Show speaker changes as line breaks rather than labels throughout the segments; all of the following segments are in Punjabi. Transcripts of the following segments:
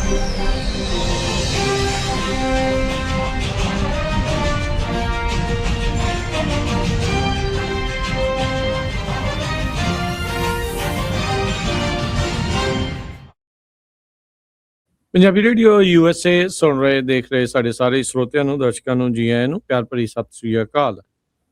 ਪੰਜਾਬੀ ਰੇਡੀਓ USA ਸੁਣ ਰਹੇ ਦੇਖ ਰਹੇ ਸਾਡੇ ਸਾਰੇ ਸਰੋਤਿਆਂ ਨੂੰ ਦਰਸ਼ਕਾਂ ਨੂੰ ਜੀ ਆਇਆਂ ਨੂੰ ਪਿਆਰ ਭਰੀ ਸਤਿ ਸ੍ਰੀ ਅਕਾਲ।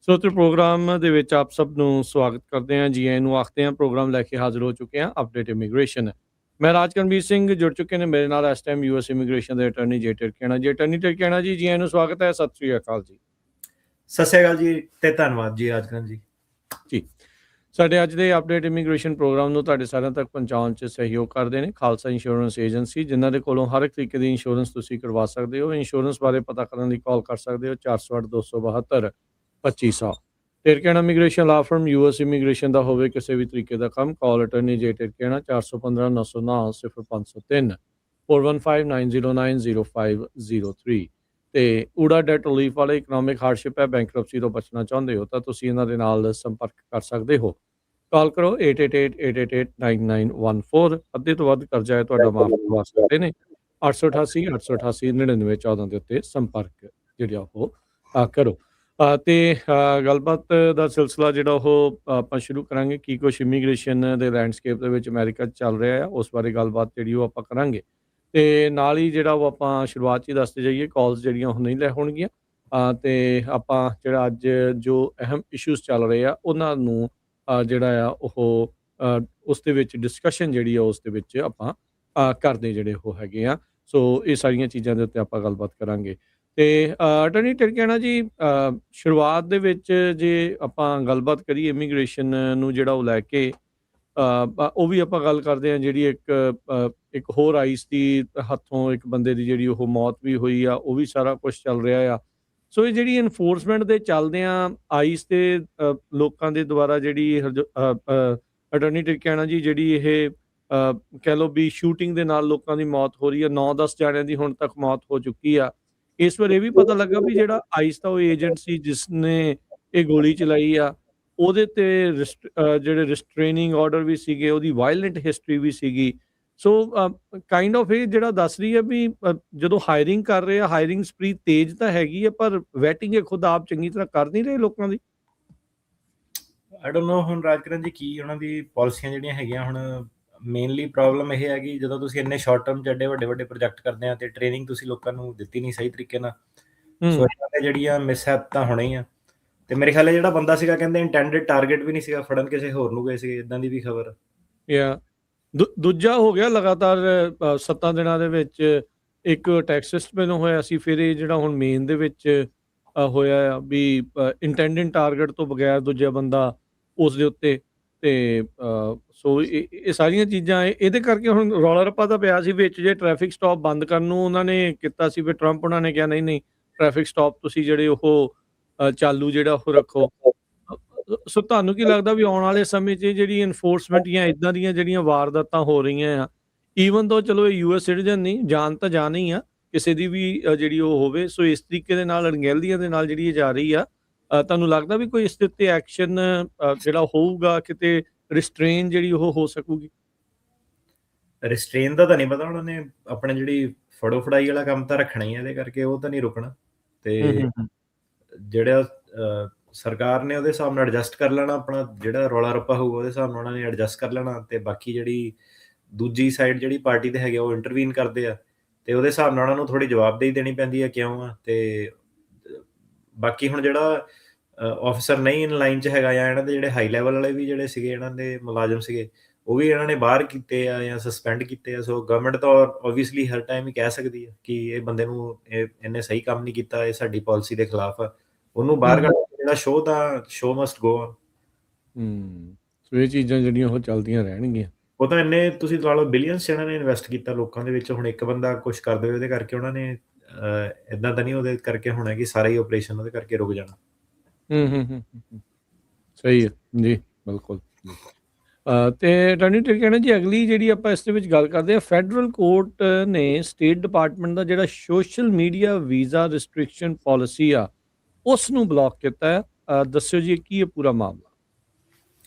ਸਰੋਤੇ ਪ੍ਰੋਗਰਾਮ ਦੇ ਵਿੱਚ ਆਪ ਸਭ ਨੂੰ ਸਵਾਗਤ ਕਰਦੇ ਹਾਂ, ਜੀ ਆਇਆਂ ਨੂੰ ਆਖਦੇ ਹਾਂ। ਪ੍ਰੋਗਰਾਮ ਲੈ ਕੇ ਹਾਜ਼ਰ ਹੋ ਚੁੱਕੇ ਹਾਂ ਅਪਡੇਟ ਇਮੀਗ੍ਰੇਸ਼ਨ। ਮੈਂ ਰਾਜਕਰਨਵੀਰ ਸਿੰਘ ਜੁੜ ਚੁੱਕੇ ਨੇ ਮੇਰੇ ਨਾਲ ਇਸ ਟਾਈਮ US ਇਮੀਗ੍ਰੇਸ਼ਨ ਦੇ ਅਟਰਨੀ ਜੇ ਟਰਕਿਆਣਾ ਜੀ। ਅਟਰਨੀ ਟਰਕਿਆਣਾ ਜੀ, ਜੀ ਆਇਆਂ ਨੂੰ ਸਵਾਗਤ ਹੈ। ਸਤਿ ਸ੍ਰੀ ਅਕਾਲ ਜੀ।
ਸਤਿ ਸ੍ਰੀ ਅਕਾਲ ਜੀ ਤੇ ਧੰਨਵਾਦ ਜੀ ਰਾਜਕਰਨ ਜੀ।
ਸਾਡੇ ਅੱਜ ਦੇ ਅਪਡੇਟ ਇਮੀਗ੍ਰੇਸ਼ਨ ਪ੍ਰੋਗਰਾਮ ਨੂੰ ਤੁਹਾਡੇ ਸਾਰਿਆਂ ਤੱਕ ਪਹੁੰਚਾਉਣ 'ਚ ਸਹਿਯੋਗ ਕਰਦੇ ਨੇ ਖਾਲਸਾ ਇੰਸ਼ੋਰੈਂਸ ਏਜੰਸੀ, ਜਿਨ੍ਹਾਂ ਦੇ ਕੋਲੋਂ ਹਰ ਇੱਕ ਤਰੀਕੇ ਦੀ ਇੰਸ਼ੋਰੈਂਸ ਤੁਸੀਂ ਕਰਵਾ ਸਕਦੇ ਹੋ। ਇੰਸ਼ੋਰੈਂਸ ਬਾਰੇ ਪਤਾ ਕਰਨ ਲਈ ਕਾਲ ਕਰ ਸਕਦੇ ਹੋ 408-272-2500। ਟਰਕਿਆਣਾ ਇਮੀਗ੍ਰੇਸ਼ਨ ਲਾ ਫਰਮ US ਇਮੀਗ੍ਰੇਸ਼ਨ ਦਾ ਹੋਵੇ ਕਿਸੇ ਵੀ ਤਰੀਕੇ ਦਾ ਕੰਮ, ਕਾਲ ਅਟਰਨੀ ਜੇ ਟਰਕਿਆਣਾ 415-909-0503 415-909-0503। ਤੇ ਊੜਾ ਡੈਟ ਰਿਲੀਫ ਵਾਲੇ ਇਕਨੋਮਿਕ ਹਾਰਡਸ਼ਿਪ ਹੈ, ਬੈਂਕਰਪਸੀ ਤੋਂ ਬਚਣਾ ਚਾਹੁੰਦੇ ਹੋ ਤਾਂ ਤੁਸੀਂ ਇਹਨਾਂ ਦੇ ਨਾਲ ਸੰਪਰਕ ਕਰ ਸਕਦੇ ਹੋ। ਕਾਲ ਕਰੋ 888-888-9914। ਅੱਧੇ ਤੋਂ ਵੱਧ ਕਰਜ਼ਾ ਹੈ ਤੁਹਾਡਾ ਮਾਫ ਕਰਵਾ ਸਕਦੇ ਨੇ। 888-888-9914 ਦੇ ਉੱਤੇ ਸੰਪਰਕ ਜਿਹੜਾ ਉਹ ਕਰੋ। ਤੇ ਗੱਲਬਾਤ ਦਾ ਸਿਲਸਿਲਾ ਜਿਹੜਾ ਉਹ ਆਪਾਂ ਸ਼ੁਰੂ ਕਰਾਂਗੇ। ਕੀ ਕੁਛ ਇਮੀਗ੍ਰੇਸ਼ਨ ਦੇ ਲੈਂਡਸਕੇਪ ਦੇ ਵਿੱਚ ਅਮਰੀਕਾ 'ਚ ਚੱਲ ਰਿਹਾ ਆ, ਉਸ ਬਾਰੇ ਗੱਲਬਾਤ ਜਿਹੜੀ ਉਹ ਆਪਾਂ ਕਰਾਂਗੇ। ਤੇ ਨਾਲ ਹੀ ਜਿਹੜਾ ਉਹ ਆਪਾਂ ਸ਼ੁਰੂਆਤ 'ਚ ਹੀ ਦੱਸਦੇ ਜਾਈਏ, ਕਾਲਸ ਜਿਹੜੀਆਂ ਉਹ ਨਹੀਂ ਲੈ ਹੋਣਗੀਆਂ। ਤੇ ਆਪਾਂ ਜਿਹੜਾ ਅੱਜ ਜੋ ਅਹਿਮ ਇਸ਼ੂਜ਼ ਚੱਲ ਰਹੇ ਆ ਉਹਨਾਂ ਨੂੰ ਜਿਹੜਾ ਆ ਉਹ ਉਸ ਦੇ ਵਿੱਚ ਡਿਸਕਸ਼ਨ ਜਿਹੜੀ ਆ ਉਸ ਦੇ ਵਿੱਚ ਆਪਾਂ ਕਰਦੇ ਜਿਹੜੇ ਉਹ ਹੈਗੇ ਆ। ਸੋ ਇਹ ਸਾਰੀਆਂ ਚੀਜ਼ਾਂ ਦੇ ਉੱਤੇ ਆਪਾਂ ਗੱਲਬਾਤ ਕਰਾਂਗੇ। ਤੇ ਅਟਰਨੀ ਟਰਕਿਆਣਾ ਜੀ, ਸ਼ੁਰੂਆਤ ਦੇ ਵਿੱਚ ਜੇ ਆਪਾਂ ਗੱਲਬਾਤ ਕਰੀਏ ਇਮੀਗ੍ਰੇਸ਼ਨ ਨੂੰ ਜਿਹੜਾ ਉਹ ਲੈ ਕੇ, ਉਹ ਵੀ ਆਪਾਂ ਗੱਲ ਕਰਦੇ ਹਾਂ ਜਿਹੜੀ ਇੱਕ ਹੋਰ ਆਈਸ ਦੀ ਹੱਥੋਂ ਇੱਕ ਬੰਦੇ ਦੀ ਜਿਹੜੀ ਉਹ ਮੌਤ ਵੀ ਹੋਈ ਆ, ਉਹ ਵੀ ਸਾਰਾ ਕੁਛ ਚੱਲ ਰਿਹਾ ਆ। ਸੋ ਇਹ ਜਿਹੜੀ ਇਨਫੋਰਸਮੈਂਟ ਦੇ ਚੱਲਦਿਆਂ ਆਈਸ ਦੇ ਲੋਕਾਂ ਦੇ ਦੁਆਰਾ ਜਿਹੜੀ ਅਟਰਨੀ ਟਰਕਿਆਣਾ ਜੀ ਜਿਹੜੀ ਇਹ ਕਹਿ ਲਓ ਵੀ ਸ਼ੂਟਿੰਗ ਦੇ ਨਾਲ ਲੋਕਾਂ ਦੀ ਮੌਤ ਹੋ ਰਹੀ ਆ। 9-10 ਜਾਣਿਆਂ ਦੀ ਹੁਣ ਤੱਕ ਮੌਤ ਹੋ ਚੁੱਕੀ ਆ। ਇਸ ਵਾਰ ਇਹ ਵੀ ਪਤਾ ਲੱਗਾ ਵੀ ਜਿਹੜਾ ਆਈਸ ਦਾ ਉਹ ਏਜੰਟ ਸੀ ਜਿਸਨੇ ਇਹ ਗੋਲੀ ਚਲਾਈ ਆ, ਉਹਦੇ ਤੇ ਜਿਹੜੇ ਰਿਸਟ੍ਰੇਨਿੰਗ ਆਰਡਰ ਵੀ ਸੀਗੇ, ਉਹਦੀ ਵਾਇਲੈਂਟ ਹਿਸਟਰੀ ਵੀ ਸੀਗੀ। ਸੋ ਕਾਈਂਡ ਆਫ ਇਹ ਜਿਹੜਾ ਦੱਸ ਰਹੀ ਹੈ ਵੀ ਜਦੋਂ ਹਾਇਰਿੰਗ ਕਰ ਰਹੇ ਆ, ਹਾਇਰਿੰਗ ਸਪਰੀ ਤੇਜ਼ ਤਾਂ ਹੈਗੀ ਆ, ਪਰ ਵੈਟਿੰਗ ਇਹ ਖੁਦ ਆਪ ਚੰਗੀ ਤਰ੍ਹਾਂ ਕਰ ਨਹੀਂ ਰਹੇ ਲੋਕਾਂ ਦੀ।
ਆਈ ਡੋਨਟ ਨੋ ਹੁਣ ਰਾਜਕਰਨ ਜੀ ਕੀ ਉਹਨਾਂ ਦੀ ਪਾਲਿਸੀਆਂ ਜਿਹੜੀਆਂ ਹੈਗੀਆਂ। ਹੁਣ ਮੇਨਲੀ ਪ੍ਰੋਬਲਮ ਇਹ ਹੈ ਕਿ ਜਦੋਂ ਤੁਸੀਂ ਇੰਨੇ ਸ਼ਾਰਟ ਟਰਮ ਚੱਡੇ ਵੱਡੇ ਪ੍ਰੋਜੈਕਟ ਕਰਦੇ ਆ ਤੇ ਟ੍ਰੇਨਿੰਗ ਤੁਸੀਂ ਲੋਕਾਂ ਨੂੰ ਦਿੱਤੀ ਨਹੀਂ ਸਹੀ ਤਰੀਕੇ ਨਾਲ, ਸੋ ਇਹਨਾਂ ਦੇ ਜਿਹੜੀਆਂ ਮਿਸਹੈਪ ਤਾਂ ਹੋਣੇ ਹੀ ਆ। ਤੇ ਮੇਰੇ ਖਿਆਲ ਜਿਹੜਾ ਬੰਦਾ ਸੀਗਾ ਕਹਿੰਦੇ ਇੰਟੈਂਡਡ ਟਾਰਗੇਟ ਵੀ ਨਹੀਂ ਸੀਗਾ, ਫੜਨ ਕਿਸੇ ਹੋਰ ਨੂੰ ਗਏ ਸੀ, ਇਦਾਂ ਦੀ ਵੀ ਖਬਰ।
ਦੂਜਾ ਹੋ ਗਿਆ ਲਗਾਤਾਰ 7 ਦਿਨਾਂ ਦੇ ਵਿੱਚ ਇੱਕ ਟੈਕਸਿਸਟ ਮੈਨੂੰ ਹੋਇਆ ਸੀ, ਫਿਰ ਇਹ ਜਿਹੜਾ ਹੁਣ ਮੇਨ ਦੇ ਵਿੱਚ ਹੋਇਆ ਆ ਵੀ ਇੰਟੈਂਡਡ ਟਾਰਗੇਟ ਤੋਂ ਬਗੈਰ ਦੂਜਾ ਬੰਦਾ ਉਸ ਦੇ ਉੱਤੇ। ਤੇ ਸੋ ਇਹ ਸਾਰੀਆਂ ਚੀਜ਼ਾਂ ਇਹਦੇ ਕਰਕੇ ਹੁਣ ਰੌਲਾ ਰੱਪਾ ਤਾਂ ਪਿਆ ਸੀ ਵਿੱਚ। ਜੇ ਟ੍ਰੈਫਿਕ ਸਟਾਪ ਬੰਦ ਕਰਨ ਨੂੰ ਉਹਨਾਂ ਨੇ ਕੀਤਾ ਸੀ, ਫਿਰ ਟਰੰਪ ਉਹਨਾਂ ਨੇ ਕਿਹਾ ਨਹੀਂ ਟ੍ਰੈਫਿਕ ਸਟਾਪ ਤੁਸੀਂ ਜਿਹੜੇ ਉਹ ਚਾਲੂ ਜਿਹੜਾ ਉਹ ਰੱਖੋ। ਸੋ ਤੁਹਾਨੂੰ ਕੀ ਲੱਗਦਾ ਵੀ ਆਉਣ ਵਾਲੇ ਸਮੇਂ 'ਚ ਜਿਹੜੀ ਇਨਫੋਰਸਮੈਂਟ ਜਾਂ ਇੱਦਾਂ ਦੀਆਂ ਜਿਹੜੀਆਂ ਵਾਰਦਾਤਾਂ ਹੋ ਰਹੀਆਂ ਆ, ਈਵਨ ਤੋਂ ਚਲੋ ਇਹ US ਸਿਟੀਜ਼ਨ ਨਹੀਂ, ਜਾਨ ਤਾਂ ਜਾਨ ਹੀ ਆ ਕਿਸੇ ਦੀ ਵੀ ਜਿਹੜੀ ਉਹ ਹੋਵੇ, ਸੋ ਇਸ ਤਰੀਕੇ ਦੇ ਨਾਲ ਅਣਗਹਿਲੀਆਂ ਦੇ ਨਾਲ ਜਿਹੜੀ ਇਹ ਜਾ ਰਹੀ ਆ, ਤੁਹਾਨੂੰ ਲੱਗਦਾ ਵੀ ਕੋਈ ਇਸ ਦੇ ਉੱਤੇ ਐਕਸ਼ਨ ਜਿਹੜਾ ਹੋਊਗਾ, ਕਿਤੇ ਰਿਸਟ੍ਰੇਨ ਜਿਹੜੀ ਉਹ ਹੋ ਸਕੂਗੀ?
ਰਿਸਟ੍ਰੇਨ ਦਾ ਤਾਂ ਨਹੀਂ ਪਤਾ, ਉਹਨਾਂ ਨੇ ਆਪਣੇ ਜਿਹੜੀ ਫੜੋ ਫੜਾਈ ਵਾਲਾ ਕੰਮ ਤਾਂ ਰੱਖਣਾ ਹੀ ਹੈ, ਇਹਦੇ ਕਰਕੇ ਉਹ ਤਾਂ ਨਹੀਂ ਰੁਕਣਾ। ਤੇ ਜਿਹੜਾ ਸਰਕਾਰ ਨੇ ਉਹਦੇ ਹਿਸਾਬ ਨਾਲ ਐਡਜਸਟ ਕਰ ਲੈਣਾ, ਆਪਣਾ ਜਿਹੜਾ ਰੌਲਾ ਰੱਪਾ ਹੋਊਗਾ ਉਹਦੇ ਹਿਸਾਬ ਨਾਲ ਉਹਨਾਂ ਨੇ ਐਡਜਸਟ ਕਰ ਲੈਣਾ। ਤੇ ਬਾਕੀ ਜਿਹੜੀ ਦੂਜੀ ਸਾਈਡ ਜਿਹੜੀ ਪਾਰਟੀ ਦੇ ਹੈਗੇ ਉਹ ਇੰਟਰਵੀਨ ਕਰਦੇ ਆ ਤੇ ਉਹਦੇ ਹਿਸਾਬ ਨਾਲ ਉਹਨਾਂ ਨੂੰ ਥੋੜੀ ਜਵਾਬਦੇਹੀ ਦੇਣੀ ਪੈਂਦੀ ਹੈ ਕਿਉਂ ਆ। ਤੇ ਬਾਕੀ ਹੁਣ ਜਿਹੜਾ ਆਫਿਸਰ ਨਹੀਂ ਇਨ ਲਾਈਨ 'ਚ ਹੈਗਾ, ਜਾਂ ਇਹਨਾਂ ਦੇ ਜਿਹੜੇ ਹਾਈ ਲੈਵਲ ਵਾਲੇ ਵੀ ਜਿਹੜੇ ਸੀਗੇ ਇਹਨਾਂ ਦੇ ਮੁਲਾਜ਼ਮ ਸੀਗੇ, ਉਹ ਵੀ ਇਹਨਾਂ ਨੇ ਬਾਹਰ ਕੀਤੇ ਆ ਜਾਂ ਸਸਪੈਂਡ ਕੀਤੇ ਆ। ਸੋ ਗਵਰਨਮੈਂਟ ਤਾਂ ਓਬਵੀਅਸਲੀ ਹਰ ਟਾਈਮ ਹੀ ਕਹਿ ਸਕਦੀ ਹੈ ਕਿ ਇਹ ਬੰਦੇ ਨੂੰ ਇਹਨੇ ਸਹੀ ਕੰਮ ਨਹੀਂ ਕੀਤਾ, ਇਹ ਸਾਡੀ ਪਾਲਿਸੀ ਦੇ ਖਿਲਾਫ ਆ, ਉਹਨੂੰ ਬਾਹਰ ਕੱਢ। ਜਿਹੜਾ ਸ਼ੋਅ ਮਸਟ ਗੋ ਆ।
ਸੋ ਇਹ ਚੀਜ਼ਾਂ ਜਿਹੜੀਆਂ ਉਹ ਚੱਲਦੀਆਂ ਰਹਿਣਗੀਆਂ।
ਉਹ ਤਾਂ ਇੰਨੇ ਤੁਸੀਂ ਲਾ ਲਓ ਬਿਲੀਅਨਸ ਇਹਨਾਂ ਨੇ ਇਨਵੈਸਟ ਕੀਤਾ ਲੋਕਾਂ ਦੇ ਵਿੱਚ। ਹੁਣ ਇੱਕ ਬੰਦਾ ਕੁਛ ਕਰ ਦੇਵੇ ਉਹਦੇ ਕਰਕੇ ਉਹਨਾਂ ਨੇ ਇੱਦਾਂ ਤਾਂ ਨਹੀਂ ਉਹਦੇ ਕਰਕੇ ਹੋਣਾ ਕਿ ਸਾਰਾ ਹੀ ਆਪਰੇਸ਼ਨ ਉਹਦੇ ਕਰਕੇ ਰੁਕ ਜਾਣਾ।
ਸਹੀ ਹੈ ਜੀ, ਬਿਲਕੁਲ। ਤੇ ਅਟਾਰਨੀ ਟਰਕਿਆਣਾ ਜੀ, ਅਗਲੀ ਜਿਹੜੀ ਆਪਾਂ ਇਸ ਦੇ ਵਿੱਚ ਗੱਲ ਕਰਦੇ ਹਾਂ, ਫੈਡਰਲ ਕੋਰਟ ਨੇ ਸਟੇਟ ਡਿਪਾਰਟਮੈਂਟ ਦਾ ਜਿਹੜਾ social media visa restriction policy ਆ ਉਸ ਨੂੰ ਬਲੌਕ ਕੀਤਾ ਹੈ। ਦੱਸਿਓ ਜੀ ਕੀ ਇਹ ਪੂਰਾ ਮਾਮਲਾ।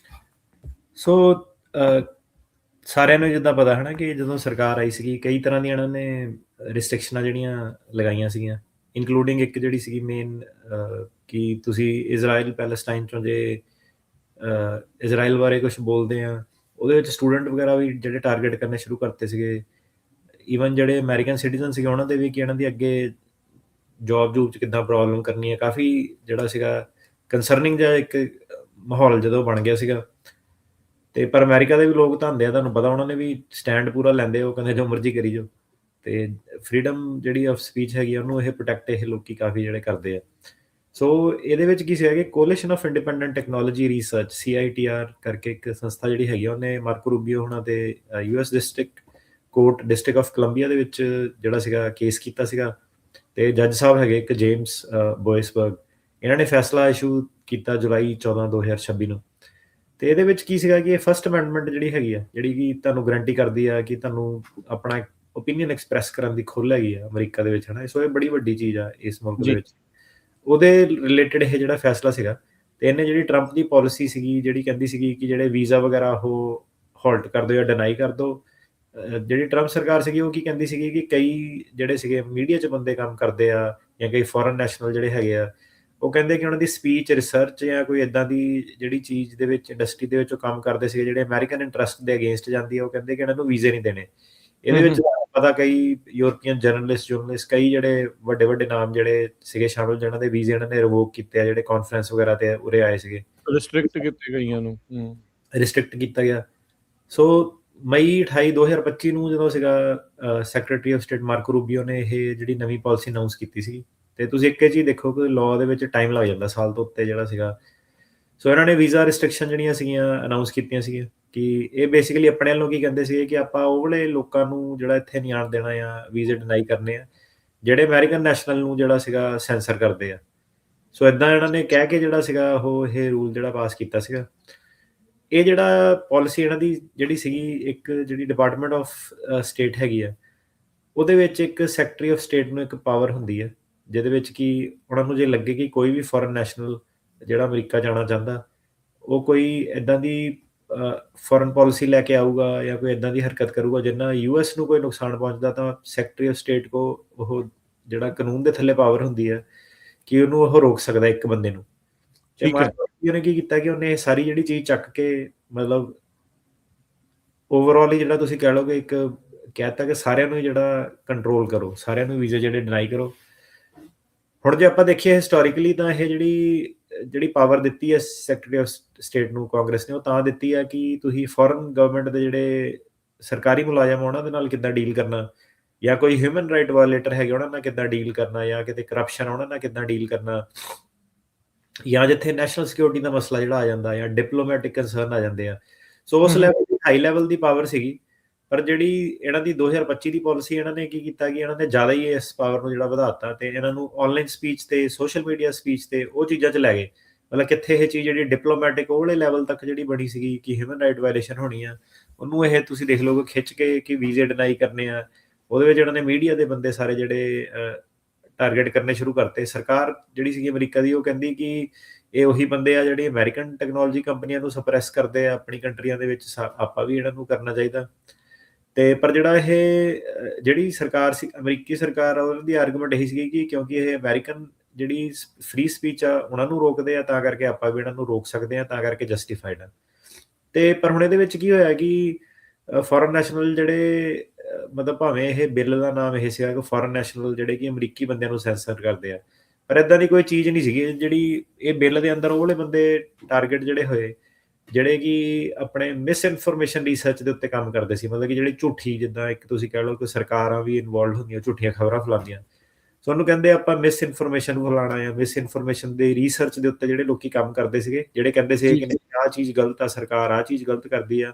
ਸੋ ਸਾਰਿਆਂ ਨੂੰ ਜਿੱਦਾਂ ਪਤਾ ਹੈ ਨਾ ਕਿ ਜਦੋਂ ਸਰਕਾਰ ਆਈ ਸੀਗੀ ਕਈ ਤਰ੍ਹਾਂ ਦੀਆਂ ਇਹਨਾਂ ਨੇ ਰਿਸਟ੍ਰਿਕਸ਼ਨਾਂ ਜਿਹੜੀਆਂ ਲਗਾਈਆਂ ਸੀਗੀਆਂ, ਇਨਕਲੂਡਿੰਗ ਇੱਕ ਜਿਹੜੀ ਸੀਗੀ ਮੇਨ ਕਿ ਤੁਸੀਂ ਇਜ਼ਰਾਈਲ ਪੈਲੇਸਟਾਈਨ 'ਚੋਂ ਜੇ ਇਜ਼ਰਾਈਲ ਬਾਰੇ ਕੁਛ ਬੋਲਦੇ ਆ, ਉਹਦੇ ਵਿੱਚ ਸਟੂਡੈਂਟ ਵਗੈਰਾ ਵੀ ਜਿਹੜੇ ਟਾਰਗੇਟ ਕਰਨੇ ਸ਼ੁਰੂ ਕਰਤੇ ਸੀਗੇ। ਈਵਨ ਜਿਹੜੇ ਅਮਰੀਕਨ ਸਿਟੀਜ਼ਨ ਸੀਗੇ ਉਹਨਾਂ ਦੇ ਵੀ ਕਿ ਇਹਨਾਂ ਦੀ ਅੱਗੇ ਜੋਬ 'ਚ ਕਿੱਦਾਂ ਪ੍ਰੋਬਲਮ ਕਰਨੀ ਹੈ, ਕਾਫ਼ੀ ਜਿਹੜਾ ਸੀਗਾ ਕੰਸਰਨਿੰਗ ਜਿਹਾ ਇੱਕ ਮਾਹੌਲ ਜਦੋਂ ਬਣ ਗਿਆ ਸੀਗਾ। ਤੇ ਪਰ ਅਮਰੀਕਾ ਦੇ ਵੀ ਲੋਕ ਧਾਂਦੇ ਆ, ਤੁਹਾਨੂੰ ਪਤਾ ਉਹਨਾਂ ਨੇ ਵੀ ਸਟੈਂਡ ਪੂਰਾ ਲੈਂਦੇ, ਉਹ ਕਹਿੰਦੇ ਜੋ ਮਰਜ਼ੀ ਕਰੀ ਜਾਓ। ਤੇ ਫਰੀਡਮ ਜਿਹੜੀ ਆਫ ਸਪੀਚ ਹੈਗੀ ਆ ਉਹਨੂੰ ਇਹ ਪ੍ਰੋਟੈਕਟ ਇਹ ਲੋਕੀ ਕਾਫ਼ੀ ਜਿਹੜੇ ਕਰਦੇ ਆ। ਸੋ ਇਹਦੇ ਵਿੱਚ ਕੀ ਸੀਗਾ ਕਿ coalition of independent technology research CITR ਕਰਕੇ ਇੱਕ ਸੰਸਥਾ ਜਿਹੜੀ ਹੈਗੀ ਆ, ਉਹਨੇ ਮਾਰਕੋ ਰੂਬੀਓ ਹੋਣਾ ਤੇ US ਡਿਸਟ੍ਰਿਕਟ ਆਫ ਕੋਲੰਬੀਆ ਦੇ ਵਿੱਚ ਜਿਹੜਾ ਸੀਗਾ ਕੇਸ ਕੀਤਾ ਸੀਗਾ। ਤੇ ਜੱਜ ਸਾਹਿਬ ਹੈਗੇ ਇੱਕ ਜੇਮਸ ਬੋਇਸਬਰਗ, ਇਹਨਾਂ ਨੇ ਫੈਸਲਾ ਇਸ਼ੂ ਕੀਤਾ ਜੁਲਾਈ 14 2026 ਨੂੰ। ਤੇ ਇਹਦੇ ਵਿੱਚ ਕੀ ਸੀਗਾ ਕਿ ਇਹ ਫਸਟ ਅਮੈਂਡਮੈਂਟ ਜਿਹੜੀ ਹੈਗੀ ਆ, ਜਿਹੜੀ ਕਿ ਤੁਹਾਨੂੰ ਗਰੰਟੀ ਕਰਦੀ ਆ ਕਿ ਤੁਹਾਨੂੰ ਆਪਣਾ ਓਪੀਨੀਅਨ ਐਕਸਪ੍ਰੈਸ ਕਰਨ ਦੀ ਖੁੱਲ੍ਹ ਹੈਗੀ ਆ ਅਮਰੀਕਾ ਦੇ ਵਿੱਚ, ਹੈ ਨਾ। ਸੋ ਇਹ ਬੜੀ ਵੱਡੀ ਚੀਜ਼ ਆ ਇਸ ਮੁਲਕ ਦੇ ਵਿੱਚ। ਉਹਦੇ ਰਿਲੇਟਡ ਇਹ ਜਿਹੜਾ ਫੈਸਲਾ ਸੀਗਾ, ਤੇ ਇਹਨੇ ਜਿਹੜੀ ਟਰੰਪ ਦੀ ਪਾਲਿਸੀ ਸੀਗੀ ਜਿਹੜੀ ਕਹਿੰਦੀ ਸੀਗੀ ਕਿ ਜਿਹੜੇ ਵੀਜ਼ਾ ਵਗੈਰਾ ਉਹ ਹਾਲਟ ਕਰ ਦਿਓ ਜਾਂ ਡਿਨਾਈ ਕਰ ਦਿਓ। ਜਿਹੜੀ ਟਰੰਪ ਸਰਕਾਰ ਸੀਗੀ ਉਹ ਕੀ ਕਹਿੰਦੀ ਸੀਗੀ ਕਿ ਕਈ ਜਿਹੜੇ ਸੀਗੇ ਮੀਡੀਆ 'ਚ ਬੰਦੇ ਕੰਮ ਕਰਦੇ ਆ ਜਾਂ ਕਈ ਫੋਰਨ ਨੈਸ਼ਨਲ ਜਿਹੜੇ ਹੈਗੇ ਆ, ਉਹ ਕਹਿੰਦੇ ਕਿ ਉਹਨਾਂ ਦੀ ਸਪੀਚ ਰਿਸਰਚ ਜਾਂ ਕੋਈ ਇਦਾਂ ਦੀ ਜਿਹੜੀ ਚੀਜ਼ ਦੇ ਵਿੱਚ ਇੰਡਸਟਰੀ ਦੇ ਵਿੱਚ ਉਹ ਕੰਮ ਕਰਦੇ ਸੀਗੇ ਜਿਹੜੇ ਅਮਰੀਕਨ ਇੰਟਰਸਟ ਦੇ ਅਗੇਂਸਟ ਜਾਂਦੀ ਆ, ਉਹ ਕਹਿੰਦੇ ਕਿ ਇਹਨਾਂ ਨੂੰ ਵੀਜ਼ੇ ਨਹੀਂ ਦੇਣੇ। ਇਹਦੇ ਵਿੱਚ ਪਤਾ ਕਈ ਯੂਰਪੀਅਨ ਜਰਨਲਿਸਟ ਕਈ ਜਿਹੜੇ ਵੱਡੇ ਨਾਮ ਜਿਹੜੇ ਸੀਗੇ ਸ਼ਾਮਲ, ਜਿਹਨਾਂ ਦੇ ਵੀਜ਼ੇ ਇਹਨਾਂ ਨੇ ਰਿਵੋਕ ਕੀਤੇ ਆ, ਜਿਹੜੇ ਕਾਨਫਰੰਸ ਵਗੈਰਾ ਤੇ ਉਰੇ ਆਏ ਸੀਗੇ,
ਰਿਸਟ੍ਰਿਕਟ ਕੀਤੇ ਗਈਆਂ ਨੂੰ
ਰਿਸਟ੍ਰਿਕਟ ਕੀਤਾ ਗਿਆ। ਸੋ ਮਈ 28 2025 ਨੂੰ ਜਦੋਂ ਸੀਗਾ ਸੈਕਟਰੀ ਆਫ ਸਟੇਟ ਮਾਰਕੋ ਰੂਬੀਓ ਨੇ ਇਹ ਜਿਹੜੀ ਨਵੀਂ ਪਾਲਿਸੀ ਅਨਾਉਂਸ ਕੀਤੀ ਸੀ। ਤੇ ਤੁਸੀਂ ਇੱਕ ਚੀਜ਼ ਦੇਖੋ ਕਿ ਲਾਅ ਦੇ ਵਿੱਚ ਟਾਈਮ ਲੱਗ ਜਾਂਦਾ, ਸਾਲ ਤੋਂ ਉੱਤੇ ਜਿਹੜਾ ਸੀਗਾ। ਸੋ ਇਹਨਾਂ ਨੇ ਵੀਜ਼ਾ ਰਿਸਟ੍ਰਿਕਸ਼ਨ ਜਿਹੜੀਆਂ ਸੀਗੀਆਂ ਅਨਾਉਂਸ ਕੀਤੀਆਂ ਸੀਗੀਆਂ ਕਿ ਇਹ ਬੇਸਿਕਲੀ ਆਪਣੇ ਵੱਲੋਂ ਕੀ ਕਹਿੰਦੇ ਸੀਗੇ ਕਿ ਆਪਾਂ ਉਹ ਵਾਲੇ ਲੋਕਾਂ ਨੂੰ ਜਿਹੜਾ ਇੱਥੇ ਨਹੀਂ ਆਉਣ ਦੇਣਾ ਜਾਂ ਵੀਜ਼ੇ ਡਿਨਾਈ ਕਰਨੇ ਆ ਜਿਹੜੇ ਅਮਰੀਕਨ ਨੈਸ਼ਨਲ ਨੂੰ ਜਿਹੜਾ ਸੀਗਾ ਸੈਂਸਰ ਕਰਦੇ ਆ। ਸੋ ਇਦਾਂ ਇਹਨਾਂ ਨੇ ਕਹਿ ਕੇ ਜਿਹੜਾ ਸੀਗਾ ਉਹ ਇਹ ਰੂਲ ਜਿਹੜਾ ਪਾਸ ਕੀਤਾ ਸੀਗਾ। ਇਹ ਜਿਹੜਾ ਪਾਲਿਸੀ ਇਹਨਾਂ ਦੀ ਜਿਹੜੀ ਸੀਗੀ, ਇੱਕ ਜਿਹੜੀ ਡਿਪਾਰਟਮੈਂਟ ਆਫ ਸਟੇਟ ਹੈਗੀ ਆ, ਉਹਦੇ ਵਿੱਚ ਇੱਕ ਸੈਕਟਰੀ ਆਫ ਸਟੇਟ ਨੂੰ ਇੱਕ ਪਾਵਰ ਹੁੰਦੀ ਹੈ ਜਿਹਦੇ ਵਿੱਚ ਕਿ ਉਹਨਾਂ ਨੂੰ ਜੇ ਲੱਗੇ ਕਿ ਕੋਈ ਵੀ ਫੋਰਨ ਨੈਸ਼ਨਲ ਜਿਹੜਾ ਅਮਰੀਕਾ ਜਾਣਾ ਚਾਹੁੰਦਾ, ਉਹ ਕੋਈ ਇੱਦਾਂ ਦੀ ਫੋਰਨ ਪਾਲਿਸੀ ਲੈ ਕੇ ਆਊਗਾ ਜਾਂ ਕੋਈ ਇੱਦਾਂ ਦੀ ਹਰਕਤ ਕਰੂਗਾ ਜਿੰਨਾ US ਨੂੰ ਕੋਈ ਨੁਕਸਾਨ ਪਹੁੰਚਦਾ, ਤਾਂ ਸੈਕਟਰੀ ਆਫ ਸਟੇਟ ਕੋ ਉਹ ਜਿਹੜਾ ਕਾਨੂੰਨ ਦੇ ਥੱਲੇ ਪਾਵਰ ਹੁੰਦੀ ਹੈ ਕਿ ਉਹਨੂੰ ਉਹ ਰੋਕ ਸਕਦਾ ਇੱਕ ਬੰਦੇ ਨੂੰ। ਤੇ ਉਹਨੇ ਕੀ ਕੀਤਾ ਕਿ ਉਹਨੇ ਸਾਰੀ ਜਿਹੜੀ ਚੀਜ਼ ਚੱਕ ਕੇ ਮਤਲਬ ਓਵਰਆਲ ਹੀ ਜਿਹੜਾ ਤੁਸੀਂ ਕਹਿ ਲਓਗੇ ਇੱਕ ਕਹਿਤਾ ਕਿ ਸਾਰਿਆਂ ਨੂੰ ਜਿਹੜਾ ਕੰਟਰੋਲ ਕਰੋ, ਸਾਰਿਆਂ ਨੂੰ ਵੀਜ਼ੇ ਜਿਹੜੇ ਡਿਨਾਈ ਕਰੋ। ਹੁਣ ਜੇ ਆਪਾਂ ਦੇਖੀਏ ਹਿਸਟੋਰੀਕਲੀ ਤਾਂ ਇਹ ਜਿਹੜੀ ਪਾਵਰ ਦਿੱਤੀ ਹੈ ਸੈਕਟਰੀ ਆਫ ਸਟੇਟ ਨੂੰ ਕਾਂਗਰਸ ਨੇ, ਉਹ ਤਾਂ ਦਿੱਤੀ ਹੈ ਕਿ ਤੁਸੀਂ ਫੋਰਨ ਗਵਰਨਮੈਂਟ ਦੇ ਜਿਹੜੇ ਸਰਕਾਰੀ ਮੁਲਾਜ਼ਮ ਉਹਨਾਂ ਦੇ ਨਾਲ ਕਿੱਦਾਂ ਡੀਲ ਕਰਨਾ, ਜਾਂ ਕੋਈ ਹਿਊਮਨ ਰਾਈਟ ਵਾਇਲੇਟਰ ਹੈਗੇ ਉਹਨਾਂ ਨਾਲ ਕਿੱਦਾਂ ਡੀਲ ਕਰਨਾ, ਜਾਂ ਕਿਤੇ ਕਰਪਸ਼ਨ ਉਹਨਾਂ ਨਾਲ ਕਿੱਦਾਂ ਡੀਲ ਕਰਨਾ, ਜਾਂ ਜਿੱਥੇ ਨੈਸ਼ਨਲ ਸਿਕਿਉਰਿਟੀ ਦਾ ਮਸਲਾ ਜਿਹੜਾ ਆ ਜਾਂਦਾ ਜਾਂ ਡਿਪਲੋਮੈਟਿਕ ਕੰਸਰਨ ਆ ਜਾਂਦੇ ਆ। ਸੋ ਉਸ ਲੈਵਲ ਦੀ ਹਾਈ ਲੈਵਲ ਦੀ ਪਾਵਰ ਸੀਗੀ। ਪਰ ਜਿਹੜੀ ਇਹਨਾਂ ਦੀ 2025 ਦੀ ਪਾਲਿਸੀ, ਇਹਨਾਂ ਨੇ ਕੀ ਕੀਤਾ ਕਿ ਇਹਨਾਂ ਨੇ ਜ਼ਿਆਦਾ ਹੀ ਇਸ ਪਾਵਰ ਨੂੰ ਜਿਹੜਾ ਵਧਾਤਾ ਤੇ ਇਹਨਾਂ ਨੂੰ ਆਨਲਾਈਨ ਸਪੀਚ ਤੇ ਸੋਸ਼ਲ ਮੀਡੀਆ ਸਪੀਚ ਤੇ ਉਹ ਚੀਜ਼ਾਂ 'ਚ ਲੈ ਗਏ। ਮਤਲਬ ਕਿੱਥੇ ਇਹ ਚੀਜ਼ ਜਿਹੜੀ ਡਿਪਲੋਮੈਟਿਕ ਉਹ ਵਾਲੇ ਲੈਵਲ ਤੱਕ ਜਿਹੜੀ ਬਣੀ ਸੀਗੀ ਕਿ ਹਿਊਮਨ ਰਾਈਟ ਵਾਇਲੇਸ਼ਨ ਹੋਣੀ ਆ, ਉਹਨੂੰ ਇਹ ਤੁਸੀਂ ਦੇਖ ਲਓਗੇ ਖਿੱਚ ਕੇ ਕਿ ਵੀਜ਼ੇ ਡਿਨਾਈ ਕਰਨੇ ਆ। ਉਹਦੇ ਵਿੱਚ ਇਹਨਾਂ ਨੇ ਮੀਡੀਆ ਦੇ ਬੰਦੇ ਸਾਰੇ ਜਿਹੜੇ ਟਾਰਗੇਟ ਕਰਨੇ ਸ਼ੁਰੂ ਕਰਤੇ। ਸਰਕਾਰ ਜਿਹੜੀ ਸੀਗੀ ਅਮਰੀਕਾ ਦੀ, ਉਹ ਕਹਿੰਦੀ ਕਿ ਇਹ ਉਹੀ ਬੰਦੇ ਆ ਜਿਹੜੇ ਅਮਰੀਕਨ ਟੈਕਨੋਲੋਜੀ ਕੰਪਨੀਆਂ ਨੂੰ ਸਪਰੈਸ ਕਰਦੇ ਆ ਆਪਣੀ ਕੰਟਰੀਆਂ ਦੇ ਵਿੱਚ, ਆਪਾਂ ਵੀ ਇਹਨਾਂ ਨੂੰ ਕਰਨਾ ਚਾਹੀਦਾ। ਤੇ ਪਰ ਜਿਹੜਾ ਇਹ ਜਿਹੜੀ ਸਰਕਾਰ ਸੀ ਅਮਰੀਕੀ ਸਰਕਾਰ, ਉਹਨਾਂ ਦੀ ਆਰਗੂਮੈਂਟ ਇਹੀ ਸੀਗੀ ਕਿ ਕਿਉਂਕਿ ਇਹ ਅਮਰੀਕਨ ਜਿਹੜੀ ਫ੍ਰੀ ਸਪੀਚ ਆ ਉਹਨਾਂ ਨੂੰ ਰੋਕਦੇ ਆ, ਤਾਂ ਕਰਕੇ ਆਪਾਂ ਵੀ ਇਹਨਾਂ ਨੂੰ ਰੋਕ ਸਕਦੇ ਆ, ਤਾਂ ਕਰਕੇ ਜਸਟੀਫਾਈਡ ਆ। ਤੇ ਪਰ ਹੁਣ ਇਹਦੇ ਵਿੱਚ ਕੀ ਹੋਇਆ ਕਿ ਫੋਰਨ ਨੈਸ਼ਨਲ ਜਿਹੜੇ ਮਤਲਬ ਭਾਵੇਂ ਇਹ ਬਿੱਲ ਦਾ ਨਾਮ ਇਹ ਸੀਗਾ ਕਿ ਫੋਰਨ ਨੈਸ਼ਨਲ ਜਿਹੜੇ ਕਿ ਅਮਰੀਕੀ ਬੰਦਿਆਂ ਨੂੰ ਸੈਂਸਰ ਕਰਦੇ ਆ, ਪਰ ਇਦਾਂ ਦੀ ਕੋਈ ਚੀਜ਼ ਨਹੀਂ ਸੀਗੀ। ਜਿਹੜੀ ਇਹ ਬਿੱਲ ਦੇ ਅੰਦਰ ਉਹ ਵਾਲੇ ਬੰਦੇ ਟਾਰਗੇਟ ਜਿਹੜੇ ਹੋਏ ਜਿਹੜੇ ਕਿ ਆਪਣੇ ਮਿਸ ਇਨਫੋਰਮੇਸ਼ਨ ਰਿਸਰਚ ਦੇ ਉੱਤੇ ਕੰਮ ਕਰਦੇ ਸੀ। ਮਤਲਬ ਕਿ ਜਿਹੜੀ ਝੂਠੀ, ਜਿੱਦਾਂ ਇੱਕ ਤੁਸੀਂ ਕਹਿ ਲਓ ਕਿ ਸਰਕਾਰਾਂ ਵੀ ਇਨਵੋਲਵ ਹੁੰਦੀਆਂ, ਝੂਠੀਆਂ ਖਬਰਾਂ ਫੈਲਾਉਂਦੀਆਂ। ਸੋ ਉਹਨੂੰ ਕਹਿੰਦੇ ਆਪਾਂ ਮਿਸ ਇਨਫੋਰਮੇਸ਼ਨ ਫੈਲਾਉਣਾ ਜਾਂ ਮਿਸ ਇਨਫੋਰਮੇਸ਼ਨ ਦੇ ਰਿਸਰਚ ਦੇ ਉੱਤੇ ਜਿਹੜੇ ਲੋਕੀ ਕੰਮ ਕਰਦੇ ਸੀਗੇ, ਜਿਹੜੇ ਕਹਿੰਦੇ ਸੀ ਕਿ ਆਹ ਚੀਜ਼ ਗਲਤ ਆ, ਸਰਕਾਰ ਆਹ ਚੀਜ਼ ਗਲਤ ਕਰਦੀ ਆ।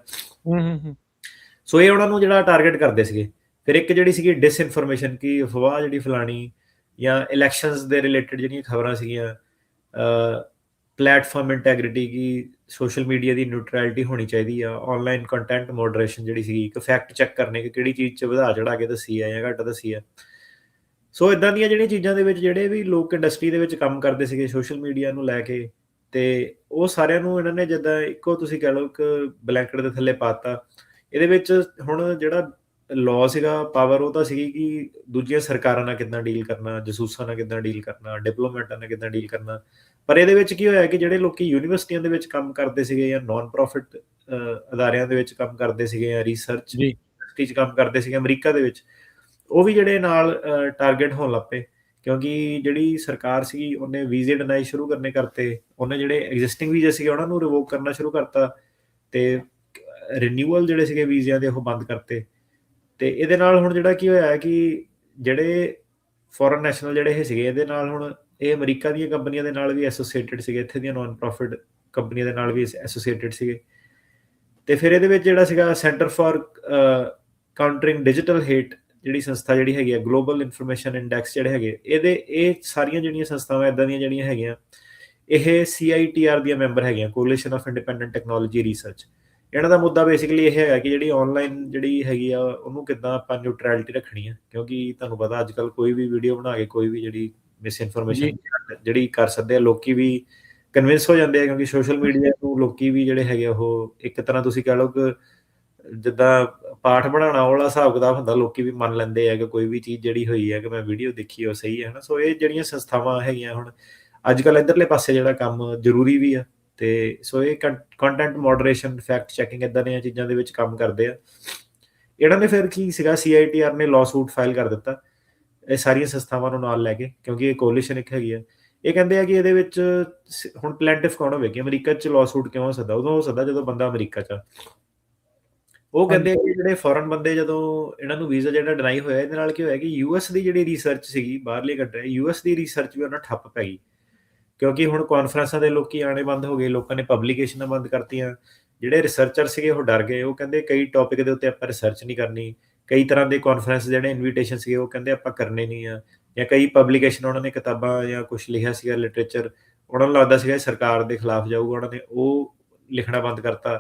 ਸੋ ਇਹ ਉਹਨਾਂ ਨੂੰ ਜਿਹੜਾ ਟਾਰਗੇਟ ਕਰਦੇ ਸੀਗੇ। ਫਿਰ ਇੱਕ ਜਿਹੜੀ ਸੀਗੀ ਡਿਸਇਨਫੋਰਮੇਸ਼ਨ, ਕਿ ਅਫਵਾਹ ਜਿਹੜੀ ਫੈਲਾਣੀ, ਜਾਂ ਇਲੈਕਸ਼ਨਸ ਦੇ ਰਿਲੇਟਡ ਜਿਹੜੀਆਂ ਖਬਰਾਂ ਸੀਗੀਆਂ, ਪਲੇਟਫਾਰਮ ਇੰਟੈਗ੍ਰਿਟੀ, ਕਿ ਸੋਸ਼ਲ ਮੀਡੀਆ ਦੀ ਨਿਊਟਰੈਲਿਟੀ ਹੋਣੀ ਚਾਹੀਦੀ ਆ, ਆਨਲਾਈਨ ਕੰਟੈਂਟ ਮੋਡਰੇਸ਼ਨ ਜਿਹੜੀ ਸੀਗੀ, ਇੱਕ ਫੈਕਟ ਚੈੱਕ ਕਰਨੇ ਕਿ ਕਿਹੜੀ ਚੀਜ਼ 'ਚ ਵਧਾ ਚੜਾ ਕੇ ਦੱਸੀ ਆ ਜਾਂ ਘੱਟ ਦੱਸੀ ਆ। ਸੋ ਇਦਾਂ ਦੀਆਂ ਜਿਹੜੀਆਂ ਚੀਜ਼ਾਂ ਦੇ ਵਿੱਚ ਜਿਹੜੇ ਵੀ ਲੋਕ ਇੰਡਸਟਰੀ ਦੇ ਵਿੱਚ ਕੰਮ ਕਰਦੇ ਸੀਗੇ ਸੋਸ਼ਲ ਮੀਡੀਆ ਨੂੰ ਲੈ ਕੇ, ਤੇ ਉਹ ਸਾਰਿਆਂ ਨੂੰ ਇਹਨਾਂ ਨੇ ਜਿੱਦਾਂ ਇੱਕੋ ਤੁਸੀਂ ਕਹਿ ਲਓ ਇੱਕ ਬਲੈਂਕਟ ਦੇ ਥੱਲੇ ਪਾਤਾ ਇਹਦੇ ਵਿੱਚ ਹੁਣ ਜਿਹੜਾ ਲਾਅ ਸੀਗਾ, ਪਾਵਰ ਉਹ ਤਾਂ ਸੀਗੀ ਕਿ ਦੂਜੀਆਂ ਸਰਕਾਰਾਂ ਨਾਲ ਕਿੱਦਾਂ ਡੀਲ ਕਰਨਾ, ਜਾਸੂਸਾਂ ਨਾਲ ਕਿੱਦਾਂ ਡੀਲ ਕਰਨਾ, ਡਿਪਲੋਮੈਟਾਂ ਨਾਲ ਕਿੱਦਾਂ ਡੀਲ ਕਰਨਾ। ਪਰ ਇਹਦੇ ਵਿੱਚ ਕੀ ਹੋਇਆ ਕਿ ਜਿਹੜੇ ਲੋਕੀ ਯੂਨੀਵਰਸਿਟੀਆਂ ਦੇ ਵਿੱਚ ਕੰਮ ਕਰਦੇ ਸੀਗੇ ਜਾਂ ਨਾਨ ਪ੍ਰੋਫਿਟ ਅਦਾਰਿਆਂ ਦੇ ਵਿੱਚ ਕੰਮ ਕਰਦੇ ਸੀਗੇ ਜਾਂ ਰਿਸਰਚ
ਜੀ।
'ਚ ਕੰਮ ਕਰਦੇ ਸੀਗੇ ਅਮਰੀਕਾ ਦੇ ਵਿੱਚ, ਉਹ ਵੀ ਜਿਹੜੇ ਨਾਲ ਟਾਰਗੇਟ ਹੋਣ ਲੱਗ ਪਏ, ਕਿਉਂਕਿ ਜਿਹੜੀ ਸਰਕਾਰ ਸੀਗੀ ਉਹਨੇ ਵੀਜ਼ੇ ਡਿਨਾਈ ਸ਼ੁਰੂ ਕਰਨੇ ਕਰਤੇ। ਉਹਨੇ ਜਿਹੜੇ ਐਗਜ਼ਿਸਟਿੰਗ ਵੀਜ਼ੇ ਸੀਗੇ ਉਹਨਾਂ ਨੂੰ ਰਿਵੋਕ ਕਰਨਾ ਸ਼ੁਰੂ ਕਰਤਾ ਤੇ ਰਿਨਿਊਅਲ ਜਿਹੜੇ ਸੀਗੇ ਵੀਜ਼ਿਆਂ ਦੇ ਉਹ ਬੰਦ ਕਰਤੇ। ਤੇ ਇਹਦੇ ਨਾਲ ਹੁਣ ਜਿਹੜਾ ਕੀ ਹੋਇਆ ਹੈ ਕਿ ਜਿਹੜੇ ਫੋਰਨ ਨੈਸ਼ਨਲ ਜਿਹੜੇ ਇਹ ਸੀਗੇ, ਇਹਦੇ ਨਾਲ ਹੁਣ ਇਹ ਅਮਰੀਕਾ ਦੀਆਂ ਕੰਪਨੀਆਂ ਦੇ ਨਾਲ ਵੀ ਐਸੋਸੀਏਟਿਡ ਸੀਗੇ, ਇੱਥੇ ਦੀਆਂ ਨਾਨ ਪ੍ਰੋਫਿਟ ਕੰਪਨੀਆਂ ਦੇ ਨਾਲ ਵੀ ਐਸੋਸੀਏਟਿਡ ਸੀਗੇ। ਤੇ ਫਿਰ ਇਹਦੇ ਵਿੱਚ ਜਿਹੜਾ ਸੀਗਾ ਸੈਂਟਰ ਫਾਰ ਕਾਊਂਟਰਿੰਗ ਡਿਜੀਟਲ ਹੇਟ ਜਿਹੜੀ ਸੰਸਥਾ ਜਿਹੜੀ ਹੈਗੀ ਆ, ਗਲੋਬਲ ਇਨਫੋਰਮੇਸ਼ਨ ਇੰਡੈਕਸ ਜਿਹੜੇ ਹੈਗੇ, ਇਹ ਸਾਰੀਆਂ ਜਿਹੜੀਆਂ ਸੰਸਥਾਵਾਂ ਇੱਦਾਂ ਦੀਆਂ ਜਿਹੜੀਆਂ ਹੈਗੀਆਂ, ਇਹ CITR ਦੀਆਂ ਮੈਂਬਰ ਹੈਗੀਆਂ, coalition of independent technology research. ਇਹਨਾਂ ਦਾ ਮੁੱਦਾ ਬੇਸਿਕਲੀ ਇਹ ਹੈਗਾ ਕਿ ਜਿਹੜੀ ਆਨਲਾਈਨ ਜਿਹੜੀ ਹੈਗੀ ਆ ਉਹਨੂੰ ਕਿੱਦਾਂ ਆਪਾਂ ਨਿਊਟਰੈਲਿਟੀ ਰੱਖਣੀ ਆ, ਕਿਉਂਕਿ ਤੁਹਾਨੂੰ ਪਤਾ ਅੱਜ ਕੱਲ੍ਹ ਕੋਈ ਵੀ ਵੀਡੀਓ ਬਣਾ ਕੇ ਕੋਈ ਵੀ ਜਿਹੜੀ ਮਿਸ ਇਨਫੋਰਮੇਸ਼ਨ ਜਿਹੜੀ ਕਰ ਸਕਦੇ ਆ, ਲੋਕੀ ਵੀ ਕਨਵਿੰਸ ਹੋ ਜਾਂਦੇ ਆ, ਕਿਉਂਕਿ ਸੋਸ਼ਲ ਮੀਡੀਆ ਨੂੰ ਲੋਕੀ ਵੀ ਜਿਹੜੇ ਹੈਗੇ ਉਹ ਇੱਕ ਤਰ੍ਹਾਂ ਤੁਸੀਂ ਕਹਿ ਲਓ ਕਿ ਜਿੱਦਾਂ ਪਾਠ ਬਣਾਉਣਾ ਵਾਲਾ ਹਿਸਾਬ ਕਿਤਾਬ ਹੁੰਦਾ, ਲੋਕੀ ਵੀ ਮੰਨ ਲੈਂਦੇ ਆ ਕਿ ਕੋਈ ਵੀ ਚੀਜ਼ ਜਿਹੜੀ ਹੋਈ ਹੈ ਕਿ ਮੈਂ ਵੀਡੀਓ ਦੇਖੀ ਉਹ ਸਹੀ ਹੈ, ਹਨਾ। ਸੋ ਇਹ ਜਿਹੜੀਆਂ ਸੰਸਥਾਵਾਂ ਹੈਗੀਆਂ ਹੁਣ ਅੱਜ ਕੱਲ੍ਹ ਇੱਧਰਲੇ ਪਾਸੇ ਜਿਹੜਾ ਕੰਮ ਜ਼ਰੂਰੀ ਵੀ ਆ, ਤੇ ਸੋ ਇਹ ਕੰਟੈਂਟ ਮੋਡਰੇਸ਼ਨ, ਫੈਕਟ ਚੈਕਿੰਗ ਇੱਦਾਂ ਦੀਆਂ ਚੀਜ਼ਾਂ ਦੇ ਵਿੱਚ ਕੰਮ ਕਰਦੇ ਆ। ਇਹਨਾਂ ਨੇ ਫਿਰ ਕੀ ਸੀਗਾ, CITR ਨੇ ਲਾਅ ਸੂਟ ਫਾਈਲ ਕਰ ਦਿੱਤਾ ਇਹ ਸਾਰੀਆਂ ਸੰਸਥਾਵਾਂ ਨੂੰ ਨਾਲ ਲੈ ਕੇ, ਕਿਉਂਕਿ ਇਹ ਕੋਲੀਸ਼ਨ ਇੱਕ ਹੈਗੀ ਆ। ਇਹ ਕਹਿੰਦੇ ਆ ਕਿ ਇਹਦੇ ਵਿੱਚ ਹੁਣ ਪਲੈਂਟਿਫ ਕੌਣ ਹੋਵੇ, ਕਿ ਅਮਰੀਕਾ 'ਚ ਲਾਅ ਸੂਟ ਕਿਉਂ ਹੋ ਸਕਦਾ, ਉਦੋਂ ਹੋ ਸਕਦਾ ਜਦੋਂ ਬੰਦਾ ਅਮਰੀਕਾ 'ਚ ਆ। ਉਹ ਕਹਿੰਦੇ ਆ ਕਿ ਜਿਹੜੇ ਫੋਰਨ ਬੰਦੇ ਜਦੋਂ ਇਹਨਾਂ ਨੂੰ ਵੀਜ਼ਾ ਜਿਹੜਾ ਡਿਨਾਈ ਹੋਇਆ, ਇਹਦੇ ਨਾਲ ਕੀ ਹੋਇਆ ਕਿ US ਦੀ ਜਿਹੜੀ ਰਿਸਰਚ ਸੀਗੀ ਬਾਹਰਲੀ ਕੰਟਰੀ, US ਦੀ ਰਿਸਰਚ ਵੀ ਉਹਨਾਂ ਠੱਪ ਪੈ ਗਈ, ਕਿਉਂਕਿ ਹੁਣ ਕਾਨਫਰੰਸਾਂ ਦੇ ਲੋਕੀ ਆਣੇ ਬੰਦ ਹੋ ਗਏ, ਲੋਕਾਂ ਨੇ ਪਬਲੀਕੇਸ਼ਨਾਂ ਬੰਦ ਕਰਤੀਆਂ। ਜਿਹੜੇ ਰਿਸਰਚਰ ਸੀਗੇ ਉਹ ਡਰ ਗਏ, ਉਹ ਕਹਿੰਦੇ ਕਈ ਟੌਪਿਕ ਦੇ ਉੱਤੇ ਆਪਾਂ ਰਿਸਰਚ ਨਹੀਂ ਕਰਨੀ। ਕਈ ਤਰ੍ਹਾਂ ਦੇ ਕਾਨਫਰੰਸ ਜਿਹੜੇ ਇਨਵੀਟੇਸ਼ਨ ਸੀਗੇ ਉਹ ਕਹਿੰਦੇ ਆਪਾਂ ਕਰਨੇ ਨਹੀਂ ਆ, ਜਾਂ ਕਈ ਪਬਲੀਕੇਸ਼ਨ ਉਹਨਾਂ ਨੇ ਕਿਤਾਬਾਂ ਜਾਂ ਕੁਛ ਲਿਖਿਆ ਸੀਗਾ ਲਿਟਰੇਚਰ, ਉਹਨਾਂ ਨੂੰ ਲੱਗਦਾ ਸੀਗਾ ਸਰਕਾਰ ਦੇ ਖਿਲਾਫ ਜਾਊਗਾ, ਉਹਨਾਂ ਨੇ ਉਹ ਲਿਖਣਾ ਬੰਦ ਕਰਤਾ।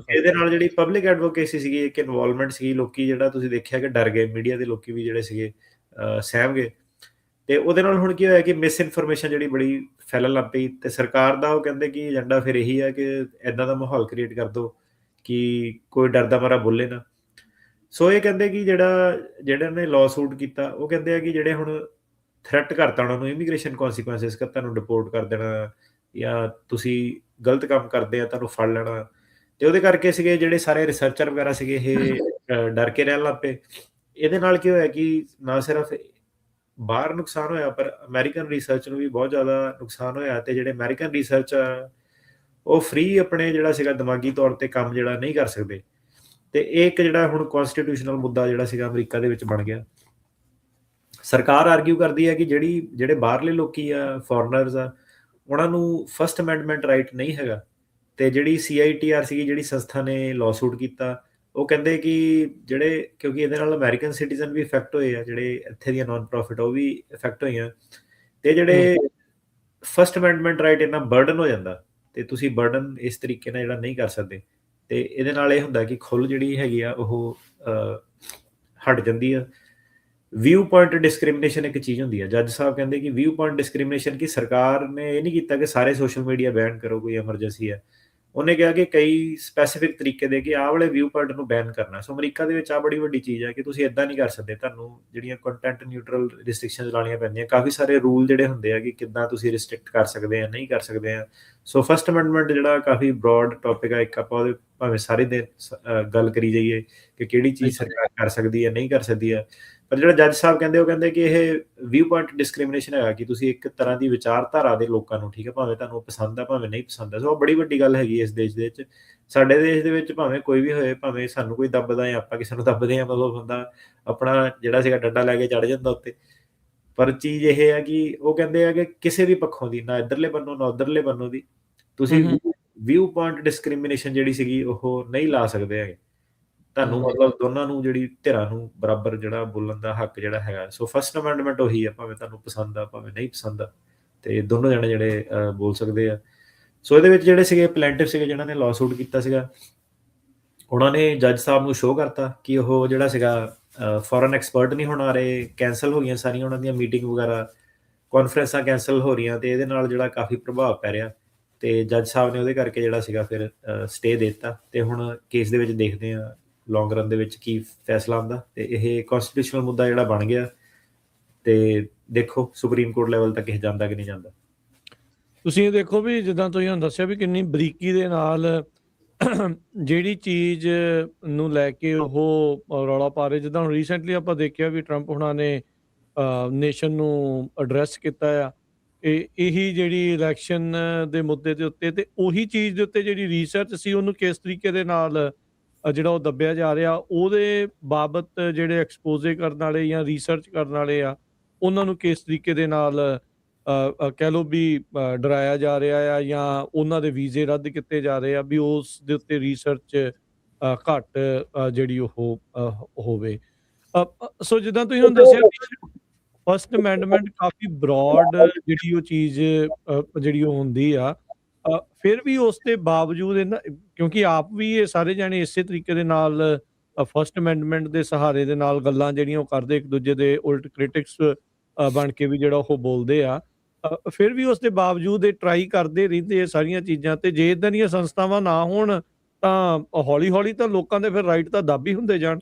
ਇਹਦੇ ਨਾਲ ਜਿਹੜੀ ਪਬਲਿਕ ਐਡਵੋਕੇਸੀ ਸੀਗੀ, ਇੱਕ ਇਨਵੋਲਵਮੈਂਟ ਸੀਗੀ, ਲੋਕੀ ਜਿਹੜਾ ਤੁਸੀਂ ਦੇਖਿਆ ਕਿ ਡਰ ਗਏ, ਮੀਡੀਆ ਦੇ ਲੋਕੀ ਵੀ ਜਿਹੜੇ ਸੀਗੇ ਸਹਿਮ ਗਏ। ਤੇ ਉਹਦੇ ਨਾਲ ਹੁਣ ਕੀ ਹੋਇਆ ਕਿ ਮਿਸ ਇਨਫੋਰਮੇਸ਼ਨ ਜਿਹੜੀ ਬੜੀ ਫੈਲਣ ਲੱਗ ਪਈ, ਤੇ ਸਰਕਾਰ ਦਾ ਉਹ ਕਹਿੰਦੇ ਕਿ ਏਜੰਡਾ ਫਿਰ ਇਹੀ ਹੈ ਕਿ ਏਦਾਂ ਦਾ ਮਾਹੌਲ ਕ੍ਰੀਏਟ ਕਰ ਦਿਓ ਕਿ ਕੋਈ ਡਰਦਾ ਮਾਰਾ ਬੋਲੇ ਨਾ। ਸੋ ਇਹ ਕਹਿੰਦੇ ਕਿ ਜਿਹੜਾ ਨੇ ਲਾਅ ਸੂਟ ਕੀਤਾ, ਉਹ ਕਹਿੰਦੇ ਆ ਕਿ ਜਿਹੜੇ ਹੁਣ ਥ੍ਰੈਟ ਕਰਤਾ ਉਹਨਾਂ ਨੂੰ ਇਮੀਗ੍ਰੇਸ਼ਨ ਕੌਨਸੀਕੁਐਂਸਿਸ, ਕਿ ਤੁਹਾਨੂੰ ਡਿਪੋਰਟ ਕਰ ਦੇਣਾ ਜਾਂ ਤੁਸੀਂ ਗਲਤ ਕੰਮ ਕਰਦੇ ਆ ਤੁਹਾਨੂੰ ਫੜ ਲੈਣਾ। ਤੇ ਉਹਦੇ ਕਰਕੇ ਸੀਗੇ ਜਿਹੜੇ ਸਾਰੇ ਰਿਸਰਚਰ ਵਗੈਰਾ ਸੀਗੇ ਇਹ ਡਰ ਕੇ ਰਹਿਣ ਲੱਗ ਪਏ। ਇਹਦੇ ਨਾਲ ਕੀ ਹੋਇਆ ਕਿ ਨਾ ਸਿਰਫ ਬਾਹਰ ਨੁਕਸਾਨ ਹੋਇਆ, ਪਰ ਅਮਰੀਕਨ ਰਿਸਰਚ ਨੂੰ ਵੀ ਬਹੁਤ ਜ਼ਿਆਦਾ ਨੁਕਸਾਨ ਹੋਇਆ। ਤੇ ਜਿਹੜੇ ਅਮਰੀਕਨ ਰਿਸਰਚ ਆ ਉਹ ਫ੍ਰੀ ਆਪਣੇ ਜਿਹੜਾ ਸੀਗਾ ਦਿਮਾਗੀ ਤੌਰ ਤੇ ਕੰਮ ਜਿਹੜਾ ਨਹੀਂ ਕਰ ਸਕਦੇ। ਤੇ ਇਹ ਇੱਕ ਜਿਹੜਾ ਹੁਣ ਕਨਸਟੀਟਿਊਸ਼ਨਲ ਮੁੱਦਾ ਜਿਹੜਾ ਸੀਗਾ ਅਮਰੀਕਾ ਦੇ ਵਿੱਚ ਬਣ ਗਿਆ। ਸਰਕਾਰ ਆਰਗਿਊ ਕਰਦੀ ਹੈ ਕਿ ਜਿਹੜੇ ਬਾਹਰਲੇ ਲੋਕੀ ਆ, ਫੋਰਨਰਸ ਆ, ਉਹਨਾਂ ਨੂੰ ਫਸਟ ਅਮੈਂਡਮੈਂਟ ਰਾਈਟ ਨਹੀਂ ਹੈਗਾ। ਤੇ ਜਿਹੜੀ CITR ਸੀਗੀ, ਜਿਹੜੀ ਸੰਸਥਾ ਨੇ ਲਾਅ ਸੂਟ ਕੀਤਾ, ਉਹ ਕਹਿੰਦੇ ਕਿ ਕਿਉਂਕਿ ਇਹਦੇ ਨਾਲ ਅਮਰੀਕਨ ਸਿਟੀਜ਼ਨ ਵੀ ਇਫੈਕਟ ਹੋਏ ਆ, ਜਿਹੜੇ ਇੱਥੇ ਦੀਆਂ ਨਾਨ ਪ੍ਰੋਫਿਟ ਉਹ ਵੀ ਇਫੈਕਟ ਹੋਈਆਂ। ਤੇ ਜਿਹੜੇ ਫਸਟ ਅਮੈਂਡਮੈਂਟ ਰਾਈਟ ਇੰਨਾ ਬਰਡਨ ਹੋ ਜਾਂਦਾ, ਤੇ ਤੁਸੀਂ ਬਰਡਨ ਇਸ ਤਰੀਕੇ ਨਾਲ ਜਿਹੜਾ ਨਹੀਂ ਕਰ ਸਕਦੇ। ਤੇ ਇਹਦੇ ਨਾਲ ਇਹ ਹੁੰਦਾ ਕਿ ਖੁੱਲ੍ਹ ਜਿਹੜੀ ਹੈਗੀ ਆ ਉਹ ਹਟ ਜਾਂਦੀ ਆ। ਵਿਊ ਪੁਆਇੰਟ ਡਿਸਕ੍ਰਿਮੀਨੇਸ਼ਨ ਇੱਕ ਚੀਜ਼ ਹੁੰਦੀ ਆ। ਜੱਜ ਸਾਹਿਬ ਕਹਿੰਦੇ ਕਿ ਵਿਊ ਪੁਆਇੰਟ ਡਿਸਕ੍ਰਿਮੀਨੇਸ਼ਨ, ਕਿ ਸਰਕਾਰ ਨੇ ਇਹ ਨਹੀਂ ਕੀਤਾ ਕਿ ਸਾਰੇ ਸੋਸ਼ਲ ਮੀਡੀਆ ਬੈਨ ਕਰੋ, ਕੋਈ ਐਮਰਜੈਂਸੀ ਹੈ। ਉਹਨੇ ਕਿਹਾ ਕਿ ਕਈ ਸਪੈਸੀਫਿਕ ਤਰੀਕੇ ਦੇ ਕਿ ਆਹ ਵਾਲੇ ਵਿਊ ਪੁਆਇੰਟ ਨੂੰ ਬੈਨ ਕਰਨਾ। ਸੋ ਅਮਰੀਕਾ ਦੇ ਵਿੱਚ ਆਹ ਬੜੀ ਵੱਡੀ ਚੀਜ਼ ਹੈ ਕਿ ਤੁਸੀਂ ਇਦਾਂ ਨਹੀਂ ਕਰ ਸਕਦੇ, ਤੁਹਾਨੂੰ ਜਿਹੜੀਆਂ ਕੰਟੈਂਟ ਨਿਊਟਰਲ ਰਿਸਟ੍ਰਿਕਸ਼ਨਸ ਲਾਉਣੀਆਂ ਪੈਂਦੀਆਂ। ਕਾਫੀ ਸਾਰੇ ਰੂਲ ਜਿਹੜੇ ਹੁੰਦੇ ਆ ਕਿ ਕਿੱਦਾਂ ਤੁਸੀਂ ਰਿਸਟ੍ਰਿਕਟ ਕਰ ਸਕਦੇ ਆ, ਨਹੀਂ ਕਰ ਸਕਦੇ ਆ। ਸੋ ਫਸਟ ਅਮੈਂਡਮੈਂਟ ਜਿਹੜਾ ਕਾਫੀ ਬ੍ਰੌਡ ਟੌਪਿਕ ਆ, ਇੱਕ ਆਪਾਂ ਉਹਦੇ ਭਾਵੇਂ ਸਾਰੇ ਦਿਨ ਗੱਲ ਕਰੀ ਜਾਈਏ ਕਿ ਕਿਹੜੀ ਚੀਜ਼ ਸਰਕਾਰ ਕਰ ਸਕਦੀ ਹੈ, ਨਹੀਂ ਕਰ ਸਕਦੀ ਹੈ। ਪਰ ਜਿਹੜਾ ਜੱਜ ਸਾਹਿਬ ਕਹਿੰਦੇ, ਉਹ ਕਹਿੰਦੇ ਕਿ ਇਹ ਵਿਊ ਪੁਆਇੰਟ ਡਿਸਕ੍ਰਿਮੀਨੇਸ਼ਨ ਹੈਗਾ, ਕਿ ਤੁਸੀਂ ਇੱਕ ਤਰ੍ਹਾਂ ਦੀ ਵਿਚਾਰਧਾਰਾ ਦੇ ਲੋਕਾਂ ਨੂੰ, ਠੀਕ ਹੈ, ਭਾਵੇਂ ਤੁਹਾਨੂੰ ਪਸੰਦ ਆ ਭਾਵੇਂ ਨਹੀਂ ਪਸੰਦ ਆ। ਸੋ ਉਹ ਬੜੀ ਵੱਡੀ ਗੱਲ ਹੈਗੀ ਇਸ ਦੇਸ਼ ਦੇ ਵਿੱਚ। ਸਾਡੇ ਦੇਸ਼ ਦੇ ਵਿੱਚ ਭਾਵੇਂ ਕੋਈ ਵੀ ਹੋਏ, ਭਾਵੇਂ ਸਾਨੂੰ ਕੋਈ ਦੱਬਦਾ ਜਾਂ ਆਪਾਂ ਕਿਸੇ ਨੂੰ ਦੱਬਦੇ ਹਾਂ, ਮਤਲਬ ਬੰਦਾ ਆਪਣਾ ਜਿਹੜਾ ਸੀਗਾ ਡੰਡਾ ਲੈ ਕੇ ਚੜ ਜਾਂਦਾ ਉੱਤੇ। ਪਰ ਚੀਜ਼ ਇਹ ਹੈ ਕਿ ਉਹ ਕਹਿੰਦੇ ਆ ਕਿ ਕਿਸੇ ਵੀ ਪੱਖੋਂ ਦੀ, ਨਾ ਇੱਧਰਲੇ ਬੰਨੋਂ ਨਾ ਉੱਧਰਲੇ ਬੰਨੋਂ ਦੀ, ਤੁਸੀਂ ਵਿਊ ਪੁਆਇੰਟ ਡਿਸਕ੍ਰਿਮੀਨੇਸ਼ਨ ਜਿਹੜੀ ਸੀਗੀ ਉਹ ਨਹੀਂ ਲਾ ਸਕਦੇ ਹੈਗੇ। ਤੁਹਾਨੂੰ ਮਤਲਬ ਦੋਨਾਂ ਨੂੰ, ਜਿਹੜੀ ਧਿਰਾਂ ਨੂੰ ਬਰਾਬਰ ਜਿਹੜਾ ਬੋਲਣ ਦਾ ਹੱਕ ਜਿਹੜਾ ਹੈਗਾ। ਸੋ ਫਸਟ ਅਮੈਂਡਮੈਂਟ ਉਹੀ ਆ, ਭਾਵੇਂ ਤੁਹਾਨੂੰ ਪਸੰਦ ਆ ਭਾਵੇਂ ਨਹੀਂ ਪਸੰਦ ਆ, ਤੇ ਦੋਨੋਂ ਜਣੇ ਜਿਹੜੇ ਬੋਲ ਸਕਦੇ ਆ। ਸੋ ਇਹਦੇ ਵਿੱਚ ਜਿਹੜੇ ਸੀਗੇ ਪਲੈਂਟਿਫ ਸੀਗੇ, ਜਿਹਨਾਂ ਨੇ ਲਾਅ ਸੂਟ ਕੀਤਾ ਸੀਗਾ, ਉਹਨਾਂ ਨੇ ਜੱਜ ਸਾਹਿਬ ਨੂੰ ਸ਼ੋਅ ਕਰਤਾ ਕਿ ਉਹ ਜਿਹੜਾ ਸੀਗਾ ਫੋਰਨ ਐਕਸਪਰਟ ਨਹੀਂ ਹੁਣ ਆ ਰਹੇ, ਕੈਂਸਲ ਹੋ ਗਈਆਂ ਸਾਰੀਆਂ ਉਹਨਾਂ ਦੀਆਂ ਮੀਟਿੰਗ ਵਗੈਰਾ, ਕਾਨਫਰੰਸਾਂ ਕੈਂਸਲ ਹੋ ਰਹੀਆਂ। ਤੇ ਇਹਦੇ ਨਾਲ ਜਿਹੜਾ ਕਾਫੀ ਪ੍ਰਭਾਵ ਪੈ ਰਿਹਾ। ਤੇ ਜੱਜ ਸਾਹਿਬ ਨੇ ਉਹਦੇ ਕਰਕੇ ਜਿਹੜਾ ਸੀਗਾ ਫਿਰ ਸਟੇ ਦੇ ਦਿੱਤਾ। ਤੇ ਹੁਣ ਕੇਸ ਦੇ ਵਿੱਚ ਦੇਖਦੇ ਆ ਲੌਂਗ ਰਨ ਦੇ ਵਿੱਚ ਕੀ ਫੈਸਲਾ ਆਉਂਦਾ, ਤੇ ਇਹ ਕੌਂਸਟੀਟਿਊਸ਼ਨਲ ਮੁੱਦਾ ਜਿਹੜਾ ਬਣ ਗਿਆ, ਤੇ ਦੇਖੋ ਸੁਪਰੀਮ ਕੋਰਟ ਲੈਵਲ ਤੱਕ ਇਹ ਜਾਂਦਾ ਕਿ ਨਹੀਂ ਜਾਂਦਾ।
ਤੁਸੀਂ ਇਹ ਦੇਖੋ ਵੀ ਜਿੱਦਾਂ ਤੁਸੀਂ ਹੁਣ ਦੱਸਿਆ ਵੀ ਕਿੰਨੀ ਬਰੀਕੀ ਦੇ ਨਾਲ ਜਿਹੜੀ ਚੀਜ਼ ਨੂੰ ਲੈ ਕੇ ਉਹ ਰੌਲਾ ਪਾ ਰਹੇ, ਜਿੱਦਾਂ ਹੁਣ ਰੀਸੈਂਟਲੀ ਆਪਾਂ ਦੇਖਿਆ ਵੀ ਟਰੰਪ ਹੁਣਾਂ ਨੇ ਨੇਸ਼ਨ ਨੂੰ ਐਡਰੈਸ ਕੀਤਾ ਆ ਇਹੀ ਜਿਹੜੀ ਇਲੈਕਸ਼ਨ ਦੇ ਮੁੱਦੇ ਦੇ ਉੱਤੇ, ਤੇ ਉਹੀ ਚੀਜ਼ ਦੇ ਉੱਤੇ ਜਿਹੜੀ ਰਿਸਰਚ ਸੀ ਉਹਨੂੰ ਕਿਸ ਤਰੀਕੇ ਦੇ ਨਾਲ ਜਿਹੜਾ ਉਹ ਦੱਬਿਆ ਜਾ ਰਿਹਾ, ਉਹਦੇ ਬਾਬਤ ਜਿਹੜੇ ਐਕਸਪੋਜ਼ੇ ਕਰਨ ਵਾਲੇ ਜਾਂ ਰਿਸਰਚ ਕਰਨ ਵਾਲੇ ਆ ਉਹਨਾਂ ਨੂੰ ਕਿਸ ਤਰੀਕੇ ਦੇ ਨਾਲ ਕਹਿ ਲਓ ਵੀ ਡਰਾਇਆ ਜਾ ਰਿਹਾ ਆ, ਜਾਂ ਉਹਨਾਂ ਦੇ ਵੀਜ਼ੇ ਰੱਦ ਕੀਤੇ ਜਾ ਰਹੇ ਆ ਵੀ ਉਸ ਦੇ ਉੱਤੇ ਰਿਸਰਚ ਘੱਟ ਜਿਹੜੀ ਉਹ ਹੋਵੇ। ਸੋ ਜਿੱਦਾਂ ਤੁਸੀਂ ਹੁਣ ਦੱਸਿਆ ਫਸਟ ਅਮੈਂਡਮੈਂਟ ਕਾਫੀ ਬਰੋਡ ਜਿਹੜੀ ਉਹ ਚੀਜ਼ ਜਿਹੜੀ ਉਹ ਹੁੰਦੀ ਆ, ਫਿਰ ਵੀ ਉਸ ਦੇ ਬਾਵਜੂਦ ਇਹਨਾਂ, ਕਿਉਂਕਿ ਆਪ ਵੀ ਇਹ ਸਾਰੇ ਜਾਣੇ ਇਸੇ ਤਰੀਕੇ ਦੇ ਨਾਲ ਫਸਟ ਅਮੈਂਡਮੈਂਟ ਦੇ ਸਹਾਰੇ ਦੇ ਨਾਲ ਗੱਲਾਂ ਜਿਹੜੀਆਂ ਉਹ ਕਰਦੇ, ਇੱਕ ਦੂਜੇ ਦੇ ਉਲਟ ਕ੍ਰਿਟਿਕਸ ਬਣ ਕੇ ਵੀ ਜਿਹੜਾ ਉਹ ਬੋਲਦੇ ਆ, ਫਿਰ ਵੀ ਉਸ ਦੇ ਬਾਵਜੂਦ ਇਹ ਟਰਾਈ ਕਰਦੇ ਰਹਿੰਦੇ ਇਹ ਸਾਰੀਆਂ ਚੀਜ਼ਾਂ। ਤੇ ਜੇ ਇਦਾਂ ਦੀਆਂ ਸੰਸਥਾਵਾਂ ਨਾ ਹੋਣ ਤਾਂ ਹੌਲੀ ਹੌਲੀ ਤਾਂ ਲੋਕਾਂ ਦੇ ਫਿਰ ਰਾਈਟ ਤਾਂ ਦੱਬ ਹੀ ਹੁੰਦੇ ਜਾਣ।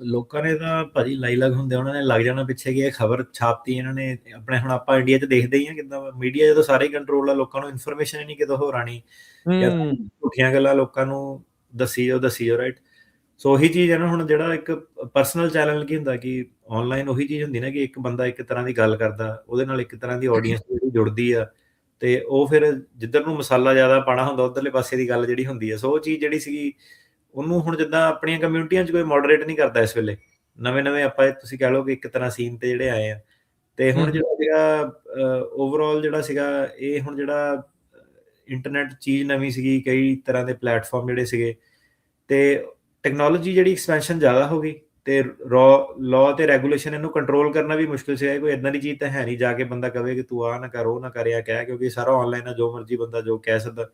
ਲੋਕਾਂ ਨੇ ਤਾਂ ਭਾਜੀ ਲਾਈ ਲੱਗ ਹੁੰਦੇ, ਉਹਨਾਂ ਨੇ ਲੱਗ ਜਾਣਾ ਪਿੱਛੇ ਕਿ ਇਹ ਖਬਰ ਛਾਪਤੀ ਇਹਨਾਂ ਨੇ ਆਪਣੇ। ਹੁਣ ਆਪਾਂ ਇੰਡੀਆ 'ਚ ਦੇਖਦੇ ਹੀ ਆ ਕਿੱਦਾਂ ਮੀਡੀਆ ਜਦੋਂ ਸਾਰੇ ਕੰਟਰੋਲ ਆ, ਲੋਕਾਂ ਨੂੰ ਇਨਫੋਰਮੇਸ਼ਨ ਹੀ ਨਹੀਂ ਕਿਤੋਂ ਹੋਰ ਆਣੀ, ਝੂਠੀਆਂ ਗੱਲਾਂ ਲੋਕਾਂ ਨੂੰ ਦੱਸੀ ਜਾਓ ਰਾਈਟ। ਸੋ ਉਹੀ ਚੀਜ਼ ਹੈ ਨਾ, ਹੁਣ ਜਿਹੜਾ ਇੱਕ ਪਰਸਨਲ ਚੈਨਲ ਕੀ ਹੁੰਦਾ ਕਿ ਆਨਲਾਈਨ ਉਹੀ ਚੀਜ਼ ਹੁੰਦੀ ਨਾ ਕਿ ਇੱਕ ਬੰਦਾ ਇੱਕ ਤਰ੍ਹਾਂ ਦੀ ਗੱਲ ਕਰਦਾ, ਉਹਦੇ ਨਾਲ ਇੱਕ ਤਰ੍ਹਾਂ ਦੀ ਆਡੀਅੰਸ ਜਿਹੜੀ ਜੁੜਦੀ ਆ, ਤੇ ਉਹ ਫਿਰ ਜਿੱਧਰ ਨੂੰ ਮਸਾਲਾ ਜ਼ਿਆਦਾ ਪਾਣਾ ਹੁੰਦਾ ਉਧਰਲੇ ਪਾਸੇ ਦੀ ਗੱਲ ਜਿਹੜੀ ਹੁੰਦੀ ਹੈ। ਸੋ ਉਹ ਚੀਜ਼ ਜਿਹੜੀ ਸੀਗੀ ਉਹਨੂੰ ਹੁਣ ਜਿੱਦਾਂ ਆਪਣੀਆਂ ਕਮਿਊਨਿਟੀਆਂ 'ਚ ਕੋਈ ਮੋਡਰੇਟ ਨਹੀਂ ਕਰਦਾ ਇਸ ਵੇਲੇ, ਨਵੇਂ ਆਪਾਂ ਤੁਸੀਂ ਕਹਿ ਲਓ ਕਿ ਇੱਕ ਤਰ੍ਹਾਂ ਸੀਨ ਤੇ ਜਿਹੜੇ ਆਏ ਆ, ਤੇ ਹੁਣ ਜਿਹੜਾ ਸੀਗਾ ਓਵਰਆਲ ਜਿਹੜਾ ਸੀਗਾ ਇਹ ਹੁਣ ਜਿਹੜਾ ਇੰਟਰਨੈਟ ਚੀਜ਼ ਨਵੀਂ ਸੀਗੀ, ਕਈ ਤਰ੍ਹਾਂ ਦੇ ਪਲੇਟਫਾਰਮ ਜਿਹੜੇ ਸੀਗੇ, ਤੇ ਟੈਕਨੋਲੋਜੀ ਜਿਹੜੀ ਐਕਸਪੈਂਸ਼ਨ ਜ਼ਿਆਦਾ ਹੋ ਗਈ, ਤੇ ਲਾਅ ਤੇ ਰੈਗੂਲੇਸ਼ਨ ਇਹਨੂੰ ਕੰਟਰੋਲ ਕਰਨਾ ਵੀ ਮੁਸ਼ਕਿਲ ਸੀਗਾ। ਕੋਈ ਇਦਾਂ ਦੀ ਚੀਜ਼ ਤਾਂ ਹੈ ਨਹੀਂ ਜਾ ਕੇ ਬੰਦਾ ਕਵੇ ਕਿ ਤੂੰ ਆਹ ਨਾ ਕਰ ਉਹ ਨਾ ਕਰ ਜਾਂ ਕਹਿ, ਕਿਉਂਕਿ ਸਾਰਾ ਆਨਲਾਈਨ ਆ, ਜੋ ਮਰਜ਼ੀ ਬੰਦਾ ਜੋ ਕਹਿ ਸਕਦਾ।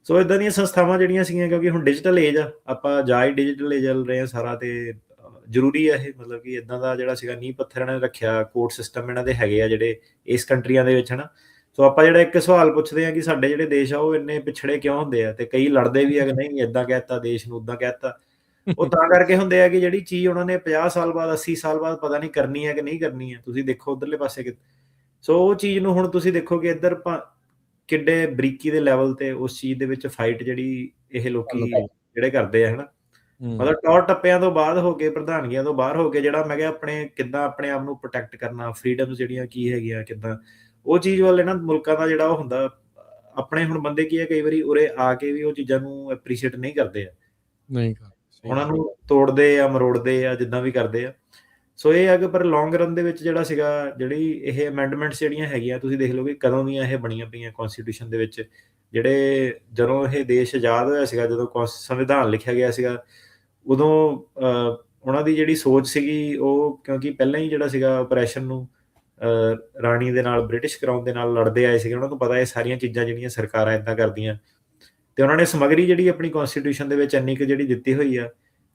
ਸੋ ਇਦਾਂ ਦੀਆਂ ਸੰਸਥਾਵਾਂ ਜਿਹੜੀਆਂ ਸੀਗੀਆਂ, ਕਿਉਂਕਿ ਹੁਣ ਡਿਜੀਟਲ ਏਜ ਆ, ਆਪਾਂ ਜਾ ਹੀ ਡਿਜੀਟਲ ਏਜ ਚੱਲ ਰਹੇ ਆ ਸਾਰਾ, ਤੇ ਜ਼ਰੂਰੀ ਆ ਇਹ, ਮਤਲਬ ਕਿ ਇਦਾਂ ਦਾ ਜਿਹੜਾ ਸੀਗਾ ਨੀਂਹ ਪੱਥਰ ਇਹਨਾਂ ਨੇ ਰੱਖਿਆ, ਕੋਰਟ ਸਿਸਟਮ ਇਹਨਾਂ ਦੇ ਹੈਗੇ ਆ ਜਿਹੜੇ ਇਸ ਕੰਟਰੀਆਂ ਦੇ ਵਿੱਚ, ਹਨਾ। ਸੋ ਆਪਾਂ ਜਿਹੜਾ ਇੱਕ ਸਵਾਲ ਪੁੱਛਦੇ ਆ ਕਿ ਸਾਡੇ ਜਿਹੜੇ ਦੇਸ਼ ਆ ਉਹ ਇੰਨੇ ਪਿਛੜੇ ਕਿਉਂ ਹੁੰਦੇ ਆ, ਤੇ ਕਈ ਲੜਦੇ ਵੀ ਆ ਕਿ ਨਹੀਂ ਇਦਾਂ ਕਹਿਤਾ ਦੇਸ਼ ਨੂੰ, ਉਦਾਂ ਕਹਿਤਾ। ਉਹ ਤਾਂ ਕਰਕੇ ਹੁੰਦੇ ਆ ਕਿ ਜਿਹੜੀ ਚੀਜ਼ ਉਹਨਾਂ ਨੇ 50 ਸਾਲ ਬਾਅਦ 80 ਸਾਲ ਬਾਅਦ ਪਤਾ ਨਹੀਂ ਕਰਨੀ ਹੈ ਕਿ ਨਹੀਂ ਕਰਨੀ ਹੈ, ਤੁਸੀਂ ਦੇਖੋ ਉਧਰਲੇ ਪਾਸੇ। ਸੋ ਉਹ ਚੀਜ਼ ਨੂੰ ਹੁਣ ਤੁਸੀਂ ਦੇਖੋ ਕਿ ਇੱਧਰ ਕਿੱਡੇ ਬਰੀਕੀ ਦੇ ਲੈਵਲ ਤੇ ਉਸ ਚੀਜ਼ ਦੇ ਵਿੱਚ ਫਾਈਟ ਜਿਹੜੀ ਇਹ ਲੋਕੀ ਜਿਹੜੇ ਕਰਦੇ ਆ, ਹਨਾ। ਮਤਲਬ ਟੌਰ ਟੱਪਿਆਂ ਤੋਂ ਬਾਅਦ ਹੋ ਕੇ, ਪ੍ਰਧਾਨਗੀਆਂ ਤੋਂ ਬਾਹਰ ਹੋ ਕੇ, ਜਿਹੜਾ ਮੈਂ ਕਿਹਾ ਕਿੱਦਾਂ ਆਪਣੇ ਆਪ ਨੂੰ ਪ੍ਰੋਟੈਕਟ ਕਰਨਾ, ਫਰੀਡਮਸ ਜਿਹੜੀਆਂ ਕੀ ਹੈਗੀਆਂ ਕਿੱਦਾਂ, ਉਹ ਚੀਜ਼ ਵੱਲ ਇਹਨਾਂ ਮੁਲਕਾਂ ਦਾ ਜਿਹੜਾ ਉਹ ਹੁੰਦਾ। ਆਪਣੇ ਹੁਣ ਬੰਦੇ ਕੀ ਹੈ, ਕਈ ਵਾਰੀ ਉਰੇ ਆ ਕੇ ਵੀ ਉਹ ਚੀਜ਼ਾਂ ਨੂੰ ਐਪਰੀਸ਼ੀਏਟ ਨਹੀਂ ਕਰਦੇ ਆ,
ਨਹੀਂ
ਉਹਨਾਂ ਨੂੰ ਤੋੜਦੇ ਆ, ਮਰੋੜਦੇ ਆ, ਜਿੱਦਾਂ ਵੀ ਕਰਦੇ ਆ। ਸੋ ਇਹ ਆ ਕਿ ਪਰ ਲੌਂਗ ਰਨ ਦੇ ਵਿੱਚ ਜਿਹੜਾ ਸੀਗਾ, ਜਿਹੜੀ ਇਹ ਅਮੈਂਡਮੈਂਟਸ ਜਿਹੜੀਆਂ ਹੈਗੀਆਂ, ਤੁਸੀਂ ਦੇਖ ਲਓ ਕਿ ਕਦੋਂ ਦੀਆਂ ਇਹ ਬਣੀਆਂ ਪਈਆਂ ਕਨਸਟੀਟਿਊਸ਼ਨ ਦੇ ਵਿੱਚ। ਜਿਹੜੇ ਜਦੋਂ ਇਹ ਦੇਸ਼ ਆਜ਼ਾਦ ਹੋਇਆ ਸੀਗਾ, ਜਦੋਂ ਸੰਵਿਧਾਨ ਲਿਖਿਆ ਗਿਆ ਸੀਗਾ, ਉਦੋਂ ਉਹਨਾਂ ਦੀ ਜਿਹੜੀ ਸੋਚ ਸੀਗੀ ਉਹ, ਕਿਉਂਕਿ ਪਹਿਲਾਂ ਹੀ ਜਿਹੜਾ ਸੀਗਾ ਆਪਰੇਸ਼ਨ ਨੂੰ ਰਾਣੀ ਦੇ ਨਾਲ, ਬ੍ਰਿਟਿਸ਼ ਕਰਾਊਨ ਦੇ ਨਾਲ ਲੜਦੇ ਆਏ ਸੀਗੇ, ਉਹਨਾਂ ਨੂੰ ਪਤਾ ਇਹ ਸਾਰੀਆਂ ਚੀਜ਼ਾਂ ਜਿਹੜੀਆਂ ਸਰਕਾਰਾਂ ਇੱਦਾਂ ਕਰਦੀਆਂ, ਤੇ ਉਹਨਾਂ ਨੇ ਸਮੱਗਰੀ ਜਿਹੜੀ ਆਪਣੀ ਕਨਸਟੀਟਿਊਸ਼ਨ ਦੇ ਵਿੱਚ ਇੰਨੀ ਕੁ ਜਿਹੜੀ ਦਿੱਤੀ ਹੋਈ ਆ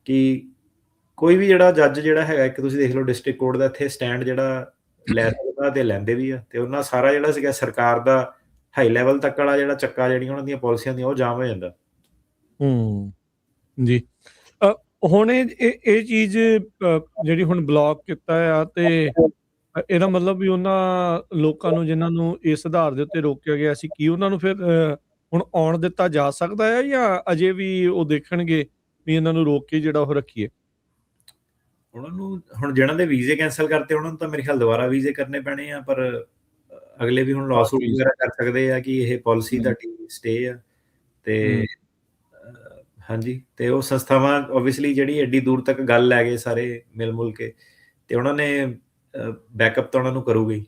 ਕਿ ਕੋਈ ਵੀ ਜਿਹੜਾ ਜੱਜ ਜਿਹੜਾ ਹੈਗਾ, ਇੱਕ ਤੁਸੀਂ ਦੇਖ ਲਓ ਡਿਸਟ੍ਰਿਕਟ ਕੋਰਟ ਦਾ ਇੱਥੇ ਸਟੈਂਡ ਜਿਹੜਾ ਲੈ ਸਕਦਾ, ਤੇ ਲੈਂਦੇ ਵੀ ਆ, ਤੇ ਉਹਨਾਂ ਸਾਰਾ ਜਿਹੜਾ ਸੀਗਾ ਸਰਕਾਰ ਦਾ ਹਾਈ ਲੈਵਲ ਤੱਕ ਵਾਲਾ ਜਿਹੜਾ ਚੱਕਾ, ਜਿਹੜੀਆਂ ਉਹਨਾਂ ਦੀਆਂ ਪਾਲਿਸੀਆਂ ਦੀਆਂ, ਉਹ ਜਾਮ ਹੋ ਜਾਂਦਾ।
ਜੀ ਹੁਣ ਇਹ ਚੀਜ਼ ਜਿਹੜੀ ਹੁਣ ਬਲੌਕ ਕੀਤਾ ਆ, ਤੇ ਇਹਦਾ ਮਤਲਬ ਵੀ ਉਹਨਾਂ ਲੋਕਾਂ ਨੂੰ ਜਿਨ੍ਹਾਂ ਨੂੰ ਇਸ ਆਧਾਰ ਦੇ ਉੱਤੇ ਰੋਕਿਆ ਗਿਆ ਸੀ, ਕੀ ਉਹਨਾਂ ਨੂੰ ਫਿਰ ਹੁਣ ਆਉਣ ਦਿੱਤਾ ਜਾ ਸਕਦਾ ਹੈ, ਜਾਂ ਅਜੇ ਵੀ ਉਹ ਦੇਖਣਗੇ ਵੀ ਇਹਨਾਂ ਨੂੰ ਰੋਕ ਕੇ ਜਿਹੜਾ ਉਹ ਰੱਖੀਏ?
ਉਹਨਾਂ ਨੂੰ ਹੁਣ ਜਿਹਨਾਂ ਦੇ ਵੀਜ਼ੇ ਕੈਂਸਲ ਕਰਤੇ, ਉਹਨਾਂ ਨੂੰ ਤਾਂ ਮੇਰੇ ਖਿਆਲ ਦੁਬਾਰਾ ਵੀਜ਼ੇ ਕਰਨੇ ਪੈਣੇ ਆ, ਪਰ ਅਗਲੇ ਵੀ ਹੁਣ ਲਾਸੂਟ ਵਗੈਰਾ ਕਰ ਸਕਦੇ ਆ ਕਿ ਇਹ ਪਾਲਿਸੀ ਤੁਹਾਡੀ ਸਟੇ ਆ, ਤੇ ਹਾਂਜੀ। ਤੇ ਉਹ ਸੰਸਥਾਵਾਂ ਓਬਵੀਅਸਲੀ ਜਿਹੜੀ ਐਡੀ ਦੂਰ ਤੱਕ ਗੱਲ ਲੈ ਗਏ ਸਾਰੇ ਮਿਲ ਮੁਲ ਕੇ, ਤੇ ਉਹਨਾਂ ਨੇ ਬੈਕਅਪ ਤਾਂ ਉਹਨਾਂ ਨੂੰ ਕਰੂਗਾ ਹੀ।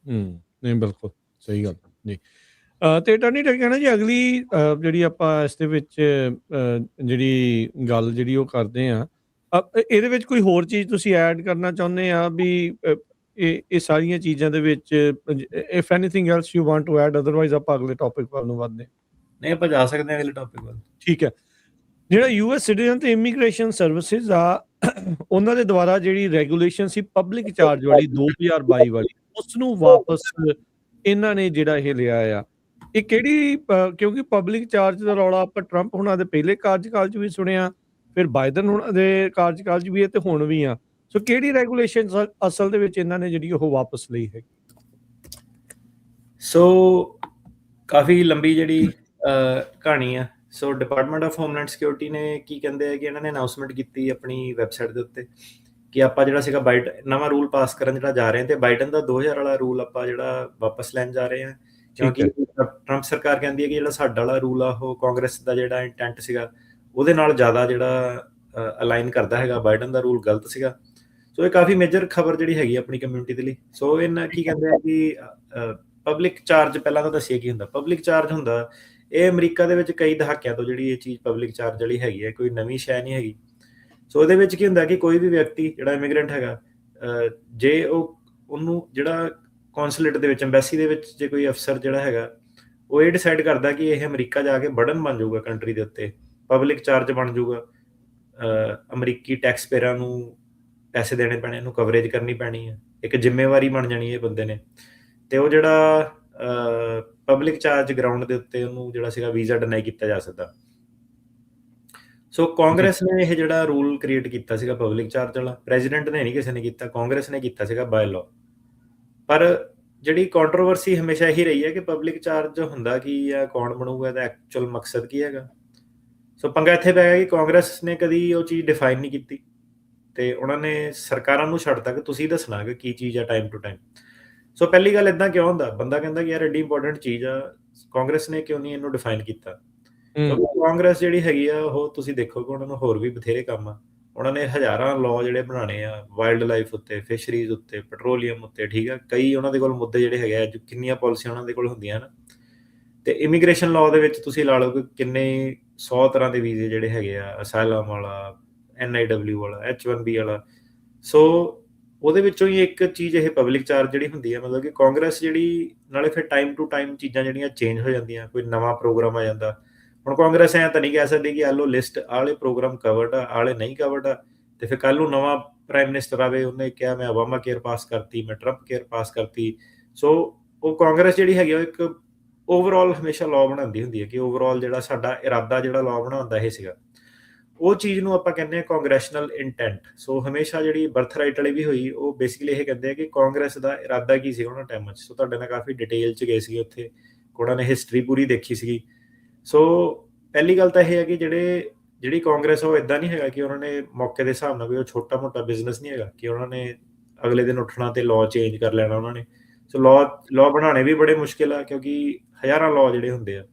ਨਹੀਂ ਬਿਲਕੁਲ ਸਹੀ ਗੱਲ ਜੀ। ਤੇ ਅਟਾਰਨੀ ਟਰਕਿਆਨਾ ਜੀ, ਅਗਲੀ ਜਿਹੜੀ ਆਪਾਂ ਇਸ ਦੇ ਵਿੱਚ ਜਿਹੜੀ ਗੱਲ ਜਿਹੜੀ ਉਹ ਕਰਦੇ ਆ, ਇਹਦੇ ਵਿੱਚ ਕੋਈ ਹੋਰ ਚੀਜ਼ ਤੁਸੀਂ ਐਡ ਕਰਨਾ ਚਾਹੁੰਦੇ ਆ ਵੀ ਇਹ ਸਾਰੀਆਂ ਚੀਜ਼ਾਂ ਦੇ ਵਿੱਚ, if anything else you want to add, otherwise ਆਪਾਂ ਅਗਲੇ ਟੌਪਿਕ ਵੱਲ ਨੂੰ ਵਧਦੇ?
ਨਹੀਂ, ਆਪਾਂ ਜਾ ਸਕਦੇ ਹਾਂ ਅਗਲੇ ਟੌਪਿਕ ਵੱਲ।
ਠੀਕ ਹੈ। ਜਿਹੜਾ US ਸਿਟੀਜ਼ਨ ਤੇ ਇਮੀਗ੍ਰੇਸ਼ਨ ਸਰਵਿਸਿਜ਼ ਆ, ਉਹਨਾਂ ਦੇ ਦੁਆਰਾ ਜਿਹੜੀ ਰੈਗੂਲੇਸ਼ਨ ਸੀ ਪਬਲਿਕ ਚਾਰਜ ਵਾਲੀ 2022 ਵਾਲੀ, ਉਸ ਨੂੰ ਵਾਪਸ ਇਹਨਾਂ ਨੇ ਜਿਹੜਾ ਇਹ ਲਿਆ ਆ, ਇਹ ਕਿਹੜੀ ਕਿਉਂਕਿ ਪਬਲਿਕ ਚਾਰਜ ਦਾ ਰੌਲਾ ਆਪਾਂ ਟਰੰਪ ਹੁਣਾਂ ਦੇ ਪਹਿਲੇ ਕਾਰਜਕਾਲ 'ਚ ਵੀ ਸੁਣਿਆ, ਫਿਰ ਬਾਈਡਨ ਉਹਨਾਂ ਦੇ ਕਾਰਜਕਾਲ 'ਚ ਵੀ ਹੈ ਤੇ ਹੁਣ ਵੀ ਆ। ਸੋ ਕਿਹੜੀ ਰੈਗੂਲੇਸ਼ਨ ਅਸਲ ਦੇ ਵਿੱਚ ਇਹਨਾਂ ਨੇ ਜਿਹੜੀ ਉਹ ਵਾਪਸ ਲਈ ਹੈ?
ਸੋ ਕਾਫੀ ਲੰਬੀ ਜਿਹੜੀ ਕਹਾਣੀ ਆ। ਸੋ ਡਿਪਾਰਟਮੈਂਟ ਆਫ ਹੋਮਲੈਂਡ ਸਿਕਿਉਰਿਟੀ ਨੇ ਕੀ ਕਹਿੰਦੇ ਆ ਕਿ ਇਹਨਾਂ ਨੇ ਅਨਾਊਂਸਮੈਂਟ ਕੀਤੀ ਆਪਣੀ ਵੈਬਸਾਈਟ ਦੇ ਉੱਤੇ ਕਿ ਆਪਾਂ ਜਿਹੜਾ ਸੀਗਾ ਨਵਾਂ ਰੂਲ ਪਾਸ ਕਰਨ ਜਿਹੜਾ ਜਾ ਰਹੇ ਹਾਂ, ਤੇ ਬਾਈਡਨ ਦਾ 2000 ਵਾਲਾ ਰੂਲ ਆਪਾਂ ਜਿਹੜਾ ਵਾਪਸ ਲੈਣ ਜਾ ਰਹੇ ਹਾਂ, ਕਿਉਂਕਿ ਟਰੰਪ ਸਰਕਾਰ ਕਹਿੰਦੀ ਹੈ ਕਿ ਜਿਹੜਾ ਸਾਡਾ ਵਾਲਾ ਰੂਲ ਆ ਉਹ ਕਾਂਗਰਸ ਦਾ ਜਿਹੜਾ ਇੰਟੈਂਟ ਸੀਗਾ ਉਹਦੇ ਨਾਲ ਜ਼ਿਆਦਾ ਜਿਹੜਾ ਅਲਾਈਨ ਕਰਦਾ ਹੈਗਾ। ਬਾਈਡਨ ਦਾ ਰੂਲ ਗਲਤ ਸੀਗਾ। ਸੋ ਇਹ ਕਾਫੀ ਮੇਜਰ ਖਬਰ ਜਿਹੜੀ ਹੈਗੀ ਆਪਣੀ ਕਮਿਊਨਿਟੀ ਦੇ ਲਈ। ਸੋ ਇਹਨਾਂ ਕੀ ਕਹਿੰਦੇ ਆ ਕਿ ਪਬਲਿਕ ਚਾਰਜ, ਪਹਿਲਾਂ ਤਾਂ ਦੱਸੀਏ ਕੀ ਹੁੰਦਾ। ਪਬਲਿਕ ਚਾਰਜ ਹੁੰਦਾ, ਇਹ ਅਮਰੀਕਾ ਦੇ ਵਿੱਚ ਕਈ ਦਹਾਕਿਆਂ ਤੋਂ ਜਿਹੜੀ ਇਹ ਚੀਜ਼ ਪਬਲਿਕ ਚਾਰਜ ਵਾਲੀ ਹੈਗੀ ਹੈ, ਕੋਈ ਨਵੀਂ ਸ਼ੈ ਨਹੀਂ ਹੈਗੀ। ਸੋ ਇਹਦੇ ਵਿੱਚ ਕੀ ਹੁੰਦਾ ਕਿ ਕੋਈ ਵੀ ਵਿਅਕਤੀ ਜਿਹੜਾ ਇਮੀਗ੍ਰੈਂਟ ਹੈਗਾ, ਜੇ ਉਹਨੂੰ ਜਿਹੜਾ ਕੌਂਸੂਲੇਟ ਦੇ ਵਿੱਚ, ਐਮਬੈਸੀ ਦੇ ਵਿੱਚ ਜੇ ਕੋਈ ਅਫਸਰ ਜਿਹੜਾ ਹੈਗਾ ਉਹ ਇਹ ਡਿਸਾਈਡ ਕਰਦਾ ਕਿ ਇਹ ਅਮਰੀਕਾ ਜਾ ਕੇ ਬਰਡਨ ਬਣ ਜਾਊਗਾ ਕੰਟਰੀ ਦੇ ਉੱਤੇ, ਪਬਲਿਕ ਚਾਰਜ ਬਣ ਜਾਊਗਾ, ਅਮਰੀਕੀ ਟੈਕਸ ਪੇਅਰਾਂ ਨੂੰ ਪੈਸੇ ਦੇਣੇ ਪੈਣੇ, ਇਹਨੂੰ ਕਵਰੇਜ ਕਰਨੀ ਪੈਣੀ ਹੈ, ਇੱਕ ਜ਼ਿੰਮੇਵਾਰੀ ਬਣ ਜਾਣੀ ਇਹ ਬੰਦੇ ਨੇ, ਤੇ ਉਹ ਜਿਹੜਾ ਪਬਲਿਕ ਚਾਰਜ ਗਰਾਊਂਡ ਦੇ ਉੱਤੇ ਉਹਨੂੰ ਜਿਹੜਾ ਸੀਗਾ ਵੀਜ਼ਾ ਡਿਨਾਈ ਕੀਤਾ ਜਾ ਸਕਦਾ। ਸੋ ਕਾਂਗਰਸ ਨੇ ਇਹ ਜਿਹੜਾ ਰੂਲ ਕ੍ਰੀਏਟ ਕੀਤਾ ਸੀਗਾ ਪਬਲਿਕ ਚਾਰਜ ਵਾਲਾ, ਪ੍ਰੈਜ਼ੀਡੈਂਟ ਨੇ ਨਹੀਂ ਕਿਸੇ ਨੇ ਕੀਤਾ, ਕਾਂਗਰਸ ਨੇ ਕੀਤਾ ਸੀਗਾ ਬਾਏ ਲਾਅ। ਪਰ ਜਿਹੜੀ ਕੰਟਰੋਵਰਸੀ ਹਮੇਸ਼ਾ ਇਹੀ ਰਹੀ ਹੈ ਕਿ ਪਬਲਿਕ ਚਾਰਜ ਹੁੰਦਾ ਕੀ ਆ, ਕੌਣ ਬਣੂਗਾ, ਇਹਦਾ ਐਕਚੁਅਲ ਮਕਸਦ ਕੀ ਹੈਗਾ। ਸੋ ਪੰਗਾ ਇੱਥੇ ਪੈ ਗਿਆ ਕਿ ਕਾਂਗਰਸ ਨੇ ਕਦੀ ਉਹ ਚੀਜ਼ ਡਿਫਾਈਨ ਨਹੀਂ ਕੀਤੀ, ਤੇ ਉਹਨਾਂ ਨੇ ਸਰਕਾਰਾਂ ਨੂੰ ਛੱਡਤਾ ਕਿ ਤੁਸੀਂ ਦੱਸਣਾ ਕਿ ਕੀ ਚੀਜ਼ ਆ ਟਾਈਮ ਟੂ ਟਾਈਮ। ਸੋ ਪਹਿਲੀ ਗੱਲ, ਇੱਦਾਂ ਕਿਉਂ ਹੁੰਦਾ? ਬੰਦਾ ਕਹਿੰਦਾ ਕਿ ਯਾਰ ਐਡੀ ਇੰਪੋਰਟੈਂਟ ਚੀਜ਼ ਆ, ਕਾਂਗਰਸ ਨੇ ਕਿਉਂ ਨਹੀਂ ਇਹਨੂੰ ਡਿਫਾਈਨ ਕੀਤਾ? ਕਾਂਗਰਸ ਜਿਹੜੀ ਹੈਗੀ ਆ ਉਹ ਤੁਸੀਂ ਦੇਖੋਗੇ ਉਹਨਾਂ ਨੂੰ ਹੋਰ ਵੀ ਬਥੇਰੇ ਕੰਮ ਆ। ਉਹਨਾਂ ਨੇ ਹਜ਼ਾਰਾਂ ਲਾਅ ਜਿਹੜੇ ਬਣਾਉਣੇ ਆ ਵਾਈਲਡ ਲਾਈਫ ਉੱਤੇ, ਫਿਸ਼ਰੀਜ਼ ਉੱਤੇ, ਪੈਟਰੋਲੀਅਮ ਉੱਤੇ, ਠੀਕ ਆ। ਕਈ ਉਹਨਾਂ ਦੇ ਕੋਲ ਮੁੱਦੇ ਜਿਹੜੇ ਹੈਗੇ ਆ, ਕਿੰਨੀਆਂ ਪਾਲਿਸੀਆਂ ਉਹਨਾਂ ਦੇ ਕੋਲ ਹੁੰਦੀਆਂ ਨਾ। ਤੇ ਇਮੀਗ੍ਰੇਸ਼ਨ ਲਾਅ ਦੇ ਵਿੱਚ ਤੁਸੀਂ ਲਾ ਲਓ ਕਿ ਕਿੰਨੇ 100 ਤਰ੍ਹਾਂ ਦੇ ਵੀਜ਼ੇ ਜਿਹੜੇ ਹੈਗੇ ਆ, ਅਸਾਈਲਮ ਵਾਲਾ, NIW ਵਾਲਾ, H1B ਵਾਲਾ। ਸੋ ਉਹਦੇ ਵਿੱਚੋਂ ਹੀ ਇੱਕ ਚੀਜ਼ ਇਹ ਪਬਲਿਕ ਚਾਰਜ ਜਿਹੜੀ ਹੁੰਦੀ ਹੈ, ਮਤਲਬ ਕਿ ਕਾਂਗਰਸ ਜਿਹੜੀ ਨਾਲੇ ਫਿਰ ਟਾਈਮ ਟੂ ਟਾਈਮ ਚੀਜ਼ਾਂ ਜਿਹੜੀਆਂ ਚੇਂਜ ਹੋ ਜਾਂਦੀਆਂ, ਕੋਈ ਨਵਾਂ ਪ੍ਰੋਗਰਾਮ ਆ ਜਾਂਦਾ। ਹੁਣ ਕਾਂਗਰਸ ਐਂ ਤਾਂ ਨਹੀਂ ਕਹਿ ਸਕਦੀ ਕਿ ਆਲੋ ਲਿਸਟ ਆਲੇ ਪ੍ਰੋਗਰਾਮ ਕਵਰਡ ਆ, ਆਲੇ ਨਹੀਂ ਕਵਰਡ ਆ, ਤੇ ਫਿਰ ਕੱਲ ਨੂੰ ਨਵਾਂ ਪ੍ਰਾਈਮ ਮਿਨਿਸਟਰ ਆਵੇ, ਉਹਨੇ ਕਿਹਾ ਮੈਂ ਓਬਾਮਾ ਕੇਅਰ ਪਾਸ ਕਰਤੀ, ਮੈਂ ਟਰੰਪ ਕੇਅਰ ਪਾਸ ਕਰਤੀ। ਸੋ ਉਹ ਕਾਂਗਰਸ ਜਿਹੜੀ ਹੈਗੀ ਉਹ ਇੱਕ ਓਵਰਆਲ ਹਮੇਸ਼ਾ ਲਾਅ ਬਣਾਉਂਦੀ ਹੁੰਦੀ ਹੈ ਕਿ ਓਵਰਆਲ ਜਿਹੜਾ ਸਾਡਾ ਇਰਾਦਾ ਜਿਹੜਾ ਲਾਅ ਬਣਾਉਂਦਾ ਇਹ ਸੀਗਾ, ਉਹ ਚੀਜ਼ ਨੂੰ ਆਪਾਂ ਕਹਿੰਦੇ ਹਾਂ ਕਾਂਗਰੈਸ਼ਨਲ ਇੰਟੈਂਟ। ਸੋ ਹਮੇਸ਼ਾ ਜਿਹੜੀ ਬਰਥ ਰਾਈਟ ਵਾਲੀ ਵੀ ਹੋਈ, ਉਹ ਬੇਸਿਕਲੀ ਇਹ ਕਹਿੰਦੇ ਆ ਕਿ ਕਾਂਗਰਸ ਦਾ ਇਰਾਦਾ ਕੀ ਸੀ ਉਹਨਾਂ ਟਾਈਮਾਂ 'ਚ। ਸੋ ਤੁਹਾਡੇ ਨਾਲ ਕਾਫੀ ਡਿਟੇਲ 'ਚ ਗਏ ਸੀਗੇ ਉੱਥੇ, ਉਹਨਾਂ ਨੇ ਹਿਸਟਰੀ ਪੂਰੀ ਦੇਖੀ ਸੀਗੀ। ਸੋ ਪਹਿਲੀ ਗੱਲ ਤਾਂ ਇਹ ਹੈ ਕਿ ਜਿਹੜੀ ਕਾਂਗਰਸ ਉਹ ਇੱਦਾਂ ਨਹੀਂ ਹੈਗਾ ਕਿ ਉਹਨਾਂ ਨੇ ਮੌਕੇ ਦੇ ਹਿਸਾਬ ਨਾਲ, ਕੋਈ ਉਹ ਛੋਟਾ ਮੋਟਾ ਬਿਜ਼ਨਸ ਨਹੀਂ ਹੈਗਾ ਕਿ ਉਹਨਾਂ ਨੇ ਅਗਲੇ ਦਿਨ ਉੱਠਣਾ ਤੇ ਲਾਅ ਚੇਂਜ ਕਰ ਲੈਣਾ ਉਹਨਾਂ ਨੇ। ਸੋ ਲਾਅ ਬਣਾਉਣੇ ਵੀ ਬੜੇ ਮੁਸ਼ਕਿਲ ਆ, ਕਿਉਂਕਿ ਹਜ਼ਾਰਾਂ ਲਾਅ ਜਿਹੜੇ ਹੁੰਦੇ ਆ,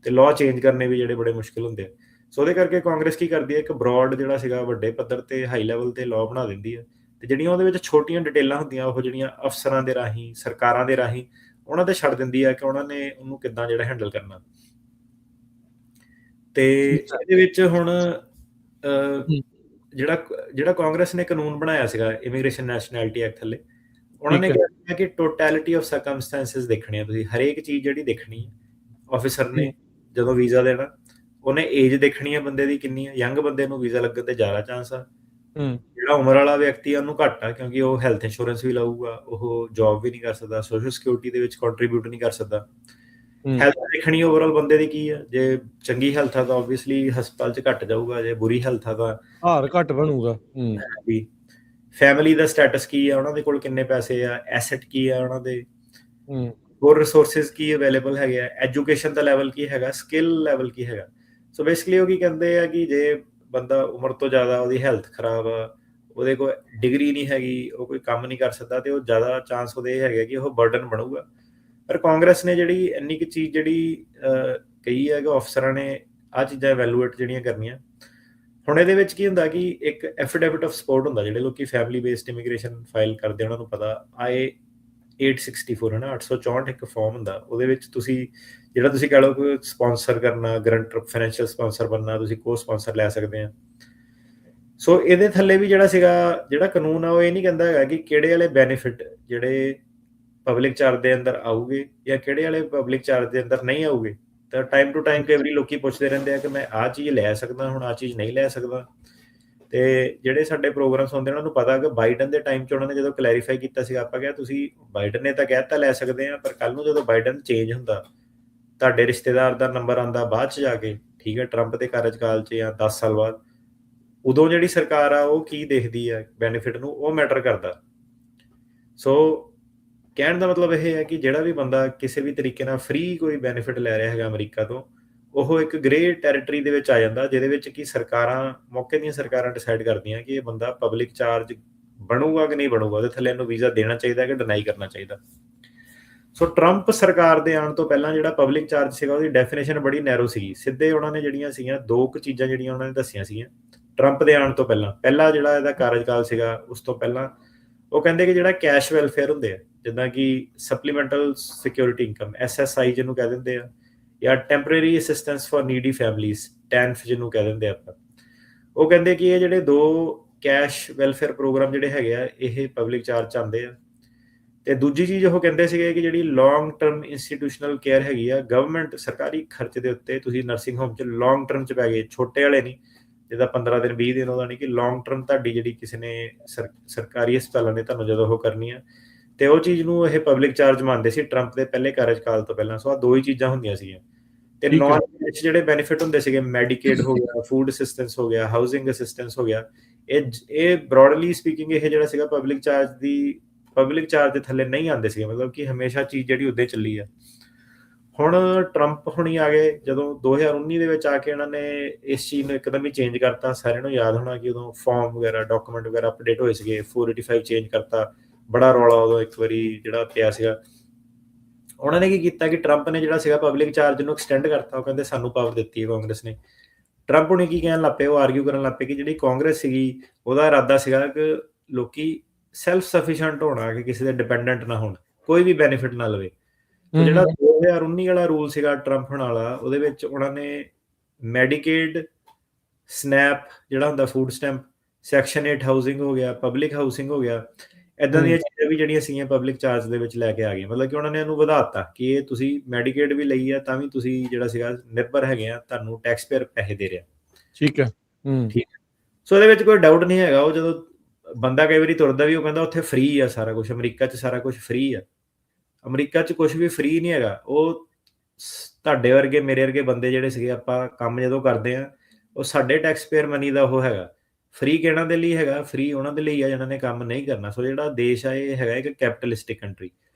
ਤੇ ਲਾਅ ਚੇਂਜ ਕਰਨੇ ਵੀ ਜਿਹੜੇ ਬੜੇ ਮੁਸ਼ਕਿਲ ਹੁੰਦੇ ਆ। ਸੋ ਉਹਦੇ ਕਰਕੇ ਕਾਂਗਰਸ ਕੀ ਕਰਦੀ ਹੈ, ਇੱਕ ਬਰੋਡ ਜਿਹੜਾ ਸੀਗਾ ਵੱਡੇ ਪੱਧਰ ਤੇ ਹਾਈ ਲੈਵਲ ਤੇ ਲਾਅ ਬਣਾ ਦਿੰਦੀ ਹੈ, ਤੇ ਜਿਹੜੀਆਂ ਉਹਦੇ ਵਿੱਚ ਛੋਟੀਆਂ ਡਿਟੇਲਾਂ ਹੁੰਦੀਆਂ ਉਹ ਜਿਹੜੀਆਂ ਅਫਸਰਾਂ ਦੇ ਰਾਹੀਂ, ਸਰਕਾਰਾਂ ਦੇ ਰਾਹੀਂ ਉਹਨਾਂ ਤੇ ਛੱਡ ਦਿੰਦੀ ਹੈ ਕਿ ਉਹਨਾਂ ਨੇ ਉਹਨੂੰ ਕਿੱਦਾਂ ਜਿਹੜਾ ਹੈਂਡਲ ਕਰਨਾ। ਤੇ ਇਹਦੇ ਵਿੱਚ ਹੁਣ ਜਿਹੜਾ ਕਾਂਗਰਸ ਨੇ ਕਾਨੂੰਨ ਬਣਾਇਆ ਸੀਗਾ ਇਮੀਗ੍ਰੇਸ਼ਨ ਨੈਸ਼ਨੈਲਿਟੀ ਐਕਟ ਥੱਲੇ, ਉਹਨਾਂ ਨੇ ਕਿਹਾ ਕਿ ਟੋਟੈਲਿਟੀ ਆਫ ਸਰਕਮਸਟੈਂਸਿਸ ਦੇਖਣੇ ਆ ਤੁਸੀਂ, ਹਰੇਕ ਚੀਜ਼ ਜਿਹੜੀ ਦੇਖਣੀ ਹੈ। ਆਫਿਸਰ ਨੇ ਜਦੋਂ ਵੀਜ਼ਾ ਦੇਣਾ, ਉਹਨੇ ਏਜ ਦੇਖਣੀ ਹੈ ਬੰਦੇ ਦੀ ਕਿੰਨੀ ਹੈ। ਯੰਗ ਬੰਦੇ ਨੂੰ ਵੀਜ਼ਾ ਲੱਗਣ ਤੇ ਜ਼ਿਆਦਾ ਚਾਂਸ ਆ, ਜਿਹੜਾ ਉਮਰ ਵਾਲਾ ਵਿਅਕਤੀ ਆ ਉਹਨੂੰ ਘੱਟ ਆ, ਕਿਉਂਕਿ ਉਹ ਹੈਲਥ ਇੰਸ਼ੋਰੈਂਸ ਵੀ ਲਾਊਗਾ, ਉਹ ਜੌਬ ਵੀ ਨਹੀਂ ਕਰ ਸਕਦਾ, ਸੋਸ਼ਲ ਸਿਕਿਉਰਿਟੀ ਦੇ ਵਿੱਚ ਕੰਟਰੀਬਿਊਟ ਨਹੀਂ ਕਰ ਸਕਦਾ। ਹੈਲਥ ਦੇਖਣੀ ਓਵਰਆਲ ਬੰਦੇ ਦੀ ਕੀ ਆ, ਜੇ ਚੰਗੀ ਹੈਲਥ ਆ ਤਾਂ ਆਬਵੀਅਸਲੀ ਹਸਪਤਾਲ 'ਚ ਘੱਟ ਜਾਊਗਾ, ਜੇ ਬੁਰੀ ਹੈਲਥ ਆ ਤਾਂ
ਭਾਰ ਘੱਟ ਬਣੂਗਾ।
ਫੈਮਿਲੀ ਦਾ ਸਟੇਟਸ ਕੀ ਆ, ਉਹਨਾਂ ਦੇ ਕੋਲ ਕਿੰਨੇ ਪੈਸੇ ਆ, ਐਸੈਟ ਕੀ ਆ ਉਹਨਾਂ ਦੇ, ਹੋਰ ਰਿਸੋਰਸਿਸ ਕੀ ਅਵੇਲੇਬਲ ਹੈਗੇ ਆ, ਐਜੂਕੇਸ਼ਨ ਦਾ ਲੈਵਲ ਕੀ ਹੈਗਾ, ਸਕਿੱਲ ਲੈਵਲ ਕੀ ਹੈਗਾ। ਸੋ ਬੇਸਿਕਲੀ ਉਹ ਕੀ ਕਹਿੰਦੇ ਆ ਕਿ ਜੇ ਬੰਦਾ ਉਮਰ ਤੋਂ ਜ਼ਿਆਦਾ, ਉਹਦੀ ਹੈਲਥ ਖਰਾਬ ਆ, ਉਹਦੇ ਕੋਲ ਡਿਗਰੀ ਨਹੀਂ ਹੈਗੀ, ਉਹ ਕੋਈ ਕੰਮ ਨਹੀਂ ਕਰ ਸਕਦਾ, ਤੇ ਉਹ ਜ਼ਿਆਦਾ ਚਾਂਸ ਉਹਦੇ ਹੈਗੇ ਕਿ ਉਹ ਬਰਡਨ ਬਣੂਗਾ। ਪਰ ਕਾਂਗਰਸ ਨੇ ਜਿਹੜੀ ਇੰਨੀ ਕੁ ਚੀਜ਼ ਜਿਹੜੀ ਕਹੀ ਹੈ ਕਿ ਅਫਸਰਾਂ ਨੇ ਆਹ ਚੀਜ਼ਾਂ ਇਵੈਲੂਏਟ ਜਿਹੜੀਆਂ ਕਰਨੀਆਂ। ਹੁਣ ਇਹਦੇ ਵਿੱਚ ਕੀ ਹੁੰਦਾ ਕਿ ਇੱਕ ਐਫੀਡੇਵਿਟ ਆਫ ਸਪੋਰਟ ਹੁੰਦਾ, ਜਿਹੜੇ ਲੋਕੀ ਫੈਮਿਲੀ ਬੇਸਡ ਇਮੀਗ੍ਰੇਸ਼ਨ ਫਾਈਲ ਕਰਦੇ ਉਹਨਾਂ ਨੂੰ ਪਤਾ, I-864 ਹੈ ਨਾ, 864 ਇੱਕ ਫਾਰਮ ਹੁੰਦਾ। ਉਹਦੇ ਵਿੱਚ ਤੁਸੀਂ ਕਹਿ ਲਓ ਕਿ ਸਪਾਂਸਰ ਕਰਨਾ, ਗਰੰਟਰ, ਫਾਈਨੈਂਸ਼ੀਅਲ ਸਪਾਂਸਰ ਬਣਨਾ, ਤੁਸੀਂ ਕੋ ਸਪਾਂਸਰ ਲੈ ਸਕਦੇ ਆ। ਸੋ ਇਹਦੇ ਥੱਲੇ ਵੀ ਜਿਹੜਾ ਕਾਨੂੰਨ ਆ, ਉਹ ਇਹ ਨਹੀਂ ਕਹਿੰਦਾ ਹੈਗਾ ਕਿ ਕਿਹੜੇ ਵਾਲੇ ਬੈਨੀਫਿਟ ਜਿਹੜੇ ਪਬਲਿਕ ਚਾਰਜ ਦੇ ਅੰਦਰ ਆਊਗੇ ਜਾਂ ਕਿਹੜੇ ਵਾਲੇ ਪਬਲਿਕ ਚਾਰਜ ਦੇ ਅੰਦਰ ਨਹੀਂ ਆਊਗੇ। ਤਾਂ ਟਾਈਮ ਟੂ ਟਾਈਮ ਕਈ ਵਾਰੀ ਲੋਕੀ ਪੁੱਛਦੇ ਰਹਿੰਦੇ ਆ ਕਿ ਮੈਂ ਆਹ ਚੀਜ਼ ਲੈ ਸਕਦਾ, ਹੁਣ ਆਹ ਚੀਜ਼ ਨਹੀਂ ਲੈ ਸਕਦਾ। ਤੇ ਜਿਹੜੇ ਸਾਡੇ ਪ੍ਰੋਗਰਾਮਸ ਹੁੰਦੇ ਉਹਨਾਂ ਨੂੰ ਪਤਾ ਕਿ ਬਾਈਡਨ ਦੇ ਟਾਈਮ 'ਚ ਉਹਨਾਂ ਨੇ ਜਦੋਂ ਕਲੈਰੀਫਾਈ ਕੀਤਾ ਸੀਗਾ, ਆਪਾਂ ਕਿਹਾ ਤੁਸੀਂ ਬਾਈਡਨ ਨੇ ਤਾਂ ਕਹਿਤਾ ਲੈ ਸਕਦੇ ਆ, ਪਰ ਕੱਲ ਨੂੰ ਜਦੋਂ ਬਾਈਡਨ ਚੇਂਜ ਹੁੰਦਾ, ਤੁਹਾਡੇ ਰਿਸ਼ਤੇਦਾਰ ਦਾ ਨੰਬਰ ਆਉਂਦਾ ਬਾਅਦ 'ਚ ਜਾ ਕੇ, ਠੀਕ ਹੈ, ਟਰੰਪ ਦੇ ਕਾਰਜਕਾਲ 'ਚ ਜਾਂ 10 ਸਾਲ ਬਾਅਦ, ਉਦੋਂ ਜਿਹੜੀ ਸਰਕਾਰ ਆ ਉਹ ਕੀ ਦੇਖਦੀ ਆ ਬੈਨੀਫਿਟ ਨੂੰ, ਉਹ ਮੈਟਰ ਕਰਦਾ। ਸੋ ਕਹਿਣ ਦਾ ਮਤਲਬ ਇਹ ਹੈ ਕਿ ਜਿਹੜਾ ਵੀ ਬੰਦਾ ਕਿਸੇ ਵੀ ਤਰੀਕੇ ਨਾਲ ਫ੍ਰੀ ਕੋਈ ਬੈਨੀਫਿਟ ਲੈ ਰਿਹਾ ਹੈਗਾ ਅਮਰੀਕਾ ਤੋਂ, ਉਹ ਇੱਕ ਗ੍ਰੇ ਟੈਰੀਟਰੀ ਦੇ ਵਿੱਚ ਆ ਜਾਂਦਾ, ਜਿਹਦੇ ਵਿੱਚ ਕਿ ਸਰਕਾਰਾਂ, ਮੌਕੇ ਦੀਆਂ ਸਰਕਾਰਾਂ ਡਿਸਾਈਡ ਕਰਦੀਆਂ ਕਿ ਇਹ ਬੰਦਾ ਪਬਲਿਕ ਚਾਰਜ ਬਣੂਗਾ ਕਿ ਨਹੀਂ ਬਣੂਗਾ, ਉਹਦੇ ਥੱਲੇ ਇਹਨੂੰ ਵੀਜ਼ਾ ਦੇਣਾ ਚਾਹੀਦਾ ਕਿ ਡਿਨਾਈ ਕਰਨਾ ਚਾਹੀਦਾ। ਸੋ ਟਰੰਪ ਸਰਕਾਰ ਦੇ ਆਉਣ ਤੋਂ ਪਹਿਲਾਂ ਜਿਹੜਾ ਪਬਲਿਕ ਚਾਰਜ ਸੀਗਾ ਉਹਦੀ ਡੈਫੀਨੇਸ਼ਨ ਬੜੀ ਨੈਰੋ ਸੀਗੀ। ਸਿੱਧੇ ਉਹਨਾਂ ਨੇ ਜਿਹੜੀਆਂ ਸੀਗੀਆਂ 2 ਕੁ ਚੀਜ਼ਾਂ ਜਿਹੜੀਆਂ ਉਹਨਾਂ ਨੇ ਦੱਸੀਆਂ ਸੀਗੀਆਂ ਟਰੰਪ ਦੇ ਆਉਣ ਤੋਂ ਪਹਿਲਾਂ। ਪਹਿਲਾ ਜਿਹੜਾ ਇਹਦਾ ਕਾਰਜਕਾਲ ਸੀਗਾ ਉਸ ਤੋਂ ਪਹਿਲਾਂ, ਉਹ ਕਹਿੰਦੇ ਕਿ ਜਿਹੜਾ ਕੈਸ਼ ਵੈਲਫੇਅਰ ਹੁੰਦੇ ਆ, ਜਿੱਦਾਂ ਕਿ ਸਪਲੀਮੈਂਟਲ ਸਿਕਿਉਰਿਟੀ ਇਨਕਮ SSI ਜਿਹਨੂੰ ਕਹਿ ਦਿੰਦੇ ਆ, ਜਾਂ temporary assistance for needy families TANF ਜਿਹਨੂੰ ਕਹਿ ਦਿੰਦੇ ਆਪਾਂ, ਉਹ ਕਹਿੰਦੇ ਕਿ ਇਹ ਜਿਹੜੇ 2 ਕੈਸ਼ ਵੈਲਫੇਅਰ ਪ੍ਰੋਗਰਾਮ ਜਿਹੜੇ ਹੈਗੇ ਆ ਇਹ ਪਬਲਿਕ ਚਾਰਜ 'ਚ ਆਉਂਦੇ ਆ। ਤੇ ਦੂਜੀ ਚੀਜ਼ ਉਹ ਕਹਿੰਦੇ ਸੀਗੇ ਕਿ ਜਿਹੜੀ ਲੌਂਗ ਟਰਮ ਇੰਸਟੀਟਿਊਸ਼ਨਲ ਕੇਅਰ ਹੈਗੀ ਆ, ਗਵਰਨਮੈਂਟ ਸਰਕਾਰੀ ਖਰਚ ਦੇ ਉੱਤੇ ਤੁਸੀਂ ਨਰਸਿੰਗ ਹੋਮ 'ਚ ਲੌਂਗ ਟਰਮ 'ਚ ਪੈ ਗਏ, ਛੋਟੇ ਵਾਲੇ ਨਹੀਂ ਜਿੱਦਾਂ 15 ਦਿਨ 20 ਦਿਨ, ਉਹਦਾ ਨਹੀਂ ਕਿ ਲੌਂਗ ਟਰਮ ਤੁਹਾਡੀ ਜਿਹੜੀ ਕਿਸੇ ਨੇ ਸਰਕਾਰੀ ਹਸਪਤਾਲਾਂ ਨੇ ਤੁਹਾਨੂੰ ਜਦੋਂ ਉਹ ਕਰਨੀ ਆ, ਤੇ ਉਹ ਚੀਜ਼ ਨੂੰ ਇਹ ਪਬਲਿਕ ਚਾਰਜ ਮੰਨਦੇ ਸੀ ਟਰੰਪ ਦੇ ਪਹਿਲੇ ਕਾਰਜਕਾਲ ਤੋਂ ਪਹਿਲਾਂ। ਸੋ ਆਹ 2 ਹੀ ਚੀਜ਼ਾਂ ਹੁੰਦੀਆਂ ਸੀਗੀਆਂ। ਤੇ ਨੌਨ ਜਿਹੜੇ ਬੈਨੀਫਿਟ ਹੁੰਦੇ ਸੀਗੇ, ਮੈਡੀਕੇਡ ਹੋ ਗਿਆ, ਫੂਡ ਅਸਿਸਟੈਂਸ ਹੋ ਗਿਆ, ਹਾਊਸਿੰਗ ਅਸਿਸਟੈਂਸ ਹੋ ਗਿਆ, ਇਹ ਬ੍ਰੌਡਲੀ ਸਪੀਕਿੰਗ ਇਹ ਜਿਹੜਾ ਸੀਗਾ ਪਬਲਿਕ ਚਾਰਜ ਦੇ ਥੱਲੇ ਨਹੀਂ ਆਉਂਦੇ ਸੀਗੇ, ਮਤਲਬ ਕਿ ਹਮੇਸ਼ਾ ਚੀਜ਼ ਜਿਹੜੀ ਉੱਦੇ ਚੱਲੀ ਆ। ਹੁਣ ਟਰੰਪ ਹੁਣੀ ਆ ਗਏ ਜਦੋਂ 2019 ਦੇ ਵਿੱਚ ਆ ਕੇ ਇਹਨਾਂ ਨੇ ਇਸ ਚੀਜ਼ ਨੂੰ ਇੱਕਦਮ ਹੀ ਚੇਂਜ ਕਰਤਾ। ਸਾਰਿਆਂ ਨੂੰ ਯਾਦ ਹੋਣਾ ਕਿ ਉਦੋਂ ਫਾਰਮ ਵਗੈਰਾ, ਡਾਕੂਮੈਂਟ ਵਗੈਰਾ ਅਪਡੇਟ ਹੋਏ ਸੀਗੇ, 485 ਚੇਂਜ ਕਰਤਾ, ਬੜਾ ਰੌਲਾ ਉਦੋਂ ਇੱਕ ਵਾਰੀ ਜਿਹੜਾ ਪਿਆ ਸੀਗਾ। ਉਹਨਾਂ ਨੇ ਕੀ ਕੀਤਾ ਕਿ ਟਰੰਪ ਨੇ ਜਿਹੜਾ ਸੀਗਾ ਪਬਲਿਕ ਚਾਰਜ ਨੂੰ ਐਕਸਟੈਂਡ ਕਰਤਾ। ਉਹ ਕਹਿੰਦੇ ਸਾਨੂੰ ਪਾਵਰ ਦਿੱਤੀ ਹੈ ਕਾਂਗਰਸ ਨੇ। ਟਰੰਪ ਹੁਣੀ ਕੀ ਕਹਿਣ ਲੱਗ ਪਏ, ਉਹ ਆਰਗੂ ਕਰਨ ਲੱਗ ਪਏ ਕਿ ਜਿਹੜੀ ਕਾਂਗਰਸ ਸੀਗੀ ਉਹਦਾ ਇਰਾਦਾ ਸੀਗਾ ਕਿ ਲੋਕੀ ਸੈਲਫ ਸਫੀਸ਼ੀਐਂਟ ਹੋਣਾ, ਕਿ ਕਿਸੇ ਦੇ ਡਿਪੈਂਡੈਂਟ ਨਾ ਹੋਣ, ਕੋਈ ਵੀ ਬੈਨੀਫਿਟ ਨਾ ਲਵੇ। ਜਿਹੜਾ 2019 ਵਾਲਾ ਰੂਲ ਸੀਗਾ ਟਰੰਪ ਵਾਲਾ, ਉਹਦੇ ਵਿੱਚ ਉਹਨਾਂ ਨੇ ਮੈਡੀਕੇਡ, ਸਨੈਪ ਜਿਹੜਾ ਹੁੰਦਾ ਫੂਡ ਸਟੈਂਪ, ਸੈਕਸ਼ਨ 8 ਹਾਊਸਿੰਗ ਹੋ ਗਿਆ, ਪਬਲਿਕ ਹਾਊਸਿੰਗ ਹੋ ਗਿਆ, ਇੱਦਾਂ ਦੀਆਂ ਚੀਜ਼ਾਂ ਵੀ ਜਿਹੜੀਆਂ ਸੀਗੀਆਂ ਪਬਲਿਕ ਚਾਰਜ ਦੇ ਵਿੱਚ ਲੈ ਕੇ ਆ ਗਈਆਂ। ਮਤਲਬ ਕਿ ਉਹਨਾਂ ਨੇ ਇਹਨੂੰ ਵਧਾ ਦਿੱਤਾ ਕਿ ਇਹ ਤੁਸੀਂ ਮੈਡੀਕੇਡ ਵੀ ਲਈ ਆ ਤਾਂ ਵੀ ਤੁਸੀਂ ਜਿਹੜਾ ਸੀਗਾ ਨਿਰਭਰ ਹੈਗੇ ਆ, ਤੁਹਾਨੂੰ ਟੈਕਸ ਪੇਅਰ ਪੈਸੇ ਦੇ ਰਿਹਾ।
ਠੀਕ ਹੈ।
ਸੋ ਇਹਦੇ ਵਿੱਚ ਕੋਈ ਡਾਊਟ ਨਹੀਂ ਹੈਗਾ। ਉਹ ਜਦੋਂ ਬੰਦਾ ਕਈ ਵਾਰੀ ਤੁਰਦਾ ਵੀ, ਉਹ ਕਹਿੰਦਾ ਉੱਥੇ ਫ੍ਰੀ ਆ ਸਾਰਾ ਕੁਝ, ਅਮਰੀਕਾ 'ਚ ਸਾਰਾ ਕੁਝ ਫ੍ਰੀ ਆ। ਅਮਰੀਕਾ 'ਚ ਕੁਝ ਵੀ ਫ੍ਰੀ ਨਹੀਂ ਹੈਗਾ। ਉਹ ਤੁਹਾਡੇ ਵਰਗੇ ਮੇਰੇ ਵਰਗੇ ਬੰਦੇ ਜਿਹੜੇ ਸੀਗੇ, ਆਪਾਂ ਕੰਮ ਜਦੋਂ ਕਰਦੇ ਆ ਉਹ ਸਾਡੇ ਟੈਕਸ ਪੇਅਰ ਮਨੀ ਦਾ ਉਹ ਹੈਗਾ। ਫ੍ਰੀ ਕਿਹਨਾਂ ਦੇ ਲਈ ਹੈਗਾ? ਫ੍ਰੀ ਉਹਨਾਂ ਦੇ ਲਈ ਆ ਜਿਹਨਾਂ ਨੇ ਕੰਮ ਨਹੀਂ ਕਰਨਾ। ਸੋ ਜਿਹੜਾ ਦੇਸ਼ ਆ ਇਹ ਹੈਗਾ ਇੱਕ ਕੈਪੀਟਲਿਸਟਿਕ ਕੰਟਰੀ।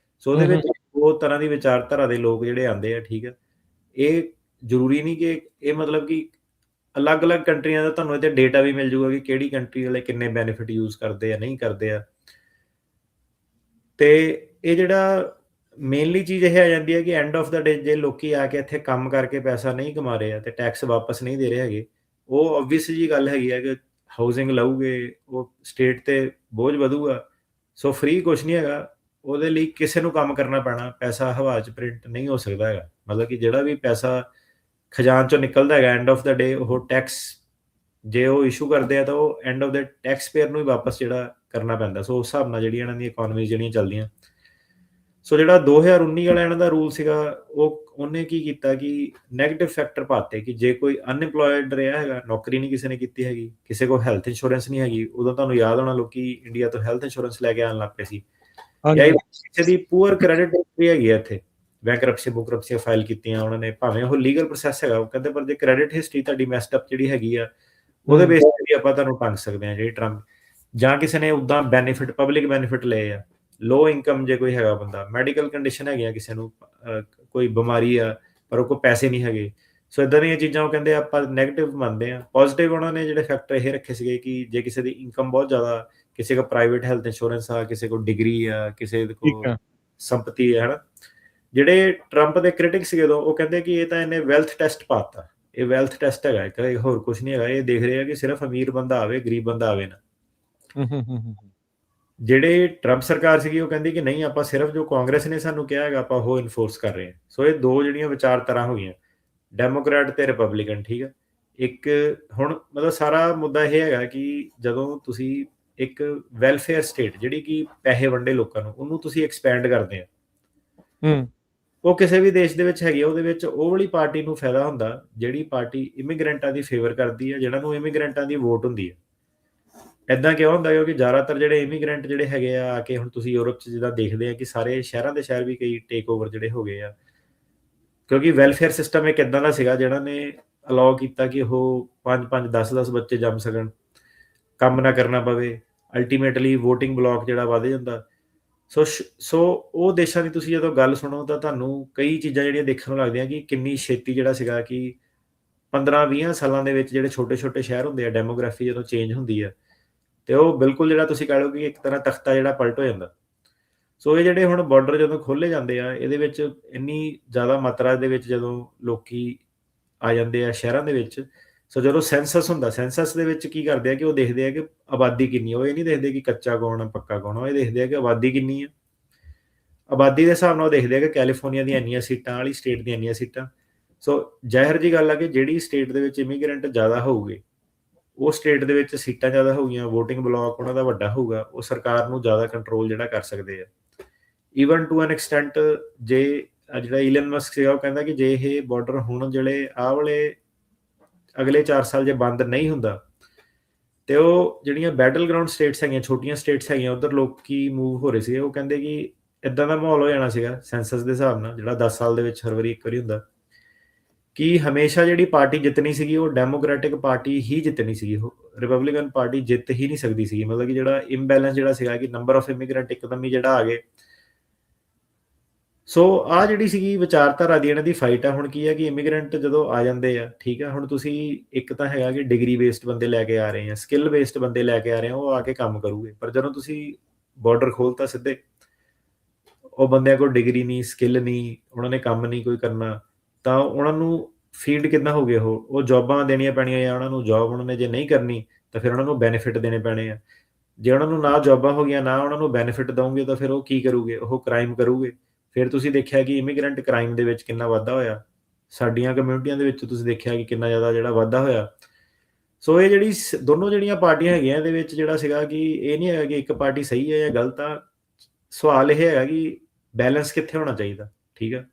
ਸੋ ਉਹਦੇ ਵਿੱਚ ਬਹੁਤ ਤਰ੍ਹਾਂ ਦੀ ਵਿਚਾਰਧਾਰਾ ਦੇ ਲੋਕ ਜਿਹੜੇ ਆਉਂਦੇ ਆ, ਠੀਕ ਆ। ਇਹ ਜ਼ਰੂਰੀ ਨਹੀਂ ਕਿ ਇਹ ਮਤਲਬ ਕਿ ਅਲੱਗ-ਅਲੱਗ ਕੰਟਰੀਆਂ ਦਾ ਤੁਹਾਨੂੰ ਇਹਦੇ ਡੇਟਾ ਵੀ ਮਿਲ ਜੂਗਾ ਕਿ ਕਿਹੜੀ ਕੰਟਰੀ ਵਾਲੇ ਕਿੰਨੇ ਬੈਨੀਫਿਟ ਯੂਜ਼ ਕਰਦੇ ਆ, ਨਹੀਂ ਕਰਦੇ ਆ। ਤੇ ਇਹ ਜਿਹੜਾ ਮੇਨਲੀ ਚੀਜ਼ ਇਹ ਆ ਜਾਂਦੀ ਹੈ ਕਿ ਐਂਡ ਆਫ ਦਾ ਡੇ ਜੇ ਲੋਕੀ ਆ ਕੇ ਇੱਥੇ ਕੰਮ ਕਰਕੇ ਪੈਸਾ ਨਹੀਂ ਕਮਾ ਰਹੇ ਆ ਤੇ ਟੈਕਸ ਵਾਪਸ ਨਹੀਂ ਦੇ ਰਹੇ ਹੈਗੇ, ਉਹ ਆਬਵੀਅਸ ਜੀ ਗੱਲ ਹੈਗੀ ਹੈ ਕਿ ਹਾਊਸਿੰਗ ਲਊਗੇ, ਉਹ ਸਟੇਟ ਤੇ ਬੋਝ ਵਧੂਗਾ। ਸੋ ਫ੍ਰੀ ਕੁਛ ਨਹੀਂ ਹੈਗਾ, ਉਹਦੇ ਲਈ ਕਿਸੇ ਨੂੰ ਕੰਮ ਕਰਨਾ ਪੈਣਾ। ਪੈਸਾ ਹਵਾ 'ਚ ਪ੍ਰਿੰਟ ਨਹੀਂ ਹੋ ਸਕਦਾ ਹੈਗਾ। ਮਤਲਬ ਕਿ ਜਿਹੜਾ ਵੀ ਪੈਸਾ ਖਜ਼ਾਨ 'ਚੋਂ ਨਿਕਲਦਾ ਹੈਗਾ ਐਂਡ ਆਫ ਦਾ ਡੇ, ਉਹ ਟੈਕਸ ਜੇ ਉਹ ਇਸ਼ੂ ਕਰਦੇ ਆ ਤਾਂ ਉਹ end of the taxpayer ਨੂੰ ਹੀ ਵਾਪਸ ਜਿਹੜਾ ਕਰਨਾ ਪੈਂਦਾ। ਸੋ ਉਸ ਹਿਸਾਬ ਨਾਲ ਜਿਹੜੀਆਂ ਇਹਨਾਂ ਦੀਆਂ ਇਕੋਨਮੀਜ਼ ਜਿਹੜੀਆਂ ਚੱਲਦੀਆਂ। ਸੋ ਜਿਹੜਾ 2019 ਵਾਲਾ ਇਹਨਾਂ ਦਾ ਰੂਲ ਸੀਗਾ, ਉਹਨੇ ਕੀ ਕੀਤਾ ਕਿ ਨੈਗੇਟਿਵ ਫੈਕਟਰ ਪਾਤੇ ਕਿ ਜੇ ਕੋਈ ਅਨਇੰਪਲੋਇਡ ਰਿਹਾ ਹੈਗਾ, ਨੌਕਰੀ ਨਹੀਂ ਕਿਸੇ ਨੇ ਕੀਤੀ ਹੈਗੀ, ਕਿਸੇ ਕੋਲ ਹੈਲਥ ਇੰਸ਼ੋਰੈਂਸ ਨਹੀਂ ਹੈਗੀ। ਉਦੋਂ ਤੁਹਾਨੂੰ ਯਾਦ ਹੋਣਾ ਲੋਕੀ ਇੰਡੀਆ ਤੋਂ ਹੈਲਥ ਇੰਸ਼ੋਰੈਂਸ ਲੈ ਕੇ ਆਉਣ ਲੱਗ ਪਏ ਸੀ। ਕਿਸੇ ਦੀ ਪੂਅਰ ਕ੍ਰੈਡਿਟ ਹਿਸਟਰੀ ਹੈਗੀ ਆ ਇੱਥੇ, ਬੈਂਕਰਪਸੀ ਫਾਈਲ ਕੀਤੀਆਂ ਉਹਨਾਂ ਨੇ, ਭਾਵੇਂ ਉਹ ਲੀਗਲ ਪ੍ਰੋਸੈਸ ਹੈਗਾ। ਉਹ ਕਹਿੰਦੇ ਪਰ ਜੇ ਕ੍ਰੈਡਿਟ ਹਿਸਟਰੀ ਤੁਹਾਡੀ ਮੈਸਡ ਅਪ ਜਿਹੜੀ ਹੈਗੀ ਆ, ਉਹਦੇ ਬੇਸ ਤੇ ਵੀ ਆਪਾਂ ਤੁਹਾਨੂੰ ਟੰਗ ਸਕਦੇ ਹਾਂ। ਜਿਹੜੀ ਟਰੰਪ ਜਾਂ ਕਿਸੇ ਨੇ ਉੱਦਾਂ ਬੈਨੀਫਿਟ, ਪਬਲਿਕ ਬੈਨੀਫਿਟ ਲਏ ਆ, ਲੋ ਇਨਕਮ ਜੇ ਕੋਈ ਹੈਗਾ ਬੰਦਾ, ਮੈਡੀਕਲ ਕੰਡੀਸ਼ਨ ਹੈਗੀ ਆ, ਕਿਸੇ ਨੂੰ ਕੋਈ ਬਿਮਾਰੀ ਆ ਪਰ ਉਹ ਕੋਲ ਪੈਸੇ ਨਹੀਂ ਹੈਗੇ। ਸੋ ਇਦਾਂ ਦੀਆਂ ਚੀਜ਼ਾਂ ਉਹ ਕਹਿੰਦੇ ਆਪਾਂ ਨੈਗੇਟਿਵ ਮੰਨਦੇ ਆ। ਪੋਜ਼ਿਟਿਵ ਉਹਨਾਂ ਨੇ ਜਿਹੜੇ ਫੈਕਟਰ ਇਹ ਰੱਖੇ ਸੀਗੇ ਕਿ ਜੇ ਕਿਸੇ ਦੀ ਇਨਕਮ ਬਹੁਤ ਜ਼ਿਆਦਾ, ਕਿਸੇ ਕੋਲ ਪ੍ਰਾਈਵੇਟ ਹੈਲਥ ਇੰਸ਼ੋਰੈਂਸ ਆ, ਕਿਸੇ ਕੋਲ ਡਿਗਰੀ ਆ, ਕਿਸੇ ਕੋਲ ਸੰਪਤੀ ਹੈ, ਹਨਾ। ਜਿਹੜੇ ਟਰੰਪ ਦੇ ਕ੍ਰਿਟਿਕ ਸੀਗੇ ਉਦੋਂ, ਉਹ ਕਹਿੰਦੇ ਕਿ ਇਹ ਤਾਂ ਇਹਨੇ ਵੈਲਥ ਟੈਸਟ ਪਾਤਾ। ਇਹ ਵੈਲਥ ਟੈਸਟ ਹੈਗਾ ਇੱਕ, ਹੋਰ ਕੁਝ ਨਹੀਂ ਹੈਗਾ। ਇਹ ਦੇਖ ਰਹੇ ਆ ਕਿ ਸਿਰਫ ਅਮੀਰ ਬੰਦਾ ਆਵੇ, ਗਰੀਬ ਬੰਦਾ ਆਵੇ ਨਾ। ਜਿਹੜੇ ਟਰੰਪ ਸਰਕਾਰ ਸੀਗੀ ਉਹ ਕਹਿੰਦੀ ਕਿ ਨਹੀਂ, ਆਪਾਂ ਸਿਰਫ ਜੋ ਕਾਂਗਰਸ ਨੇ ਸਾਨੂੰ ਕਿਹਾ ਹੈਗਾ ਆਪਾਂ ਉਹ ਇਨਫੋਰਸ ਕਰ ਰਹੇ ਹਾਂ। ਸੋ ਇਹ 2 ਜਿਹੜੀਆਂ ਵਿਚਾਰਧਾਰਾ ਹੋ ਗਈਆਂ, ਡੈਮੋਕ੍ਰੈਟ ਤੇ ਰਿਪਬਲਿਕਨ, ਠੀਕ ਹੈ। ਇੱਕ ਹੁਣ ਮਤਲਬ ਸਾਰਾ ਮੁੱਦਾ ਇਹ ਹੈਗਾ ਕਿ ਜਦੋਂ ਤੁਸੀਂ ਇੱਕ ਵੈਲਫੇਅਰ ਸਟੇਟ ਜਿਹੜੀ ਕਿ ਪੈਸੇ ਵੰਡੇ ਲੋਕਾਂ ਨੂੰ, ਉਹਨੂੰ ਤੁਸੀਂ ਐਕਸਪੈਂਡ ਕਰਦੇ ਆ, ਉਹ ਕਿਸੇ ਵੀ ਦੇਸ਼ ਦੇ ਵਿੱਚ ਹੈਗੀ ਆ, ਉਹਦੇ ਵਿੱਚ ਉਹ ਵਾਲੀ ਪਾਰਟੀ ਨੂੰ ਫਾਇਦਾ ਹੁੰਦਾ ਜਿਹੜੀ ਪਾਰਟੀ ਇਮੀਗ੍ਰੈਂਟਾਂ ਦੀ ਫੇਵਰ ਕਰਦੀ ਹੈ, ਜਿਹਨਾਂ ਨੂੰ ਇਮੀਗ੍ਰੈਂਟਾਂ ਦੀ ਵੋਟ ਹੁੰਦੀ ਹੈ। ਇੱਦਾਂ ਕਿਉਂ ਹੁੰਦਾ? ਕਿਉਂਕਿ ਜ਼ਿਆਦਾਤਰ ਜਿਹੜੇ ਇਮੀਗ੍ਰੈਂਟ ਜਿਹੜੇ ਹੈਗੇ ਆ ਕੇ, ਹੁਣ ਤੁਸੀਂ ਯੂਰਪ 'ਚ ਜਿੱਦਾਂ ਦੇਖਦੇ ਆ ਕਿ ਸਾਰੇ ਸ਼ਹਿਰਾਂ ਦੇ ਸ਼ਹਿਰ ਵੀ ਕਈ ਟੇਕ ਓਵਰ ਜਿਹੜੇ ਹੋ ਗਏ ਆ, ਕਿਉਂਕਿ ਵੈਲਫੇਅਰ ਸਿਸਟਮ ਇੱਕ ਇੱਦਾਂ ਦਾ ਸੀਗਾ ਜਿਹੜਾ ਨੇ ਅਲਾਓ ਕੀਤਾ ਕਿ ਉਹ 5-5, 10-10 ਬੱਚੇ ਜੰਮ ਸਕਣ। ਕੰਮ ਨਾ ਕਰਨਾ ਪਵੇ, ਅਲਟੀਮੇਟਲੀ ਵੋਟਿੰਗ ਬਲੋਕ ਜਿਹੜਾ ਵੱਧ ਜਾਂਦਾ। ਸੋ ਉਹ ਦੇਸ਼ਾਂ ਦੀ ਤੁਸੀਂ ਜਦੋਂ ਗੱਲ ਸੁਣੋ ਤਾਂ ਤੁਹਾਨੂੰ ਕਈ ਚੀਜ਼ਾਂ ਜਿਹੜੀਆਂ ਦੇਖਣ ਨੂੰ ਲੱਗਦੀਆਂ ਕਿ ਕਿੰਨੀ ਛੇਤੀ ਜਿਹੜਾ ਸੀਗਾ ਕਿ 15-20 ਸਾਲਾਂ ਦੇ ਵਿੱਚ ਜਿਹੜੇ ਛੋਟੇ-ਛੋਟੇ ਸ਼ਹਿਰ ਹੁੰਦੇ ਆ, ਡੈਮੋਗ੍ਰਾਫੀ ਜਦੋਂ ਚੇਂਜ ਹੁੰਦੀ ਆ, ਤੇ ਉਹ ਬਿਲਕੁਲ ਜਿਹੜਾ ਤੁਸੀਂ ਕਹਿ ਲਓ ਕਿ ਇੱਕ ਤਰ੍ਹਾਂ ਤਖ਼ਤਾ ਜਿਹੜਾ ਪਲਟ ਹੋ ਜਾਂਦਾ। ਸੋ ਇਹ ਜਿਹੜੇ ਹੁਣ ਬਾਰਡਰ ਜਦੋਂ ਖੋਲ੍ਹੇ ਜਾਂਦੇ ਆ, ਇਹਦੇ ਵਿੱਚ ਇੰਨੀ ਜ਼ਿਆਦਾ ਮਾਤਰਾ ਦੇ ਵਿੱਚ ਜਦੋਂ ਲੋਕੀ ਆ ਜਾਂਦੇ ਆ ਸ਼ਹਿਰਾਂ ਦੇ ਵਿੱਚ, ਸੋ ਜਦੋਂ ਸੈਂਸਸ ਹੁੰਦਾ, ਸੈਂਸਸ ਦੇ ਵਿੱਚ ਕੀ ਕਰਦੇ ਆ ਕਿ ਉਹ ਦੇਖਦੇ ਆ ਕਿ ਆਬਾਦੀ ਕਿੰਨੀ ਆ। ਉਹ ਇਹ ਨਹੀਂ ਦੇਖਦੇ ਕਿ ਕੱਚਾ ਕੌਣ ਆ, ਪੱਕਾ ਕੌਣ ਆ, ਉਹ ਇਹ ਦੇਖਦੇ ਆ ਕਿ ਆਬਾਦੀ ਕਿੰਨੀ ਆ। ਆਬਾਦੀ ਦੇ ਹਿਸਾਬ ਨਾਲ ਉਹ ਦੇਖਦੇ ਆ ਕਿ ਕੈਲੀਫੋਰਨੀਆ ਦੀਆਂ ਇੰਨੀਆਂ ਸੀਟਾਂ, ਵਾਲੀ ਸਟੇਟ ਦੀਆਂ ਇੰਨੀਆਂ ਸੀਟਾਂ। ਸੋ ਜ਼ਾਹਿਰ ਜੀ ਗੱਲ ਆ ਕਿ ਜਿਹੜੀ ਸਟੇਟ ਦੇ ਵਿੱਚ ਇਮੀਗ੍ਰੈਂਟ ਜ਼ਿਆਦਾ ਹੋਊਗੇ, ਉਹ ਸਟੇਟ ਦੇ ਵਿੱਚ ਸੀਟਾਂ ਜ਼ਿਆਦਾ ਹੋਊਗੀਆਂ, ਵੋਟਿੰਗ ਬਲਾਕ ਉਹਨਾਂ ਦਾ ਵੱਡਾ ਹੋਊਗਾ, ਉਹ ਸਰਕਾਰ ਨੂੰ ਜ਼ਿਆਦਾ ਕੰਟਰੋਲ ਜਿਹੜਾ ਕਰ ਸਕਦੇ ਆ। ਈਵਨ ਟੂ ਐਨ ਐਕਸਟੈਂਟ ਜੇ ਜਿਹੜਾ ਈਲਨ ਮਸਕ ਸੀਗਾ, ਉਹ ਕਹਿੰਦਾ ਕਿ ਜੇ ਇਹ ਬਾਰਡਰ ਹੁਣ ਜਿਹੜੇ ਆਹ ਵਾਲੇ ਅਗਲੇ 4 ਸਾਲ ਜੇ ਬੰਦ ਨਹੀਂ ਹੁੰਦਾ, ਤੇ ਉਹ ਜਿਹੜੀਆਂ ਬੈਟਲ ਗਰਾਊਂਡ ਸਟੇਟਸ ਹੈਗੀਆਂ, ਛੋਟੀਆਂ ਸਟੇਟਸ ਹੈਗੀਆਂ, ਉੱਧਰ ਲੋਕੀ ਮੂਵ ਹੋ ਰਹੇ ਸੀਗੇ। ਉਹ ਕਹਿੰਦੇ ਕਿ ਇਦਾਂ ਦਾ ਮਾਹੌਲ ਹੋ ਜਾਣਾ ਸੀਗਾ ਸੈਂਸਸ ਦੇ ਹਿਸਾਬ ਨਾਲ, ਜਿਹੜਾ 10 ਸਾਲ ਦੇ ਵਿੱਚ ਹਰ ਵਾਰੀ ਇੱਕ ਵਾਰੀ ਹੁੰਦਾ, ਕਿ ਹਮੇਸ਼ਾ ਜਿਹੜੀ ਪਾਰਟੀ ਜਿੱਤਣੀ ਸੀਗੀ ਉਹ ਡੈਮੋਕ੍ਰੈਟਿਕ ਪਾਰਟੀ ਹੀ ਜਿੱਤਣੀ ਸੀਗੀ। ਉਹ ਰਿਪਬਲਿਕਨ ਪਾਰਟੀ ਜਿੱਤ ਹੀ ਨਹੀਂ ਸਕਦੀ ਸੀਗੀ। ਮਤਲਬ ਕਿ ਜਿਹੜਾ ਇੰਬੈਲੈਂਸ ਜਿਹੜਾ ਸੀਗਾ ਕਿ ਨੰਬਰ ਆਫ ਇਮੀਗ੍ਰੈਂਟ ਇੱਕਦਮ ਹੀ ਜਿਹੜਾ ਆ ਗਏ। ਸੋ ਆਹ ਜਿਹੜੀ ਸੀਗੀ ਵਿਚਾਰਧਾਰਾ ਦੀ ਇਹਨਾਂ ਦੀ ਫਾਈਟ ਆ। ਹੁਣ ਕੀ ਹੈ ਕਿ ਇਮੀਗ੍ਰੈਂਟ ਜਦੋਂ ਆ ਜਾਂਦੇ ਆ, ਠੀਕ ਆ, ਹੁਣ ਤੁਸੀਂ ਇੱਕ ਤਾਂ ਹੈਗਾ ਕਿ ਡਿਗਰੀ ਬੇਸਡ ਬੰਦੇ ਲੈ ਕੇ ਆ ਰਹੇ ਆ, ਸਕਿੱਲ ਬੇਸਡ ਬੰਦੇ ਲੈ ਕੇ ਆ ਰਹੇ ਆ, ਉਹ ਆ ਕੇ ਕੰਮ ਕਰੂਗੇ। ਪਰ ਜਦੋਂ ਤੁਸੀਂ ਬਾਰਡਰ ਖੋਲ੍ਹਤਾ ਸਿੱਧੇ, ਉਹ ਬੰਦਿਆਂ ਕੋਲ ਡਿਗਰੀ ਨਹੀਂ, ਸਕਿੱਲ ਨਹੀਂ, ਉਹਨਾਂ ਨੇ ਕੰਮ ਨਹੀਂ ਕੋਈ ਕਰਨਾ, ਤਾਂ ਉਹਨਾਂ ਨੂੰ ਫੀਡ ਕਿੱਦਾਂ ਹੋਗੇ? ਉਹ ਜੌਬਾਂ ਦੇਣੀਆਂ ਪੈਣੀਆਂ, ਜਾਂ ਉਹਨਾਂ ਨੂੰ ਜੌਬ ਉਹਨਾਂ ਨੇ ਜੇ ਨਹੀਂ ਕਰਨੀ ਤਾਂ ਫਿਰ ਉਹਨਾਂ ਨੂੰ ਬੈਨੀਫਿਟ ਦੇਣੇ ਪੈਣੇ ਆ। ਜੇ ਉਹਨਾਂ ਨੂੰ ਨਾ ਜੌਬਾਂ ਹੋ ਗਈਆਂ, ਨਾ ਉਹਨਾਂ ਨੂੰ ਬੈਨੀਫਿਟ ਦਓਗੇ, ਤਾਂ ਫਿਰ ਉਹ ਕੀ ਕਰੂਗੇ? ਉਹ ਕ੍ਰਾਈਮ ਕਰੂਗੇ। ਫਿਰ ਤੁਸੀਂ ਦੇਖਿਆ ਕਿ ਇਮੀਗ੍ਰੈਂਟ ਕ੍ਰਾਈਮ ਦੇ ਵਿੱਚ ਕਿੰਨਾ ਵਾਧਾ ਹੋਇਆ। ਸਾਡੀਆਂ ਕਮਿਊਨਿਟੀਆਂ ਦੇ ਵਿੱਚ ਤੁਸੀਂ ਦੇਖਿਆ ਕਿ ਕਿੰਨਾ ਜ਼ਿਆਦਾ ਜਿਹੜਾ ਵਾਧਾ ਹੋਇਆ। ਸੋ ਇਹ ਜਿਹੜੀ ਦੋਨੋਂ ਜਿਹੜੀਆਂ ਪਾਰਟੀਆਂ ਹੈਗੀਆਂ, ਇਹਦੇ ਵਿੱਚ ਜਿਹੜਾ ਸੀਗਾ ਕਿ ਇਹ ਨਹੀਂ ਹੈਗਾ ਕਿ ਇੱਕ ਪਾਰਟੀ ਸਹੀ ਹੈ ਜਾਂ ਗਲਤ ਆ। ਸਵਾਲ ਇਹ ਹੈਗਾ ਕਿ ਬੈਲੈਂਸ ਕਿੱਥੇ ਹੋਣਾ ਚਾਹੀਦਾ, ਠੀਕ ਆ।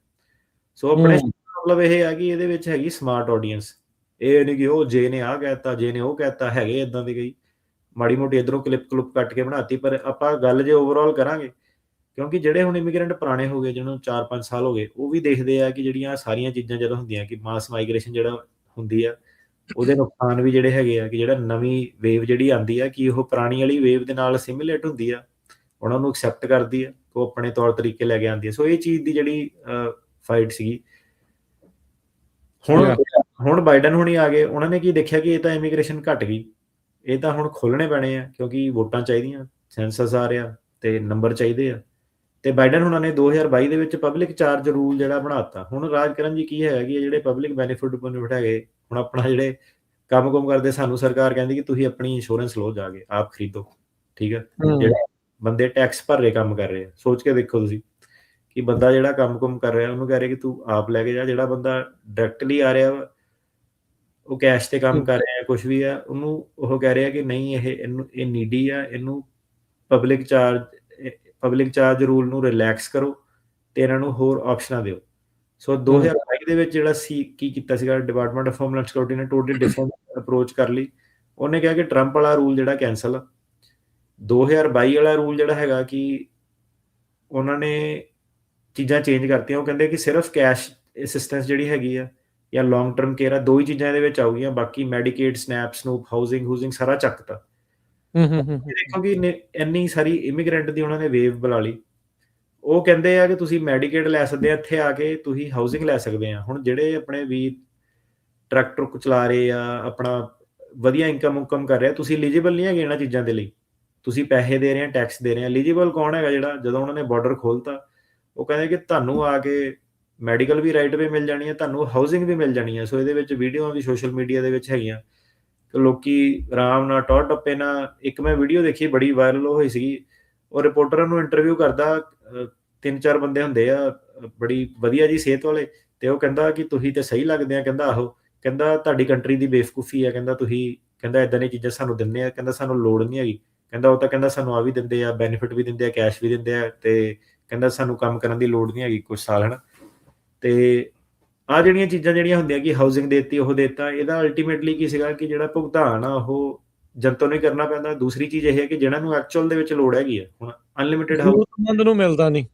ਸੋ ਆਪਣੇ ਮਤਲਬ ਇਹ ਹੈ ਕਿ ਇਹਦੇ ਵਿੱਚ ਹੈਗੀ ਸਮਾਰਟ ਆਡੀਅੰਸ। ਇਹ ਨਹੀਂ ਕਿ ਉਹ ਜੇ ਨੇ ਆਹ ਕਹਿਤਾ, ਜੇ ਨੇ ਉਹ ਕਹਿਤਾ, ਹੈਗੇ ਇਦਾਂ ਦੇ ਕਈ ਮਾੜੀ ਮੋਟੀ ਇੱਧਰੋਂ ਕਲਿੱਪ ਕੱਟ ਕੇ ਬਣਾਤੀ। ਪਰ ਆਪਾਂ ਗੱਲ ਜੇ ਓਵਰਆਲ ਕਰਾਂਗੇ, ਕਿਉਂਕਿ ਜਿਹੜੇ ਹੁਣ ਇਮੀਗ੍ਰੈਂਟ ਪੁਰਾਣੇ ਹੋ ਗਏ, ਜਿਹਨਾਂ ਨੂੰ 4-5 ਸਾਲ ਹੋ ਗਏ, ਉਹ ਵੀ ਦੇਖਦੇ ਆ ਕਿ ਜਿਹੜੀਆਂ ਸਾਰੀਆਂ ਚੀਜ਼ਾਂ ਜਦੋਂ ਹੁੰਦੀਆਂ ਕਿ ਮਾਸ ਮਾਈਗ੍ਰੇਸ਼ਨ ਜਿਹੜਾ ਹੁੰਦੀ ਆ, ਉਹਦੇ ਨੁਕਸਾਨ ਵੀ ਜਿਹੜੇ ਹੈਗੇ ਆ ਕਿ ਜਿਹੜਾ ਨਵੀਂ ਵੇਵ ਜਿਹੜੀ ਆਉਂਦੀ ਆ ਕਿ ਉਹ ਪੁਰਾਣੀ ਵਾਲੀ ਵੇਵ ਦੇ ਨਾਲ ਸਿਮੂਲੇਟ ਹੁੰਦੀ ਆ, ਉਹਨਾਂ ਨੂੰ ਐਕਸੈਪਟ ਕਰਦੀ ਆ, ਉਹ ਆਪਣੇ ਤੌਰ ਤਰੀਕੇ ਲੈ ਕੇ ਆਉਂਦੀ ਆ। ਸੋ ਇਹ ਚੀਜ਼ ਦੀ ਜਿਹੜੀ ਫਾਈਟ ਸੀਗੀ। ਹੁਣ ਬਾਈਡਨ ਹੁਣੀ ਆ ਗਏ, ਉਹਨਾਂ ਨੇ ਕੀ ਦੇਖਿਆ ਕਿ ਇਹ ਤਾਂ ਇਮੀਗ੍ਰੇਸ਼ਨ ਘਟ ਗਈ, ਇਹ ਤਾਂ ਹੁਣ ਖੋਲਣੇ ਪੈਣੇ ਆ, ਕਿਉਂਕਿ ਵੋਟਾਂ ਚਾਹੀਦੀਆਂ, ਸੈਂਸਸ ਆ ਰਿਹਾ ਤੇ ਨੰਬਰ ਚਾਹੀਦੇ ਆ। ਤੇ ਬਾਈਡਨ ਹੁਣਾਂ ਨੇ 2022 ਦੇ ਵਿੱਚ ਪਬਲਿਕ ਚਾਰਜ ਰੂਲ ਜਿਹੜਾ ਬਣਾਤਾ। ਹੁਣ ਰਾਜ ਕਰਨ ਜੀ ਕੀ ਹੈਗਾ ਕਿ ਜਿਹੜੇ ਪਬਲਿਕ ਬੈਨੀਫਿਟ ਹੈਗੇ, ਹੁਣ ਆਪਣਾ ਜਿਹੜੇ ਕੰਮ ਕਰਦੇ, ਸਾਨੂੰ ਸਰਕਾਰ ਕਹਿੰਦੀ ਕਿ ਤੁਸੀਂ ਆਪਣੀ ਇੰਸ਼ੋਰੈਂਸ ਲਓ, ਜਾ ਕੇ ਆਪ ਖਰੀਦੋ, ਠੀਕ ਆ। ਜਿਹੜੇ ਬੰਦੇ ਟੈਕਸ ਭਰ ਰਹੇ ਕੰਮ ਕਰ ਰਹੇ ਆ, ਸੋਚ ਕੇ ਦੇਖੋ ਤੁਸੀਂ ਕਿ ਬੰਦਾ ਜਿਹੜਾ ਕੰਮ ਕਰ ਰਿਹਾ, ਉਹਨੂੰ ਕਹਿ ਰਹੇ ਕਿ ਤੂੰ ਆਪ ਲੈ ਕੇ ਜਾ। ਜਿਹੜਾ ਬੰਦਾ ਡਾਇਰੈਕਟਲੀ ਆ ਰਿਹਾ, ਉਹ ਕੈਸ਼ ਤੇ ਕੰਮ ਕਰ ਰਿਹਾ, ਕੁਝ ਵੀ ਆ, ਉਹਨੂੰ ਉਹ ਕਹਿ ਰਿਹਾ ਕਿ ਨਹੀਂ, ਇਹ ਨੀਡੀ ਆ, ਇਹਨੂੰ ਪਬਲਿਕ ਚਾਰਜ ਰੂਲ ਨੂੰ ਰਿਲੈਕਸ ਕਰੋ ਤੇ ਇਹਨਾਂ ਨੂੰ ਹੋਰ ਆਪਸ਼ਨਾਂ ਦਿਓ। ਸੋ 2022 ਦੇ ਵਿੱਚ ਜਿਹੜਾ ਸੀ ਕੀ ਕੀਤਾ ਸੀਗਾ, ਡਿਪਾਰਟਮੈਂਟ ਆਫ ਹੋਮਲੈਂਡ ਸਿਕਿਉਰਿਟੀ ਨੇ ਟੋਟਲੀ ਡਿਫਰੈਂਟ ਅਪਰੋਚ ਕਰ ਲਈ। ਉਹਨੇ ਕਿਹਾ ਕਿ ਟਰੰਪ ਵਾਲਾ ਰੂਲ ਜਿਹੜਾ ਕੈਂਸਲ ਆ। 2022 ਵਾਲਾ ਰੂਲ ਜਿਹੜਾ ਹੈਗਾ ਕਿ ਉਹਨਾਂ ਨੇ ਚੀਜ਼ਾਂ ਚੇਂਜ ਕਰਤੀਆਂ। ਉਹ ਕਹਿੰਦੇ ਕਿ ਸਿਰਫ ਕੈਸ਼ ਅਸਿਸਟੈਂਸ ਜਿਹੜੀ ਹੈਗੀ ਆ ਜਾਂ ਲੌਂਗ ਟਰਮ ਕੇਅਰ ਆ, ਦੋ ਹੀ ਚੀਜ਼ਾਂ ਇਹਦੇ ਵਿੱਚ ਆਉਗੀਆਂ, ਬਾਕੀ ਮੈਡੀਕੇਡ, ਸਨੈਪ, ਸਨੂਪ, ਹਾਊਸਿੰਗ ਸਾਰਾ ਚੱਕਤਾ। ਦੇਖੋ ਕਿ ਇੰਨੀ ਸਾਰੀ ਇਮੀਗ੍ਰੈਂਟ ਦੀ ਉਹਨਾਂ ਨੇ ਵੇਵ ਬੁਲਾ ਲਈ। ਉਹ ਕਹਿੰਦੇ ਆ ਕਿ ਤੁਸੀਂ ਮੈਡੀਕੇਡ ਲੈ ਸਕਦੇ ਆ, ਇੱਥੇ ਆ ਕੇ ਤੁਸੀਂ ਹਾਊਸਿੰਗ ਲੈ ਸਕਦੇ ਆ। ਹੁਣ ਜਿਹੜੇ ਆਪਣੇ ਵੀਰ ਟਰੱਕ ਚਲਾ ਰਹੇ ਆ, ਆਪਣਾ ਵਧੀਆ ਇਨਕਮ ਕਰ ਰਹੇ ਆ, ਤੁਸੀਂ ਐਲੀਜੀਬਲ ਨਹੀਂ ਹੈਗੇ ਇਹਨਾਂ ਚੀਜ਼ਾਂ ਦੇ ਲਈ। ਤੁਸੀਂ ਪੈਸੇ ਦੇ ਰਹੇ ਆ, ਟੈਕਸ ਦੇ ਰਹੇ ਆ। ਐਲੀਜੀਬਲ ਕੌਣ ਹੈਗਾ? ਜਿਹੜਾ ਜਦੋਂ ਉਹਨਾਂ ਨੇ ਬਾਰਡਰ ਖੋਲ੍ਹਤਾ, ਉਹ ਕਹਿੰਦੇ ਕਿ ਤੁਹਾਨੂੰ ਆ ਕੇ ਮੈਡੀਕਲ ਵੀ ਰਾਈਟ ਵੇ ਮਿਲ ਜਾਣੀ ਹੈ, ਤੁਹਾਨੂੰ ਹਾਊਸਿੰਗ ਵੀ ਮਿਲ ਜਾਣੀ ਹੈ। ਸੋ ਇਹਦੇ ਵਿੱਚ ਵੀਡੀਓ ਵੀ ਸੋਸ਼ਲ ਮੀਡੀਆ ਦੇ ਵਿੱਚ ਹੈਗੀਆਂ ਕਿ ਲੋਕੀ ਆਰਾਮ ਨਾਲ ਟੌਰ ਟੱਪੇ ਨਾਲ। ਇੱਕ ਮੈਂ ਵੀਡੀਓ ਦੇਖੀ, ਬੜੀ ਵਾਇਰਲ ਹੋਈ ਸੀਗੀ। ਉਹ ਰਿਪੋਰਟਰਾਂ ਨੂੰ ਇੰਟਰਵਿਊ ਕਰਦਾ, 3-4 ਬੰਦੇ ਹੁੰਦੇ ਆ, ਬੜੀ ਵਧੀਆ ਜੀ ਸਿਹਤ ਵਾਲੇ, ਤੇ ਉਹ ਕਹਿੰਦਾ ਕਿ ਤੁਸੀਂ ਤੇ ਸਹੀ ਲੱਗਦੇ ਆ। ਕਹਿੰਦਾ ਆਹੋ, ਕਹਿੰਦਾ ਤੁਹਾਡੀ ਕੰਟਰੀ ਦੀ ਬੇਵਕੂਫੀ ਆ, ਕਹਿੰਦਾ ਤੁਸੀਂ, ਕਹਿੰਦਾ ਇਦਾਂ ਦੀਆਂ ਚੀਜ਼ਾਂ ਸਾਨੂੰ ਦਿੰਦੇ ਆ, ਕਹਿੰਦਾ ਸਾਨੂੰ ਲੋੜ ਨਹੀਂ ਹੈਗੀ। ਕਹਿੰਦਾ ਉਹ ਤਾਂ ਕਹਿੰਦਾ ਸਾਨੂੰ ਆ ਵੀ ਦਿੰਦੇ ਆ, ਬੈਨੀਫਿਟ ਵੀ ਦਿੰਦੇ ਆ, ਕੈਸ਼ ਵੀ ਦਿੰਦੇ ਆ, ਤੇ ਕਹਿੰਦਾ ਸਾਨੂੰ ਕੰਮ ਕਰਨ ਦੀ ਲੋੜ ਨਹੀਂ ਹੈਗੀ ਕੁਝ ਸਾਲ, ਹਨਾ। ਤੇ ਆਹ ਜਿਹੜੀਆਂ ਚੀਜ਼ਾਂ ਜਿਹੜੀਆਂ ਹੁੰਦੀਆਂ ਕਿ ਹਾਊਸਿੰਗ ਦੇਤੀ, ਉਹ ਦੇਤਾ, ਇਹਦਾ ਅਲਟੀਮੇਟਲੀ ਕੀ ਸੀਗਾ ਕਿ ਜਿਹੜਾ ਭੁਗਤਾਨ ਆ ਉਹ ਜਨਤਾ ਨੂੰ ਹੀ ਕਰਨਾ ਪੈਂਦਾ। ਦੂਸਰੀ ਚੀਜ਼ ਇਹ ਹੈ ਕਿ ਜਿਹਨਾਂ ਨੂੰ ਐਕਚੁਅਲ ਦੇ ਵਿੱਚ ਲੋੜ ਹੈਗੀ ਆ, ਹੁਣ ਅਨਲਿਮਿਟਿਡ
ਜ਼ਰੂਰਤਮੰਦ ਨੂੰ ਮਿਲਦਾ ਨਹੀਂ।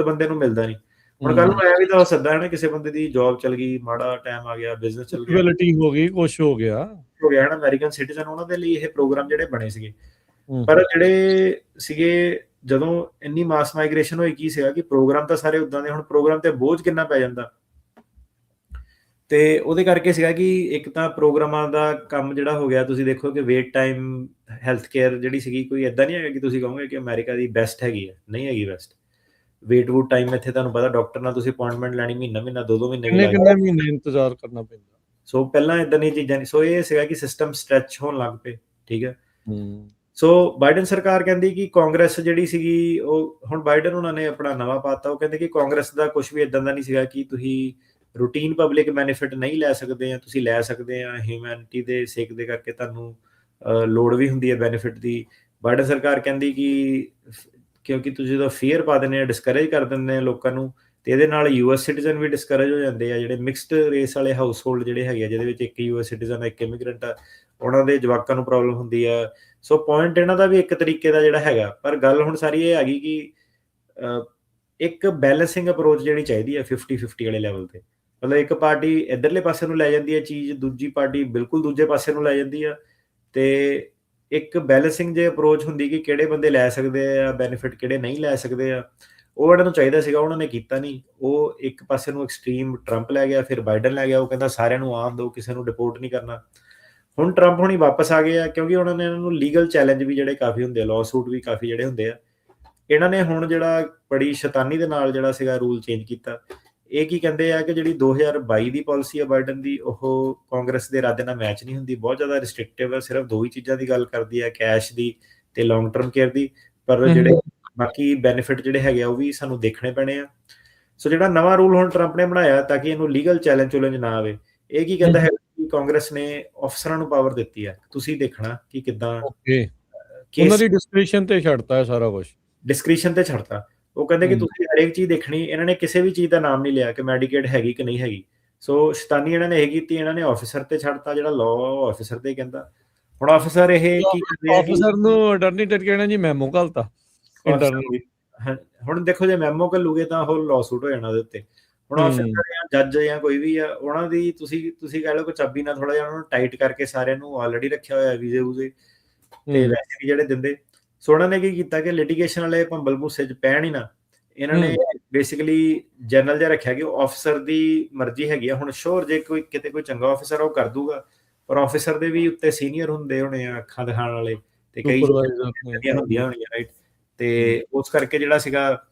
ਬੰਦੇ ਨੂੰ ਮਿਲਦਾ ਨਹੀਂ। ਹੁਣ ਕੱਲ ਨੂੰ ਐਂ ਵੀ ਤਾਂ ਹੋ ਸਕਦਾ ਹੈ ਨਾ, ਕਿਸੇ ਬੰਦੇ ਦੀ ਜੌਬ ਚਲ ਗਈ, ਮਾੜਾ ਟਾਈਮ ਆ ਗਿਆ, ਬਿਜ਼ਨਸ ਚਲ ਗਿਆ,
ਡਿਸੇਬਿਲਿਟੀ ਹੋ ਗਈ, ਕੁਛ ਹੋ ਗਿਆ।
ਹੈ ਨਾ, ਅਮਰੀਕਨ ਸਿਟੀਜ਼ਨ, ਉਹਨਾਂ ਦੇ ਲਈ ਇਹ ਪ੍ਰੋਗਰਾਮ ਜਿਹੜੇ ਬਣੇ ਸੀਗੇ। ਪਰ ਜਿਹੜੇ ਸੀਗੇ, ਜਦੋਂ ਇੰਨੀ ਮਾਸ ਮਾਈਗ੍ਰੇਸ਼ਨ ਹੋਈ, ਕੀ ਸੀਗਾ ਕਿ ਪ੍ਰੋਗਰਾਮ ਤਾਂ ਸਾਰੇ ਉਦਾਂ ਦੇ, ਹੁਣ ਪ੍ਰੋਗਰਾਮ ਤੇ ਬੋਝ ਕਿੰਨਾ ਪੈ ਜਾਂਦਾ। ਤੇ ਉਹਦੇ ਕਰਕੇ ਸੀਗਾ ਕਿ ਇੱਕ ਤਾਂ ਪ੍ਰੋਗਰਾਮਾਂ ਦਾ ਕੰਮ ਜਿਹੜਾ ਹੋ ਗਿਆ, ਤੁਸੀਂ ਦੇਖੋ ਕਿ ਵੇਟ ਟਾਈਮ ਹੈਲਥ ਕੇਅਰ ਜਿਹੜੀ ਸੀਗੀ, ਕੋਈ ਏਦਾਂ ਨਹੀਂ ਹੈਗਾ ਕਿ ਤੁਸੀਂ ਕਹੋਗੇ ਕਿ ਅਮਰੀਕਾ ਦੀ ਬੈਸਟ ਹੈਗੀ ਹੈ, ਨਹੀਂ ਹੈਗੀ ਬੈਸਟ। ਵੇਟ ਵੂਟ ਟਾਈਮ ਇੱਥੇ ਤੁਹਾਨੂੰ ਪਤਾ, ਡਾਕਟਰ ਨਾਲ ਤੁਸੀਂ ਅਪਾਇੰਟਮੈਂਟ ਲੈਣੀ ਮਹੀਨਾ 2-2 ਮਹੀਨੇ ਵੀ ਲੱਗ
ਕਿੰਨੇ ਮਹੀਨੇ ਇੰਤਜ਼ਾਰ ਕਰਨਾ ਪੈਂਦਾ।
ਸੋ ਪਹਿਲਾਂ ਏਦਾਂ ਦੀਆਂ ਚੀਜ਼ਾਂ ਨਹੀਂ, ਸੋ ਇਹ ਸੀਗਾ ਕਿ ਸਿਸਟਮ ਸਟ੍ਰੈਚ ਹੋਣ ਲੱਗ ਪਏ, ਠੀਕ ਹੈ। ਸੋ ਬਾਈਡਨ ਸਰਕਾਰ ਕਹਿੰਦੀ ਕਿ ਕਾਂਗਰਸ ਜਿਹੜੀ ਸੀਗੀ, ਉਹ ਹੁਣ ਬਾਈਡਨ ਉਹਨਾਂ ਨੇ ਆਪਣਾ ਨਵਾਂ ਪਾਤਾ, ਉਹ ਕਹਿੰਦੇ ਕਿ ਕਾਂਗਰਸ ਦਾ ਕੁਝ ਵੀ ਏਦਾਂ ਦਾ ਨਹੀਂ ਸੀਗਾ ਕਿ ਤੁਸੀਂ ਰੂਟੀਨ ਪਬਲਿਕ ਬੈਨੀਫਿਟ ਨਹੀਂ ਲੈ ਸਕਦੇ ਆ, ਤੁਸੀਂ ਲੈ ਸਕਦੇ ਆ, ਹਿਊਮੈਨਿਟੀ ਦੇ ਸੇਕ ਦੇ ਕਰਕੇ ਤੁਹਾਨੂੰ ਲੋੜ ਵੀ ਹੁੰਦੀ ਹੈ ਬੈਨੀਫਿਟ ਦੀ। ਬਾਈਡਨ ਸਰਕਾਰ ਕਹਿੰਦੀ ਕਿ ਕਿਉਂਕਿ ਤੁਸੀਂ ਜਦੋਂ ਫੀਅਰ ਪਾ ਦਿੰਦੇ ਆ, ਡਿਸਕਰੇਜ ਕਰ ਦਿੰਦੇ ਆ ਲੋਕਾਂ ਨੂੰ, ਤੇ ਇਹਦੇ ਨਾਲ ਯੂਐਸ ਸਿਟੀਜ਼ਨ ਵੀ ਡਿਸਕਰੇਜ ਹੋ ਜਾਂਦੇ ਆ, ਜਿਹੜੇ ਮਿਕਸਡ ਰੇਸ ਵਾਲੇ ਹਾਊਸ ਹੋਲਡ ਜਿਹੜੇ ਹੈਗੇ ਆ, ਜਿਹਦੇ ਵਿੱਚ ਇੱਕ ਯੂਐਸ ਸਿਟੀਜ਼ਨ, ਇੱਕ ਇਮੀਗ੍ਰੈਂਟ ਆ, ਉਹਨਾਂ ਦੇ ਜਵਾਕਾਂ ਨੂੰ ਪ੍ਰੋਬਲਮ ਹੁੰਦੀ ਆ। ਸੋ ਪੁਆਇੰਟ ਇਹਨਾਂ ਦਾ ਵੀ ਇੱਕ ਤਰੀਕੇ ਦਾ ਜਿਹੜਾ ਹੈਗਾ, ਪਰ ਗੱਲ ਹੁਣ ਸਾਰੀ ਇਹ ਹੈਗੀ ਕਿ ਇੱਕ ਬੈਲੈਂਸਿੰਗ ਅਪਰੋਚ ਜਿਹੜੀ ਚਾਹੀਦੀ ਹੈ 50-50 ਵਾਲੇ ਲੈਵਲ ਤੇ। ਮਤਲਬ ਇੱਕ ਪਾਰਟੀ ਇੱਧਰਲੇ ਪਾਸੇ ਨੂੰ ਲੈ ਜਾਂਦੀ ਹੈ ਚੀਜ਼, ਦੂਜੀ ਪਾਰਟੀ ਬਿਲਕੁਲ ਦੂਜੇ ਪਾਸੇ ਨੂੰ ਲੈ ਜਾਂਦੀ ਆ, ਤੇ ਇੱਕ ਬੈਲੈਂਸਿੰਗ ਜੇ ਅਪਰੋਚ ਹੁੰਦੀ ਕਿ ਕਿਹੜੇ ਬੰਦੇ ਲੈ ਸਕਦੇ ਆ ਬੈਨੀਫਿਟ, ਕਿਹੜੇ ਨਹੀਂ ਲੈ ਸਕਦੇ ਆ, ਉਹ ਇਹਨਾਂ ਨੂੰ ਚਾਹੀਦਾ ਸੀਗਾ, ਉਹਨਾਂ ਨੇ ਕੀਤਾ ਨਹੀਂ। ਉਹ ਇੱਕ ਪਾਸੇ ਨੂੰ ਐਕਸਟ੍ਰੀਮ ਟਰੰਪ ਲੈ ਗਿਆ, ਫਿਰ ਬਾਈਡਨ ਲੈ ਗਿਆ, ਉਹ ਕਹਿੰਦਾ ਸਾਰਿਆਂ ਨੂੰ ਆਉਣ ਦਿਓ, ਕਿਸੇ ਨੂੰ ਡਿਪੋਰਟ ਨਹੀਂ ਕਰਨਾ। ਹੁਣ ਟਰੰਪ ਹੁਣੀ ਵਾਪਸ ਆ ਗਏ ਆ, ਕਿਉਂਕਿ ਉਹਨਾਂ ਨੇ ਇਹਨਾਂ ਨੂੰ ਲੀਗਲ ਚੈਲੰਜ ਵੀ ਜਿਹੜੇ ਕਾਫੀ ਹੁੰਦੇ ਆ, ਲਾਅ ਸੂਟ ਵੀ ਕਾਫੀ ਜਿਹੜੇ ਹੁੰਦੇ ਆ। ਇਹਨਾਂ ਨੇ ਹੁਣ ਜਿਹੜਾ ਬੜੀ ਸ਼ੈਤਾਨੀ ਦੇ ਨਾਲ ਜਿਹੜਾ ਸੀਗਾ ਰੂਲ ਚੇਂਜ ਕੀਤਾ। ਇਹ ਕੀ ਕਹਿੰਦੇ ਆ ਕਿ ਜਿਹੜੀ 2022 ਦੀ ਪਾਲਿਸੀ ਆ ਬਾਈਡਨ ਦੀ, ਉਹ ਕਾਂਗਰਸ ਦੇ ਇਰਾਦੇ ਨਾਲ ਮੈਚ ਨਹੀਂ ਹੁੰਦੀ, ਬਹੁਤ ਜ਼ਿਆਦਾ ਰਿਸਟ੍ਰਿਕਟਿਵ ਹੈ, ਸਿਰਫ 2 ਹੀ ਚੀਜ਼ਾਂ ਦੀ ਗੱਲ ਕਰਦੀ ਹੈ, ਕੈਸ਼ ਦੀ ਤੇ ਲੌਂਗ ਟਰਮ ਕੇਅਰ ਦੀ। ਪਰ ਜਿਹੜੇ ਬਾਕੀ ਬੈਨੀਫਿਟ ਜਿਹੜੇ ਹੈਗੇ ਆ, ਉਹ ਵੀ ਸਾਨੂੰ ਦੇਖਣੇ ਪੈਣੇ ਆ। ਸੋ ਜਿਹੜਾ ਨਵਾਂ ਰੂਲ ਹੁਣ ਟਰੰਪ ਨੇ ਬਣਾਇਆ ਤਾਂ ਕਿ ਇਹਨੂੰ ਲੀਗਲ ਚੈਲੰਜ ਨਾ ਆਵੇ, ਇਹ ਕੀ ਕਹਿੰਦਾ ਹੈ ਕਿ ਕਾਂਗਰਸ ਨੇ ਅਫਸਰਾਂ ਨੂੰ ਪਾਵਰ ਦਿੱਤੀ ਹੈ, ਤੁਸੀਂ ਦੇਖਣਾ ਕਿ ਕਿੱਦਾਂ
ਉਹਨਾਂ ਦੀ ਡਿਸਕ੍ਰਿਸ਼ਨ ਤੇ ਛੱਡਤਾ ਹੈ ਸਾਰਾ ਕੁਝ,
ਡਿਸਕ੍ਰਿਸ਼ਨ ਤੇ ਛੱਡਤਾ। ਉਹ ਕਹਿੰਦੇ ਕਿ ਤੁਸੀਂ ਹਰੇਕ ਚੀਜ਼ ਦੇਖਣੀ। ਇਹਨਾਂ ਨੇ ਕਿਸੇ ਵੀ ਚੀਜ਼ ਦਾ ਨਾਮ ਨਹੀਂ ਲਿਆ ਕਿ ਮੈਡੀਕੇਡ ਹੈਗੀ ਕਿ ਨਹੀਂ ਹੈਗੀ। ਸੋ ਸ਼ੈਤਾਨੀ ਇਹਨਾਂ ਨੇ ਇਹ ਕੀਤੀ, ਇਹਨਾਂ ਨੇ ਆਫਿਸਰ ਤੇ ਛੱਡਤਾ, ਜਿਹੜਾ ਲਾਅ ਉਹ ਆਫਿਸਰ ਤੇ ਕਹਿੰਦਾ। ਹੁਣ ਆਫਿਸਰ ਇਹ ਕੀ ਕਰਦੇ ਆ,
ਆਫਿਸਰ ਨੂੰ ਅਟਾਰਨੀ ਟਰਕਿਆਣਾ ਜੀ ਮੈਮੋ ਘੱਲਤਾ ਇੰਟਰਨਲੀ।
ਹੁਣ ਦੇਖੋ ਜੇ ਮੈਮੋ ਘੱਲੂਗੇ ਤਾਂ ਉਹ ਲਾਅ ਸੂਟ ਹੋ ਜਾਣਾ ਉਹਦੇ ਉੱਤੇ। ਹੁਣ ਆਫਿਸਰ ਜਾਂ ਜੱਜ ਜਾਂ ਕੋਈ ਵੀ ਆ, ਉਹਨਾਂ ਦੀ ਤੁਸੀਂ ਕਹਿ ਲਓ ਕਿ ਚਾਬੀ ਨਾਲ ਥੋੜਾ ਜਿਹਾ ਉਹਨਾਂ ਨੂੰ ਟਾਈਟ ਕਰਕੇ ਸਾਰਿਆਂ ਨੂੰ ਆਲਰੇਡੀ ਰੱਖਿਆ ਹੋਇਆ ਵੀਜ਼ੇ ਵੂਜ਼ੇ, ਤੇ ਵੈਸੇ ਵੀ ਜਿਹੜੇ ਦਿੰਦੇ। ਸੋ ਉਹਨਾਂ ਨੇ ਕੀ ਕੀਤਾ ਕਿ ਲਿਟੀਗੇਸ਼ਨ ਵਾਲੇ ਭੰਬਲ ਭੂਸੇ 'ਚ ਪੈਣ ਹੀ ਨਾ, ਇਹਨਾਂ ਨੇ ਬੇਸਿਕਲੀ ਜਨਰਲ ਜਿਹਾ ਰੱਖਿਆ ਕਿ ਉਹ ਆਫਿਸਰ ਦੀ ਮਰਜ਼ੀ ਹੈਗੀ ਆ। ਹੁਣ ਸ਼ੋਰ ਜੇ ਕੋਈ ਕਿਤੇ ਕੋਈ ਚੰਗਾ ਆਫਿਸਰ ਉਹ ਕਰ ਦੂਗਾ, ਪਰ ਆਫਿਸਰ ਦੇ ਵੀ ਉੱਤੇ ਸੀਨੀਅਰ ਹੁੰਦੇ ਹੋਣੇ ਆ, ਅੱਖਾਂ ਦਿਖਾਉਣ ਵਾਲੇ, ਤੇ ਕਈ ਹੁੰਦੀਆਂ ਹੋਣੀਆਂ, ਰਾਈਟ। ਤੇ ਉਸ ਕਰਕੇ ਜਿਹੜਾ ਸੀਗਾ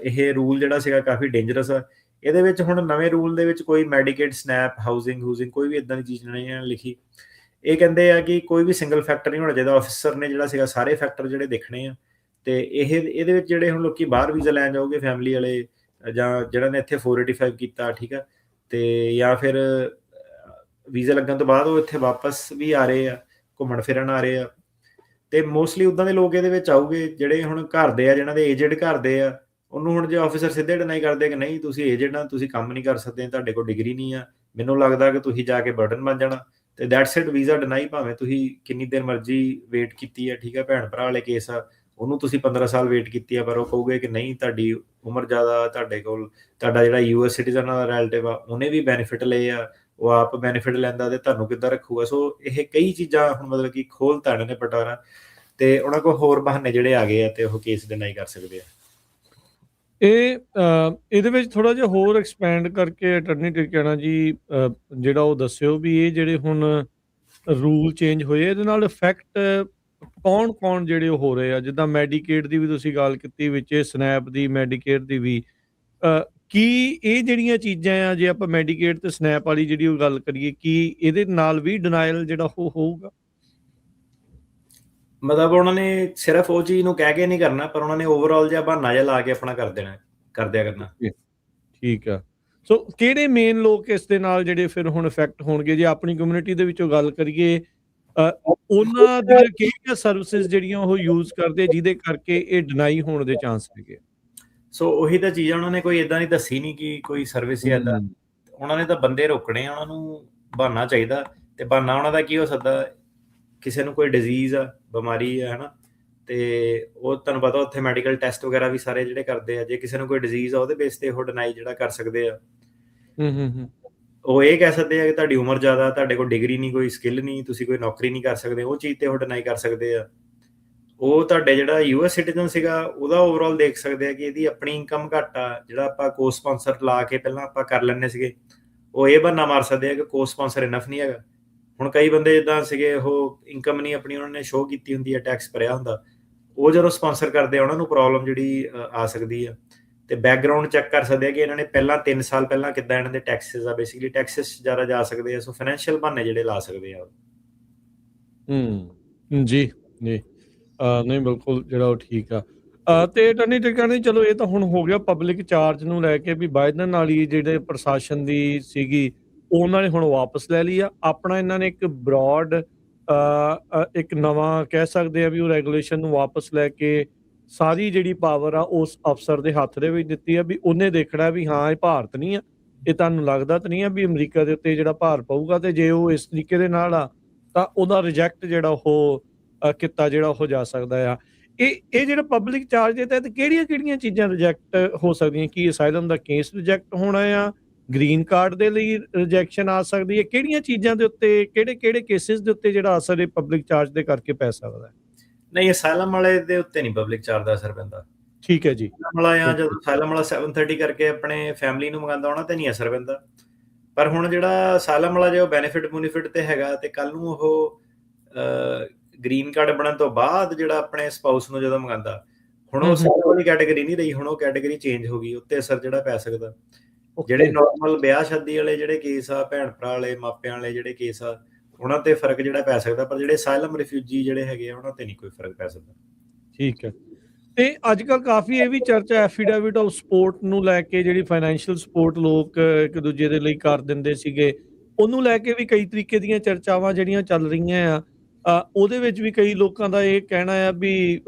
ਇਹ ਰੂਲ ਜਿਹੜਾ ਸੀਗਾ ਕਾਫੀ ਡੇਂਜਰਸ ਆ। ਇਹਦੇ ਵਿੱਚ ਹੁਣ ਨਵੇਂ ਰੂਲ ਦੇ ਵਿੱਚ ਕੋਈ ਮੈਡੀਕੇਡ, ਸਨੈਪ, ਹਾਊਸਿੰਗ ਕੋਈ ਵੀ ਇਦਾਂ ਦੀ ਚੀਜ਼ ਨਹੀਂ ਲਿਖੀ। ਇਹ ਕਹਿੰਦੇ ਆ ਕਿ ਕੋਈ ਵੀ ਸਿੰਗਲ ਫੈਕਟਰ ਨਹੀਂ ਹੋਣਾ ਚਾਹੀਦਾ, ਆਫਿਸਰ ਨੇ ਜਿਹੜਾ ਸੀਗਾ ਸਾਰੇ ਫੈਕਟਰ ਜਿਹੜੇ ਦੇਖਣੇ ਆ। ਤੇ ਇਹਦੇ ਵਿੱਚ ਜਿਹੜੇ ਹੁਣ ਲੋਕੀ ਬਾਹਰ ਵੀਜ਼ਾ ਲੈਣ ਜਾਓਗੇ, ਫੈਮਿਲੀ ਵਾਲੇ ਜਾਂ ਜਿਹੜਾ ਨੇ ਇੱਥੇ 485 ਕੀਤਾ, ਠੀਕ ਆ, ਤੇ ਜਾਂ ਫਿਰ ਵੀਜ਼ਾ ਲੱਗਣ ਤੋਂ ਬਾਅਦ ਉਹ ਇੱਥੇ ਵਾਪਸ ਵੀ ਆ ਰਹੇ ਆ, ਘੁੰਮਣ ਫਿਰਨ ਆ ਰਹੇ ਆ। ਤੇ ਮੋਸਟਲੀ ਉਦਾਂ ਦੇ ਲੋਕ ਇਹਦੇ ਵਿੱਚ ਆਉਗੇ ਜਿਹੜੇ ਹੁਣ ਘਰ ਦੇ ਆ, ਜਿਹਨਾਂ ਦੇ ਏਜਡ ਘਰ ਦੇ ਆ। ਉਹਨੂੰ ਹੁਣ ਜੇ ਆਫਿਸਰ ਸਿੱਧੇ ਡਿਨਾਈ ਕਰਦੇ ਕਿ ਨਹੀਂ ਤੁਸੀਂ ਏਜਡ ਆ, ਤੁਸੀਂ ਕੰਮ ਨਹੀਂ ਕਰ ਸਕਦੇ, ਤੁਹਾਡੇ ਕੋਲ ਡਿਗਰੀ ਨਹੀਂ ਆ, ਮੈਨੂੰ ਲੱਗਦਾ ਕਿ ਤੁਸੀਂ ਜਾ ਕੇ ਬਰਡਨ ਬਣ ਜਾਣਾ, ਤੇ ਦੈਟਸ ਇਟ, ਵੀਜ਼ਾ ਡਿਨਾਈ। ਭਾਵੇਂ ਤੁਸੀਂ ਕਿੰਨੀ ਦੇਰ ਮਰਜ਼ੀ ਵੇਟ ਕੀਤੀ ਆ, ਠੀਕ ਆ, ਭੈਣ ਭਰਾ ਵਾਲੇ ਕੇਸ ਆ, ਉਹਨੂੰ ਤੁਸੀਂ 15 ਸਾਲ ਵੇਟ ਕੀਤੀ ਆ, ਪਰ ਉਹ ਕਹੋਗੇ ਕਿ ਨਹੀਂ ਤੁਹਾਡੀ ਉਮਰ ਜ਼ਿਆਦਾ, ਤੁਹਾਡੇ ਕੋਲ ਤੁਹਾਡਾ ਜਿਹੜਾ ਯੂਐਸ ਸਿਟੀਜ਼ਨ ਦਾ ਰਿਲੇਟਿਵ ਆ ਉਹਨੇ ਵੀ ਬੈਨੀਫਿਟ ਲਏ ਆ, ਉਹ ਆਪ ਬੈਨੀਫਿਟ ਲੈਂਦਾ, ਤੇ ਤੁਹਾਨੂੰ ਕਿੱਦਾਂ ਰੱਖੂਗਾ। ਸੋ ਇਹ ਕਈ ਚੀਜ਼ਾਂ ਹੁਣ ਮਤਲਬ ਕਿ ਖੋਲ੍ਹਤਾ ਇਹਨਾਂ ਨੇ ਪਟਾਰਾ, ਤੇ ਉਹਨਾਂ ਕੋਲ ਹੋਰ ਬਹਾਨੇ ਜਿਹੜੇ ਆ ਗਏ ਆ ਤੇ ਉਹ ਕੇਸ ਡਿਨਾਈ ਕਰ ਸਕਦੇ ਆ।
ਇਹਦੇ ਵਿੱਚ ਥੋੜਾ ਜਿਹਾ ਹੋਰ ਐਕਸਪੈਂਡ ਕਰਕੇ ਅਟਾਰਨੀ ਟਰਕਿਆਣਾ ਜੀ ਜਿਹੜਾ ਉਹ ਦੱਸਿਓ ਵੀ ਇਹ ਜਿਹੜੇ ਹੁਣ ਰੂਲ ਚੇਂਜ ਹੋਏ, ਇਹਦੇ ਨਾਲ ਇਫੈਕਟ ਕੌਣ ਜਿਹੜੇ ਉਹ ਹੋ ਰਹੇ ਆ। ਜਿੱਦਾਂ ਮੈਡੀਕੇਡ ਦੀ ਵੀ ਤੁਸੀਂ ਗੱਲ ਕੀਤੀ, ਵਿੱਚ ਸਨੈਪ ਦੀ, ਮੈਡੀਕੇਡ ਦੀ ਵੀ, ਕੀ ਇਹ ਜਿਹੜੀਆਂ ਚੀਜ਼ਾਂ ਆ, ਜੇ ਆਪਾਂ ਮੈਡੀਕੇਡ ਤੇ ਸਨੈਪ ਵਾਲੀ ਜਿਹੜੀ ਉਹ ਗੱਲ ਕਰੀਏ, ਕੀ ਇਹਦੇ ਨਾਲ ਵੀ ਡਿਨਾਇਲ ਜਿਹੜਾ ਉਹ ਹੋਊਗਾ?
ਮਤਲਬ ਉਹਨਾਂ ਨੇ ਸਿਰਫ ਉਹ ਚੀਜ਼ ਨੂੰ ਕਹਿ ਕੇ ਨਹੀਂ ਕਰਨਾ, ਪਰ ਉਹਨਾਂ ਨੇ ਓਵਰਆਲ ਜਿਹਾ ਬਹਾਨਾ ਜਿਹਾ ਲਾ ਕੇ ਆਪਣਾ ਕਰ ਦਿਆ ਕਰਨਾ। ਠੀਕ
ਆ। ਸੋ ਕਿਹੜੇ ਮੇਨ ਲੋਕ ਇਸ ਦੇ ਨਾਲ ਜਿਹੜੇ ਫਿਰ ਹੁਣ ਇਫੈਕਟ ਹੋਣਗੇ? ਜੇ ਆਪਣੀ ਕਮਿਊਨਿਟੀ ਦੇ ਵਿੱਚੋਂ ਗੱਲ ਕਰੀਏ, ਉਹਨਾਂ ਦੀਆਂ ਕਿਹੜੀਆਂ ਸਰਵਿਸਿਜ਼ ਜਿਹੜੀਆਂ ਉਹ ਯੂਜ਼ ਕਰਦੇ ਜਿਹਦੇ ਕਰਕੇ ਇਹ ਡਿਨਾਈ ਹੋਣ ਦੇ ਚਾਂਸ ਹੈਗੇ?
ਸੋ ਉਹੀ ਤਾਂ ਚੀਜ਼ ਉਹਨਾਂ ਨੇ ਕੋਈ ਏਦਾਂ ਦੀ ਦੱਸੀ ਨਹੀਂ ਕਿ ਕੋਈ ਸਰਵਿਸ ਜਾਂ ਏਦਾਂ। ਉਹਨਾਂ ਨੇ ਤਾਂ ਬੰਦੇ ਰੋਕਣੇ ਆ, ਉਹਨਾਂ ਨੂੰ ਬਹਾਨਾ ਚਾਹੀਦਾ। ਤੇ ਬਹਾਨਾ ਉਹਨਾਂ ਦਾ ਕੀ ਹੋ ਸਕਦਾ? ਕਿਸੇ ਨੂੰ ਕੋਈ ਡਿਜ਼ੀਜ਼ ਆ, ਬਿਮਾਰੀ ਆ, ਹਨਾ, ਤੇ ਉਹ ਤੁਹਾਨੂੰ ਪਤਾ ਉੱਥੇ ਮੈਡੀਕਲ ਟੈਸਟ ਵਗੈਰਾ ਵੀ ਸਾਰੇ ਜਿਹੜੇ ਕਰਦੇ ਆ, ਜੇ ਕਿਸੇ ਨੂੰ ਕੋਈ ਡਿਜ਼ੀਜ਼ ਆ ਉਹਦੇ ਬੇਸ ਤੇ ਉਹ ਡਿਨਾਈ ਜਿਹੜਾ ਕਰ ਸਕਦੇ ਆ। ਉਹ ਇਹ ਕਹਿ ਸਕਦੇ ਆ ਕਿ ਤੁਹਾਡੀ ਉਮਰ ਜ਼ਿਆਦਾ, ਤੁਹਾਡੇ ਕੋਲ ਡਿਗਰੀ ਨਹੀਂ, ਕੋਈ ਸਕਿੱਲ ਨਹੀਂ, ਤੁਸੀਂ ਕੋਈ ਨੌਕਰੀ ਨਹੀਂ ਕਰ ਸਕਦੇ, ਉਹ ਚੀਜ਼ ਤੇ ਉਹ ਡਿਨਾਈ ਕਰ ਸਕਦੇ ਆ। ਉਹ ਤੁਹਾਡੇ ਜਿਹੜਾ US ਸਿਟੀਜ਼ਨ ਸੀਗਾ ਉਹਦਾ ਓਵਰਆਲ ਦੇਖ ਸਕਦੇ ਆ ਕਿ ਇਹਦੀ ਆਪਣੀ ਇਨਕਮ ਘੱਟ ਆ, ਜਿਹੜਾ ਆਪਾਂ ਕੋ ਸਪਾਂਸਰ ਲਾ ਕੇ ਪਹਿਲਾਂ ਆਪਾਂ ਕਰ ਲੈਂਦੇ ਸੀਗੇ, ਉਹ ਇਹ ਬਹਾਨਾ ਮਾਰ ਸਕਦੇ ਆ ਕਿ ਕੋ ਸਪਾਂਸਰ ਇਨਫ ਨਹੀਂ ਹੈਗਾ। ਹੁਣ ਕਈ ਬੰਦੇ ਜਿੱਦਾਂ ਸੀਗੇ ਉਹ ਇਨਕਮ ਨਹੀਂ ਆਪਣੀ ਉਹਨਾਂ ਨੇ ਸ਼ੋਅ ਕੀਤੀ ਹੁੰਦੀ ਹੈ, ਟੈਕਸ ਭਰਿਆ ਹੁੰਦਾ, ਉਹ ਜਦੋਂ ਸਪਾਂਸਰ ਕਰਦੇ ਆ ਉਹਨਾਂ ਨੂੰ ਪ੍ਰੋਬਲਮ ਜਿਹੜੀ ਆ ਸਕਦੀ ਆ। ਤੇ ਬੈਕਗਰਾਉਂਡ ਚੈੱਕ ਕਰ ਸਕਦੇ ਆ ਕਿ ਇਹਨਾਂ ਨੇ ਪਹਿਲਾਂ 3 ਸਾਲ ਪਹਿਲਾਂ ਕਿੱਦਾਂ ਇਹਨਾਂ ਦੇ ਟੈਕਸਿਸ ਆ, ਬੇਸਿਕਲੀ ਟੈਕਸਿਸ ਜ਼ਿਆਦਾ ਜਾ ਸਕਦੇ ਆ। ਸੋ ਫਾਈਨੈਂਸ਼ੀਅਲ ਬਹਾਨੇ ਜਿਹੜੇ ਲਾ ਸਕਦੇ ਆ।
ਜੀ ਜੀ ਨਹੀਂ ਬਿਲਕੁਲ ਜਿਹੜਾ ਉਹ ਠੀਕ ਆ। ਤੇ ਟਰਨੀ ਟਿਕਾਣੀ ਚਲੋ ਇਹ ਤਾਂ ਹੁਣ ਹੋ ਗਿਆ ਪਬਲਿਕ ਚਾਰਜ ਨੂੰ ਲੈ ਕੇ ਵੀ ਬਾਈਡਨ ਵਾਲੀ ਜਿਹੜੇ ਪ੍ਰਸ਼ਾਸਨ ਦੀ ਸੀਗੀ ਉਹਨਾਂ ਨੇ ਹੁਣ ਵਾਪਸ ਲੈ ਲਈ ਆ। ਆਪਣਾ ਇਹਨਾਂ ਨੇ ਇੱਕ ਬਰੋਡ ਇੱਕ ਨਵਾਂ ਕਹਿ ਸਕਦੇ ਆ ਵੀ ਉਹ ਰੈਗੂਲੇਸ਼ਨ ਨੂੰ ਵਾਪਸ ਲੈ ਕੇ ਸਾਰੀ ਜਿਹੜੀ ਪਾਵਰ ਆ ਉਸ ਅਫਸਰ ਦੇ ਹੱਥ ਦੇ ਵਿੱਚ ਦਿੱਤੀ ਆ ਵੀ ਉਹਨੇ ਦੇਖਣਾ ਵੀ ਹਾਂ ਇਹ ਭਾਰਤ ਨਹੀਂ ਆ, ਇਹ ਤੁਹਾਨੂੰ ਲੱਗਦਾ ਤਾਂ ਨਹੀਂ ਆ ਵੀ ਅਮਰੀਕਾ ਦੇ ਉੱਤੇ ਜਿਹੜਾ ਭਾਰ ਪਊਗਾ, ਤੇ ਜੇ ਉਹ ਇਸ ਤਰੀਕੇ ਦੇ ਨਾਲ ਆ ਤਾਂ ਉਹਦਾ ਰਿਜੈਕਟ ਜਿਹੜਾ ਉਹ ਕੀਤਾ ਜਿਹੜਾ ਉਹ ਜਾ ਸਕਦਾ ਆ। ਇਹ ਜਿਹੜਾ ਪਬਲਿਕ ਚਾਰਜ ਹੈ ਤੇ ਕਿਹੜੀਆਂ ਚੀਜ਼ਾਂ ਰਿਜੈਕਟ ਹੋ ਸਕਦੀਆਂ? ਕੀ ਅਸਾਈਲਮ ਦਾ ਕੇਸ ਰਿਜੈਕਟ ਹੋਣਾ ਆ, ਗ੍ਰੀਨ ਕਾਰਡ ਦੇ ਲਈ ਰਿਜੈਕਸ਼ਨ ਆ ਸਕਦੀ ਹੈ, ਕਿਹੜੀਆਂ ਚੀਜ਼ਾਂ ਦੇ ਉੱਤੇ ਕਿਹੜੇ ਕੇਸਿਸ ਦੇ ਉੱਤੇ ਜਿਹੜਾ ਅਸਰ ਇਹ ਪਬਲਿਕ ਚਾਰਜ ਦੇ ਕਰਕੇ ਪੈ ਸਕਦਾ ਹੈ?
ਨਹੀਂ, ਅਸਾਈਲਮ ਵਾਲੇ ਦੇ ਉੱਤੇ ਨਹੀਂ ਪਬਲਿਕ ਚਾਰਜ ਦਾ ਅਸਰ ਪੈਂਦਾ।
ਠੀਕ ਹੈ ਜੀ।
ਜਦੋਂ ਅਸਾਈਲਮ ਵਾਲਾ 730 ਕਰਕੇ ਆਪਣੇ ਫੈਮਿਲੀ ਨੂੰ ਮੰਗਾਉਂਦਾ ਉਹਨਾਂ ਤੇ ਨਹੀਂ ਅਸਰ ਪੈਂਦਾ, ਪਰ ਹੁਣ ਜਿਹੜਾ ਅਸਾਈਲਮ ਵਾਲਾ ਜੋ ਬੈਨੀਫਿਟ ਤੇ ਹੈਗਾ, ਤੇ ਕੱਲ ਨੂੰ ਉਹ ਗ੍ਰੀਨ ਕਾਰਡ ਬਣਨ ਤੋਂ ਬਾਅਦ ਜਿਹੜਾ ਆਪਣੇ ਸਪਾਊਸ ਨੂੰ ਜਦੋਂ ਮੰਗਾਉਂਦਾ, ਹੁਣ ਉਹ ਅਸਾਈਲਮ ਵਾਲੀ ਕੈਟਾਗਰੀ ਨਹੀਂ ਰਹੀ, ਹੁਣ ਉਹ ਕੈਟਾਗਰੀ ਚੇਂਜ ਹੋ ਗਈ, ਉੱਤੇ ਅਸਰ ਜਿਹੜਾ ਪੈ ਸਕਦਾ। ਜਿਹੜੇ ਨਾਰਮਲ ਵਿਆਹ ਸ਼ਾਦੀ ਵਾਲੇ ਜਿਹੜੇ ਕੇਸ ਆ, ਭੈਣ ਭਰਾ ਵਾਲੇ, ਮਾਪਿਆਂ ਵਾਲੇ ਜਿਹੜੇ ਕੇਸ ਆ, ਉਹਨਾਂ ਤੇ ਫਰਕ ਜਿਹੜਾ ਪੈ ਸਕਦਾ, ਪਰ ਜਿਹੜੇ ਅਸਾਈਲਮ ਰਿਫਿਊਜੀ ਜਿਹੜੇ ਹੈਗੇ ਆ ਉਹਨਾਂ ਤੇ ਨਹੀਂ ਕੋਈ ਫਰਕ ਪੈ ਸਕਦਾ।
ਠੀਕ ਹੈ। ਤੇ ਅੱਜ ਕੱਲ ਕਾਫੀ ਇਹ ਵੀ ਚਰਚਾ ਐਫੀਡੇਵਿਟ ਆਫ ਸਪੋਰਟ ਨੂੰ ਲੈ ਕੇ, ਜਿਹੜੀ ਫਾਈਨੈਂਸ਼ੀਅਲ ਸਪੋਰਟ ਲੋਕ ਇੱਕ ਦੂਜੇ ਦੇ ਲਈ ਕਰ ਦਿੰਦੇ ਸੀਗੇ, ਉਹਨੂੰ ਲੈ ਕੇ ਵੀ ਕਈ ਤਰੀਕੇ ਦੀਆਂ ਚਰਚਾਵਾਂ ਜਿਹੜੀਆਂ ਚੱਲ ਰਹੀਆਂ ਆ। ਉਹਦੇ ਵਿੱਚ ਵੀ ਕਈ ਲੋਕਾਂ ਦਾ ਇਹ ਕਹਿਣਾ ਆ ਵੀ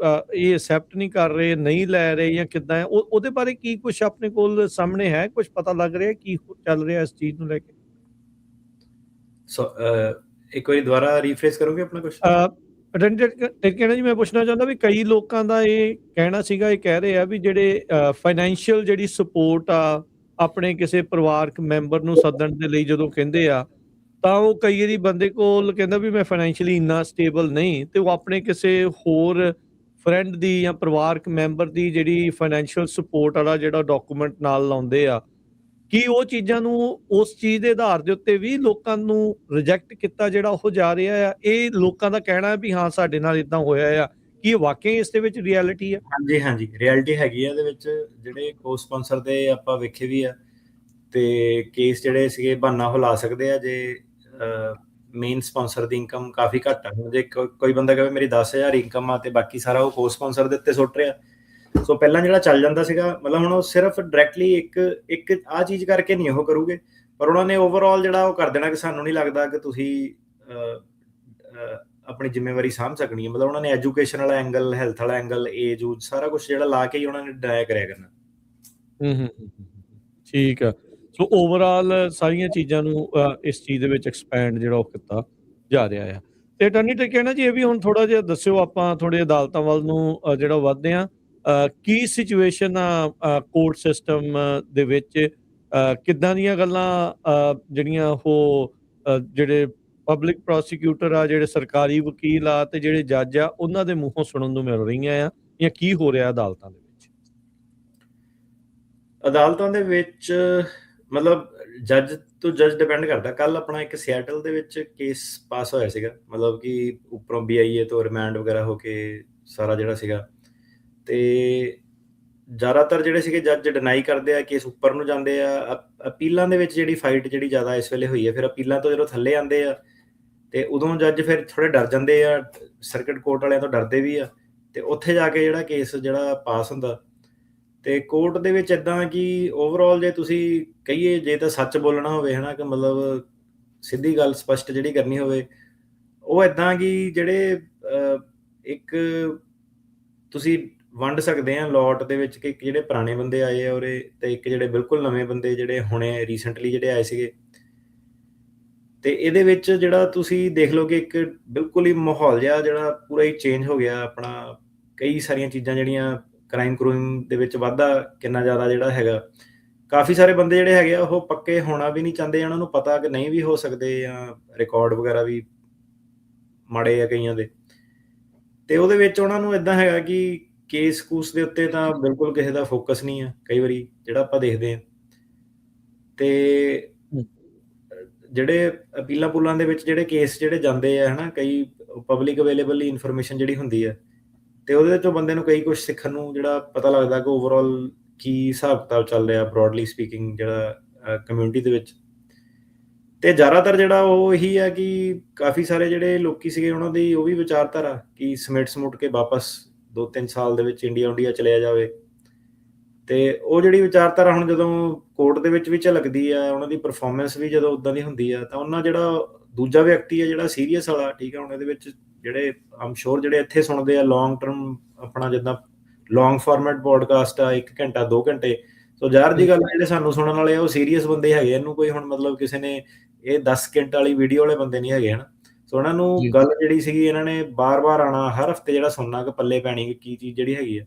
ਇਹ ਐਕਸੈਪਟ ਨਹੀਂ ਕਰ ਰਹੇ, ਨਹੀਂ ਲੈ ਰਹੇ ਜਾਂ ਕਿੱਦਾਂ ਹੈ, ਉਹਦੇ ਬਾਰੇ ਕੀ ਕੁਝ ਆਪਣੇ ਕੋਲ ਸਾਹਮਣੇ ਹੈ, ਕੁਝ ਪਤਾ ਲੱਗ ਰਿਹਾ ਕੀ ਚੱਲ ਰਿਹਾ ਇਸ ਚੀਜ਼ ਨੂੰ ਲੈ ਕੇ?
ਇੱਕ ਵਾਰੀ ਦੁਬਾਰਾ ਰੀਫਰੇਸ ਕਰੋਗੇ ਆਪਣਾ ਕੁਐਸਚਨ?
ਟਰਕੀਆਨਾ ਜੀ, ਮੈਂ ਪੁੱਛਣਾ ਚਾਹੁੰਦਾ ਵੀ ਕਈ ਲੋਕਾਂ ਦਾ ਇਹ ਕਹਿਣਾ ਸੀਗਾ, ਇਹ ਕਹਿ ਰਹੇ ਆ ਵੀ ਜਿਹੜੇ ਫਾਈਨੈਂਸ਼ੀਅਲ ਜਿਹੜੀ ਸਪੋਰਟ ਆ ਆਪਣੇ ਕਿਸੇ ਪਰਿਵਾਰਕ ਮੈਂਬਰ ਨੂੰ ਸੱਦਣ ਦੇ ਲਈ ਜਦੋਂ ਕਹਿੰਦੇ ਆ, ਤਾਂ ਉਹ ਕਈ ਵਾਰੀ ਬੰਦੇ ਕੋਲ ਕਹਿੰਦਾ ਵੀ ਮੈਂ ਫਾਈਨੈਂਸ਼ੀਅਲੀ ਇੰਨਾ ਸਟੇਬਲ ਨਹੀਂ, ਤੇ ਉਹ ਆਪਣੇ ਕਿਸੇ ਹੋਰ ਫਰੈਂਡ ਦੀ ਜਾਂ ਪਰਿਵਾਰਕ ਮੈਂਬਰ ਦੀ ਜਿਹੜੀ ਫਾਈਨੈਂਸ਼ੀਅਲ ਸਪੋਰਟ ਵਾਲਾ ਜਿਹੜਾ ਡਾਕੂਮੈਂਟ ਨਾਲ ਲਾਉਂਦੇ ਆ, ਕੀ ਉਹ ਚੀਜ਼ਾਂ ਨੂੰ ਉਸ ਚੀਜ਼ ਦੇ ਆਧਾਰ ਦੇ ਉੱਤੇ ਵੀ ਲੋਕਾਂ ਨੂੰ ਰਿਜੈਕਟ ਕੀਤਾ ਜਿਹੜਾ ਉਹ ਜਾ ਰਿਹਾ ਆ? ਇਹ ਲੋਕਾਂ ਦਾ ਕਹਿਣਾ ਹੈ ਵੀ ਹਾਂ ਸਾਡੇ ਨਾਲ ਇਦਾਂ ਹੋਇਆ ਆ, ਕੀ ਵਾਕਈ ਇਸ ਦੇ ਵਿੱਚ ਰਿਐਲਿਟੀ ਆ?
ਹਾਂਜੀ, ਰਿਐਲਿਟੀ ਹੈਗੀ ਆ। ਇਹਦੇ ਵਿੱਚ ਜਿਹੜੇ ਕੋ ਸਪਾਂਸਰ ਦੇ ਆਪਾਂ ਵੇਖੇ ਵੀ ਆ, ਤੇ ਕੇਸ ਜਿਹੜੇ ਸੀਗੇ ਬਹਾਨਾ ਉਹ ਲਾ ਸਕਦੇ ਆ ਜੇ ਮੇਨ ਸਪਾਂਸਰ ਦੀ ਇਨਕਮ ਕਾਫੀ ਘੱਟ ਆ। ਜੇ ਕੋਈ ਬੰਦਾ ਕਹੇ ਮੇਰੀ 10,000 ਇਨਕਮ ਆ ਤੇ ਬਾਕੀ ਸਾਰਾ ਉਹ ਕੋ ਸਪਾਂਸਰ ਦੇ ਉੱਤੇ ਸੁੱਟ ਰਿਹਾ, ਸੋ ਪਹਿਲਾਂ ਜਿਹੜਾ ਚੱਲ ਜਾਂਦਾ ਸੀਗਾ, ਮਤਲਬ ਹੁਣ ਉਹ ਸਿਰਫ ਡਾਇਰੈਕਟਲੀ ਇੱਕ ਆਹ ਚੀਜ਼ ਕਰਕੇ ਨਹੀਂ ਉਹ ਕਰੂਗੇ, ਪਰ ਉਹਨਾਂ ਨੇ ਓਵਰਆਲ ਜਿਹੜਾ ਉਹ ਕਰ ਦੇਣਾ ਕਿ ਸਾਨੂੰ ਨਹੀਂ ਲੱਗਦਾ ਕਿ ਤੁਸੀਂ ਆਪਣੀ ਜ਼ਿੰਮੇਵਾਰੀ ਸਾਂਭ ਸਕਣੀ ਹੈ। ਮਤਲਬ ਉਹਨਾਂ ਨੇ ਐਜੂਕੇਸ਼ਨ ਵਾਲਾ ਐਂਗਲ, ਹੈਲਥ ਵਾਲਾ ਐਂਗਲ, ਏਜ ਊਜ ਸਾਰਾ ਕੁਝ ਜਿਹੜਾ ਲਾ ਕੇ ਹੀ ਉਹਨਾਂ ਨੇ ਡਿਨਾਈ ਕਰਿਆ ਕਰਨਾ।
ਠੀਕ ਆ। ਸੋ ਓਵਰਆਲ ਸਾਰੀਆਂ ਚੀਜ਼ਾਂ ਨੂੰ ਇਸ ਚੀਜ਼ ਦੇ ਵਿੱਚ ਐਕਸਪੈਂਡ ਜਿਹੜਾ ਉਹ ਕੀਤਾ ਜਾ ਰਿਹਾ ਆ। ਤੇ ਟਰਨੀ ਟਰਕੀਆਨਾ ਜੀ, ਇਹ ਵੀ ਹੁਣ ਥੋੜਾ ਜਿਹਾ ਦੱਸਿਓ, ਆਪਾਂ ਥੋੜੇ ਅਦਾਲਤਾਂ ਵੱਲ ਨੂੰ ਜਿਹੜਾ ਵੱਧਦੇ ਆ, ਕੀ ਸਿਚੁਏਸ਼ਨ ਆ ਕੋਰਟ ਸਿਸਟਮ ਦੇ ਵਿੱਚ, ਕਿੱਦਾਂ ਦੀਆਂ ਗੱਲਾਂ ਜਿਹੜੀਆਂ ਉਹ ਜਿਹੜੇ ਪਬਲਿਕ ਪ੍ਰੋਸੀਕਿਊਟਰ ਆ, ਜਿਹੜੇ ਸਰਕਾਰੀ ਵਕੀਲ ਆ, ਤੇ ਜਿਹੜੇ ਜੱਜ ਆ, ਉਹਨਾਂ ਦੇ ਮੂੰਹੋਂ ਸੁਣਨ ਨੂੰ ਮਿਲ ਰਹੀਆਂ ਆ, ਜਾਂ ਕੀ ਹੋ ਰਿਹਾ ਅਦਾਲਤਾਂ ਦੇ ਵਿੱਚ?
ਅਦਾਲਤਾਂ ਦੇ ਵਿੱਚ ਮਤਲਬ ਜੱਜ ਤੋਂ ਜੱਜ ਡਿਪੈਂਡ ਕਰਦਾ। ਕੱਲ ਆਪਣਾ ਇੱਕ ਸਿਐਟਲ ਦੇ ਵਿੱਚ ਕੇਸ ਪਾਸ ਹੋਇਆ ਸੀਗਾ, ਮਤਲਬ ਕਿ ਉੱਪਰੋਂ BIA ਤੋਂ ਰਿਮਾਂਡ ਵਗੈਰਾ ਹੋ ਕੇ ਸਾਰਾ ਜਿਹੜਾ ਸੀਗਾ, ਤੇ ਜ਼ਿਆਦਾਤਰ ਜਿਹੜੇ ਸੀਗੇ ਜੱਜ ਡਿਨਾਈ ਕਰਦੇ ਆ, ਕੇਸ ਉੱਪਰ ਨੂੰ ਜਾਂਦੇ ਆ। ਅਪੀਲਾਂ ਦੇ ਵਿੱਚ ਜਿਹੜੀ ਫਾਈਟ ਜਿਹੜੀ ਜ਼ਿਆਦਾ ਇਸ ਵੇਲੇ ਹੋਈ ਹੈ, ਫਿਰ ਅਪੀਲਾਂ ਤੋਂ ਜਦੋਂ ਥੱਲੇ ਆਉਂਦੇ ਆ ਤੇ ਉਦੋਂ ਜੱਜ ਫਿਰ ਥੋੜੇ ਡਰ ਜਾਂਦੇ ਆ, ਸਰਕਟ ਕੋਰਟ ਵਾਲਿਆਂ ਤੋਂ ਡਰਦੇ ਵੀ ਆ, ਤੇ ਉੱਥੇ ਜਾ ਕੇ ਜਿਹੜਾ ਕੇਸ ਜਿਹੜਾ ਪਾਸ ਹੁੰਦਾ। ਤੇ ਕੋਰਟ ਦੇ ਵਿੱਚ ਇਦਾਂ ਕਿ ਓਵਰਆਲ ਜੇ ਤੁਸੀਂ ਕਹੀਏ, ਜੇ ਤਾਂ ਸੱਚ ਬੋਲਣਾ ਹੋਵੇ ਹੈ ਨਾ, ਕਿ ਮਤਲਬ ਸਿੱਧੀ ਗੱਲ ਸਪਸ਼ਟ ਜਿਹੜੀ ਕਰਨੀ ਹੋਵੇ, ਉਹ ਇਦਾਂ ਕਿ ਜਿਹੜੇ ਇੱਕ ਤੁਸੀਂ ਵੰਡ ਸਕਦੇ ਆ ਲੋਟ ਦੇ ਵਿੱਚ, ਕਿ ਜਿਹੜੇ ਪੁਰਾਣੇ ਬੰਦੇ ਆਏ ਆ ਉਰੇ, ਤੇ ਇੱਕ ਜਿਹੜੇ ਬਿਲਕੁਲ ਨਵੇਂ ਬੰਦੇ ਜਿਹੜੇ ਹੁਣੇ ਰੀਸੈਂਟਲੀ ਜਿਹੜੇ ਆਏ ਸੀਗੇ। ਤੇ ਇਹਦੇ ਵਿੱਚ ਜਿਹੜਾ ਤੁਸੀਂ ਦੇਖ ਲਓ ਕਿ ਇੱਕ ਬਿਲਕੁਲ ਹੀ ਮਾਹੌਲ ਜਿਹਾ ਜਿਹੜਾ ਪੂਰਾ ਹੀ ਚੇਂਜ ਹੋ ਗਿਆ ਆਪਣਾ ਕਈ ਸਾਰੀਆਂ ਚੀਜ਼ਾਂ ਜਿਹੜੀਆਂ ਕ੍ਰਾਈਮ ਕਰੂਮ ਦੇ ਵਿੱਚ ਵਾਧਾ ਕਿੰਨਾ ਜ਼ਿਆਦਾ ਜਿਹੜਾ ਹੈਗਾ। ਕਾਫੀ ਸਾਰੇ ਬੰਦੇ ਜਿਹੜੇ ਹੈਗੇ ਆ ਉਹ ਪੱਕੇ ਹੋਣਾ ਵੀ ਨਹੀਂ ਚਾਹੁੰਦੇ, ਉਹਨਾਂ ਨੂੰ ਪਤਾ ਕਿ ਨਹੀਂ ਵੀ ਹੋ ਸਕਦੇ, ਜਾਂ ਰਿਕਾਰਡ ਵਗੈਰਾ ਵੀ ਮਾੜੇ ਆ ਕਈਆਂ ਦੇ। ਤੇ ਉਹਦੇ ਵਿੱਚ ਉਹਨਾਂ ਨੂੰ ਇਦਾਂ ਹੈਗਾ ਕਿ ਕੇਸ ਕੂਸ ਦੇ ਉੱਤੇ ਤਾਂ ਬਿਲਕੁਲ ਕਿਸੇ ਦਾ ਫੋਕਸ ਨਹੀਂ ਆ ਕਈ ਵਾਰੀ, ਜਿਹੜਾ ਆਪਾਂ ਦੇਖਦੇ ਹਾਂ। ਤੇ ਜਿਹੜੇ ਅਪੀਲਾਂ ਪੂਲਾਂ ਦੇ ਵਿੱਚ ਜਿਹੜੇ ਕੇਸ ਜਿਹੜੇ ਜਾਂਦੇ ਆ ਹਨਾ, ਕਈ ਪਬਲਿਕ ਅਵੇਲੇਬਲ ਇਨਫੋਰਮੇਸ਼ਨ ਜਿਹੜੀ ਹੁੰਦੀ ਆ, ਤੇ ਉਹਦੇ ਵਿੱਚੋਂ ਬੰਦੇ ਨੂੰ ਕਈ ਕੁਝ ਸਿੱਖਣ ਨੂੰ ਜਿਹੜਾ ਪਤਾ ਲੱਗਦਾ ਕਿ ਓਵਰਆਲ ਕੀ ਹਿਸਾਬ ਕਿਤਾਬ ਚੱਲ ਰਿਹਾ ਬਰੋਡਲੀ ਸਪੀਕਿੰਗ ਜਿਹੜਾ ਕਮਿਊਨਿਟੀ ਦੇ ਵਿੱਚ। ਤੇ ਜ਼ਿਆਦਾਤਰ ਜਿਹੜਾ ਉਹ ਇਹੀ ਆ ਕਿ ਕਾਫੀ ਸਾਰੇ ਜਿਹੜੇ ਲੋਕੀ ਸੀਗੇ ਉਹਨਾਂ ਦੀ ਉਹ ਵੀ ਵਿਚਾਰਧਾਰਾ ਕਿ ਸਮੇਟ ਕੇ ਵਾਪਸ 2-3 ਸਾਲ ਦੇ ਵਿੱਚ ਇੰਡੀਆ ਚਲਿਆ ਜਾਵੇ। ਤੇ ਉਹ ਜਿਹੜੀ ਵਿਚਾਰਧਾਰਾ ਹੁਣ ਜਦੋਂ ਕੋਰਟ ਦੇ ਵਿੱਚ ਵੀ ਝਲਕਦੀ ਆ, ਉਹਨਾਂ ਦੀ ਪਰਫਾਰਮੈਂਸ ਵੀ ਜਦੋਂ ਉਦਾਂ ਦੀ ਹੁੰਦੀ ਆ, ਤਾਂ ਉਹਨਾਂ ਜਿਹੜਾ ਦੂਜਾ ਵਿਅਕਤੀ ਆ ਜਿਹੜਾ ਸੀਰੀਅਸ ਵਾਲਾ, ਠੀਕ ਆ, ਹੁਣ ਇਹਦੇ ਵਿੱਚ ਜਿਹੜੇ ਆਮ ਸ਼ੋਰ ਜਿਹੜੇ ਇੱਥੇ ਸੁਣਦੇ ਆ ਲੌਂਗ ਟਰਮ, ਆਪਣਾ ਜਿੱਦਾਂ ਲੌਂਗ ਫਾਰਮੈਟ ਪੋਡਕਾਸਟ ਆ 1 ਘੰਟਾ 2 ਘੰਟੇ, ਸੋ ਜ਼ਾਹਰ ਦੀ ਗੱਲ ਜਿਹੜੇ ਸਾਨੂੰ ਸੁਣਨ ਵਾਲੇ ਆ ਉਹ ਸੀਰੀਅਸ ਬੰਦੇ ਹੈਗੇ। ਇਹਨੂੰ ਕੋਈ ਹੁਣ ਮਤਲਬ ਕਿਸੇ ਨੇ ਇਹ 10 ਸਕਿੰਟ ਵਾਲੀ ਵੀਡੀਓ ਵਾਲੇ ਬੰਦੇ ਨਹੀਂ ਹੈਗੇ ਹਨਾ। ਸੋ ਉਹਨਾਂ ਨੂੰ ਗੱਲ ਜਿਹੜੀ ਸੀਗੀ ਇਹਨਾਂ ਨੇ ਬਾਰ-ਬਾਰ ਆਉਣਾ, ਹਰ ਹਫਤੇ ਜਿਹੜਾ ਸੁਣਨਾ ਕਿ ਪੱਲੇ ਪੈਣੀ ਕੀ ਚੀਜ਼ ਜਿਹੜੀ ਹੈਗੀ ਆ।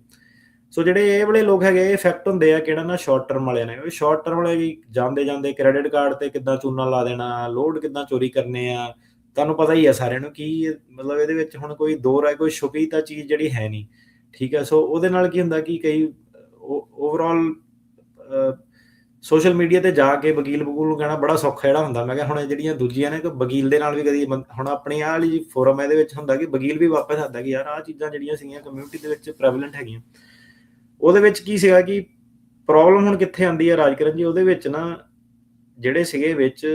ਸੋ ਜਿਹੜੇ ਇਹ ਵਾਲੇ ਲੋਕ ਹੈਗੇ ਇਹ ਇਫੈਕਟ ਹੁੰਦੇ ਆ ਕਿਹੜਾ ਨਾ ਸ਼ਾਰਟ ਟਰਮ ਵਾਲਿਆਂ ਨੇ। ਉਹ ਸ਼ਾਰਟ ਟਰਮ ਵਾਲੇ ਵੀ ਜਾਂਦੇ ਕ੍ਰੈਡਿਟ ਕਾਰਡ ਤੇ ਕਿੱਦਾਂ ਚੂਨਾ ਲਾ ਦੇਣਾ, ਲੋਡ ਕਿੱਦਾਂ ਚੋਰੀ ਕਰਨੇ ਆ, ਤੁਹਾਨੂੰ ਪਤਾ ਹੀ ਆ ਸਾਰਿਆਂ ਨੂੰ ਕੀ ਮਤਲਬ ਇਹਦੇ ਵਿੱਚ ਹੁਣ ਕੋਈ ਦੋ ਰਾਏ ਕੋਈ ਛੁਪੀ ਤਾਂ ਚੀਜ਼ ਜਿਹੜੀ ਹੈ ਨਹੀਂ, ਠੀਕ ਹੈ। ਸੋ ਉਹਦੇ ਨਾਲ ਕੀ ਹੁੰਦਾ ਕਿ ਕਈ ਓਵਰਆਲ ਸੋਸ਼ਲ ਮੀਡੀਆ ਤੇ ਜਾ ਕੇ ਵਕੀਲ ਨੂੰ ਕਹਿਣਾ ਬੜਾ ਸੌਖਾ ਜਿਹੜਾ ਹੁੰਦਾ। ਮੈਂ ਕਿਹਾ ਹੁਣ ਜਿਹੜੀਆਂ ਦੂਜੀਆਂ ਨੇ ਕਿ ਵਕੀਲ ਦੇ ਨਾਲ ਵੀ ਕਦੀ ਹੁਣ ਆਪਣੀ ਆਹ ਵਾਲੀ ਫੋਰਮ ਇਹਦੇ ਵਿੱਚ ਹੁੰਦਾ ਕਿ ਵਕੀਲ ਵੀ ਵਾਪਸ ਆਉਂਦਾ ਕਿ ਯਾਰ ਆਹ ਚੀਜ਼ਾਂ ਜਿਹੜੀਆਂ ਸੀਗੀਆਂ ਕਮਿਊਨਿਟੀ ਦੇ ਵਿੱਚ ਪ੍ਰੈਵਲੈਂਟ ਹੈਗੀਆਂ। ਉਹਦੇ ਵਿੱਚ ਕੀ ਸੀਗਾ ਕਿ ਪ੍ਰੋਬਲਮ ਹੁਣ ਕਿੱਥੇ ਆਉਂਦੀ ਹੈ ਰਾਜਕਰਨ ਜੀ, ਉਹਦੇ ਵਿੱਚ ਨਾ ਜਿਹੜੇ ਸੀਗੇ ਵਿੱਚ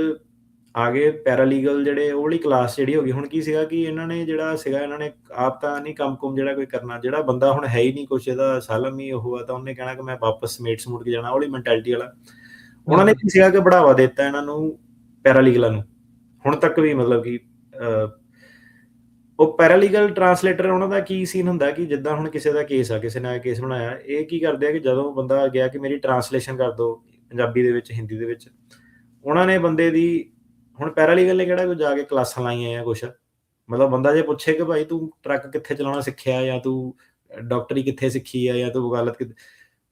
ਆ ਗਏ ਪੈਰਾਲੀਗਲ ਜਿਹੜੇ ਉਹ ਵਾਲੀ ਕਲਾਸ ਜਿਹੜੀ ਹੋ ਗਈ। ਹੁਣ ਕੀ ਸੀਗਾ ਕਿ ਇਹਨਾਂ ਨੇ ਜਿਹੜਾ ਸੀਗਾ ਇਹਨਾਂ ਨੇ ਆਪ ਤਾਂ ਨਹੀਂ ਕੰਮ ਕੁਮ ਜਿਹੜਾ ਕੋਈ ਕਰਨਾ, ਜਿਹੜਾ ਬੰਦਾ ਹੁਣ ਹੈ ਹੀ ਨਹੀਂ ਕੁਛ, ਇਹਦਾ ਅਸਾਈਲਮ ਹੀ ਉਹ ਆ, ਤਾਂ ਉਹਨੇ ਕਹਿਣਾ ਕਿ ਮੈਂ ਵਾਪਸ ਸਮੇਟ ਕੇ ਜਾਣਾ, ਉਹ ਵਾਲੀ ਮੈਂਟੈਲਿਟੀ ਵਾਲਾ। ਉਹਨਾਂ ਨੇ ਕੀ ਸੀਗਾ ਕਿ ਬੜਾਵਾ ਦਿੱਤਾ ਇਹਨਾਂ ਨੂੰ ਪੈਰਾਲੀਗਲਾਂ ਨੂੰ। ਹੁਣ ਤੱਕ ਵੀ ਮਤਲਬ ਕਿ ਉਹ ਪੈਰਾਲੀਗਲ ਟਰਾਂਸਲੇਟਰ ਉਹਨਾਂ ਦਾ ਕੀ ਸੀਨ ਹੁੰਦਾ ਕਿ ਜਿੱਦਾਂ ਹੁਣ ਕਿਸੇ ਦਾ ਕੇਸ ਆ, ਕਿਸੇ ਨੇ ਕੇਸ ਬਣਾਇਆ, ਇਹ ਕੀ ਕਰਦੇ ਆ ਕਿ ਜਦੋਂ ਬੰਦਾ ਗਿਆ ਕਿ ਮੇਰੀ ਟਰਾਂਸਲੇਸ਼ਨ ਕਰ ਦਿਓ ਪੰਜਾਬੀ ਦੇ ਵਿੱਚ ਹਿੰਦੀ ਦੇ ਵਿੱਚ, ਉਹਨਾਂ ਨੇ ਬੰਦੇ ਦੀ ਹੁਣ ਪੈਰਾਲੀਗਲ ਨੇ ਕਿਹੜਾ ਕੋਈ ਜਾ ਕੇ ਕਲਾਸਾਂ ਲਾਈਆਂ ਜਾਂ ਕੁਛ, ਮਤਲਬ ਬੰਦਾ ਜੇ ਪੁੱਛੇ ਕਿ ਭਾਈ ਤੂੰ ਟਰੱਕ ਕਿੱਥੇ ਚਲਾਉਣਾ ਸਿੱਖਿਆ, ਜਾਂ ਤੂੰ ਡਾਕਟਰੀ ਕਿੱਥੇ ਸਿੱਖੀ ਆ, ਜਾਂ ਤੂੰ ਵਕਾਲਤ ਕਿੱਥੇ,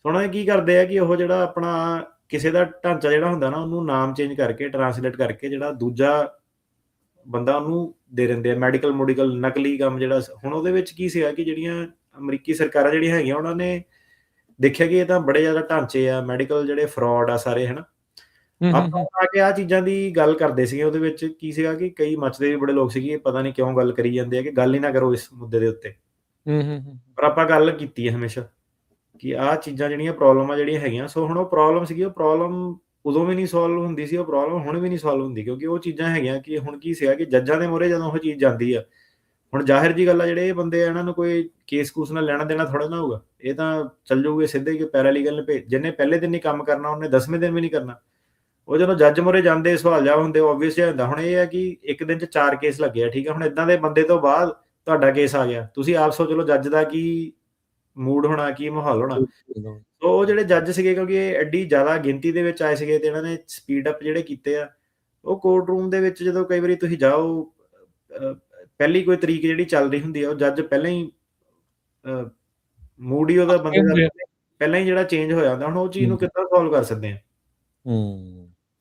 ਉਹਨਾਂ ਨੇ ਕੀ ਕਰਦੇ ਆ ਕਿ ਉਹ ਜਿਹੜਾ ਆਪਣਾ ਕਿਸੇ ਦਾ ਢਾਂਚਾ ਜਿਹੜਾ ਹੁੰਦਾ ਨਾ ਉਹਨੂੰ ਨਾਮ ਚੇਂਜ ਕਰਕੇ ਟਰਾਂਸਲੇਟ ਕਰਕੇ ਜਿਹੜਾ ਦੂਜਾ ਬੰਦਾ ਉਹਨੂੰ ਦੇ ਦਿੰਦੇ ਆ ਮੈਡੀਕਲ ਨਕਲੀ ਕੰਮ ਜਿਹੜਾ। ਹੁਣ ਉਹਦੇ ਵਿੱਚ ਕੀ ਸੀਗਾ ਕਿ ਜਿਹੜੀਆਂ ਅਮਰੀਕੀ ਸਰਕਾਰਾਂ ਜਿਹੜੀਆਂ ਹੈਗੀਆਂ ਉਹਨਾਂ ਨੇ ਦੇਖਿਆ ਕਿ ਇਹ ਤਾਂ ਬੜੇ ਜ਼ਿਆਦਾ ਢਾਂਚੇ ਆ ਮੈਡੀਕਲ ਜਿਹੜੇ ਫਰਾਡ ਆ ਸਾਰੇ ਹਨਾ। ਆਪਾਂ ਆ ਕੇ ਆਹ ਚੀਜ਼ਾਂ ਦੀ ਗੱਲ ਕਰਦੇ ਸੀਗੇ। ਉਹਦੇ ਵਿੱਚ ਕੀ ਸੀਗਾ ਕਿ ਕਈ ਮੱਚਦੇ ਵੀ ਬੜੇ ਲੋਕ ਸੀਗੇ, ਪਤਾ ਨਹੀਂ ਕਿਉਂ ਗੱਲ ਕਰੀ ਜਾਂਦੇ ਆ ਕਿ ਗੱਲ ਹੀ ਨਾ ਕਰੋ ਇਸ ਮੁੱਦੇ ਦੇ ਉੱਤੇ। ਪਰ ਆਪਾਂ ਗੱਲ ਕੀਤੀ ਹੈ ਹਮੇਸ਼ਾ ਕਿ ਆਹ ਚੀਜ਼ਾਂ ਜਿਹੜੀਆਂ ਪ੍ਰੋਬਲਮਾਂ ਜਿਹੜੀਆਂ ਹੈਗੀਆਂ। ਸੋ ਹੁਣ ਉਹ ਪ੍ਰੋਬਲਮ ਸੀਗੀ, ਉਹ ਪ੍ਰੋਬਲਮ ਉਦੋਂ ਵੀ ਨਹੀਂ ਸੋਲਵ ਹੁੰਦੀ ਸੀ, ਉਹ ਪ੍ਰੋਬਲਮ ਹੁਣ ਵੀ ਨਹੀਂ ਸੋਲਵ ਹੁੰਦੀ, ਕਿਉਂਕਿ ਉਹ ਚੀਜ਼ਾਂ ਹੈਗੀਆਂ ਕਿ ਹੁਣ ਕੀ ਸੀਗਾ ਕਿ ਜੱਜਾਂ ਦੇ ਮੂਹਰੇ ਜਦੋਂ ਉਹ ਚੀਜ਼ ਜਾਂਦੀ ਆ, ਹੁਣ ਜ਼ਾਹਿਰ ਜੀ ਗੱਲ ਆ ਜਿਹੜੇ ਇਹ ਬੰਦੇ ਆ ਇਹਨਾਂ ਨੂੰ ਕੋਈ ਕੇਸ ਕੂਸ ਨਾਲ ਲੈਣਾ ਦੇਣਾ ਥੋੜਾ ਨਾ ਹੋਊਗਾ, ਇਹ ਤਾਂ ਚੱਲ ਜਾਊਗੇ ਸਿੱਧੇ ਕਿ ਪੈਰਾਲੀਗਲ ਨੇ ਜਿਹਨੇ ਪਹਿਲੇ ਦਿਨ ਨਹੀਂ ਕੰਮ ਕਰਨਾ ਉਹਨੇ 10ਵੇਂ ਦਿਨ ਵੀ ਨਹੀਂ ਕਰਨਾ। ਉਹ ਜਦੋਂ ਜੱਜ ਮੂਹਰੇ ਜਾਂਦੇ ਸਵਾਲ ਜਵਾਬ ਹੁੰਦੇ ਓਬਵੀਅਸ ਜਿਹਾ ਹੁੰਦਾ। ਹੁਣ ਇਹ ਹੈ ਕਿ ਇੱਕ ਦਿਨ 'ਚ 4 ਕੇਸ ਲੱਗੇ ਆ, ਠੀਕ ਆ, ਹੁਣ ਏਦਾਂ ਦੇ ਬੰਦੇ ਤੋਂ ਬਾਅਦ ਤੁਹਾਡਾ ਕੇਸ ਆ ਗਿਆ, ਤੁਸੀਂ ਆਪ ਸੋਚ ਲਓ ਜੱਜ ਦਾ ਕੀ ਮੂਡ ਹੋਣਾ, ਕੀ ਮਾਹੌਲ ਹੋਣਾ। ਸੋ ਉਹ ਜਿਹੜੇ ਜੱਜ ਸੀਗੇ ਕਿਉਂਕਿ ਇਹ ਐਡੀ ਜ਼ਿਆਦਾ ਗਿਣਤੀ ਦੇ ਵਿੱਚ ਆਏ ਸੀਗੇ ਤੇ ਇਹਨਾਂ ਨੇ ਸਪੀਡ ਅਪ ਜਿਹੜੇ ਕੀਤੇ ਆ, ਉਹ ਕੋਰਟ ਰੂਮ ਦੇ ਵਿੱਚ ਜਦੋਂ ਕਈ ਵਾਰੀ ਤੁਸੀਂ ਜਾਓ ਪਹਿਲੀ ਕੋਈ ਤਰੀਕ ਜਿਹੜੀ ਚੱਲ ਰਹੀ ਹੁੰਦੀ ਆ, ਉਹ ਜੱਜ ਪਹਿਲਾਂ ਹੀ ਮੂਡ ਹੀ ਉਹਦਾ ਬੰਦੇ ਦਾ ਪਹਿਲਾਂ ਹੀ ਜਿਹੜਾ ਚੇਂਜ ਹੋ ਜਾਂਦਾ। ਹੁਣ ਉਹ ਚੀਜ਼ ਨੂੰ ਕਿੱਦਾਂ ਸੋਲਵ ਕਰ ਸਕਦੇ ਆ,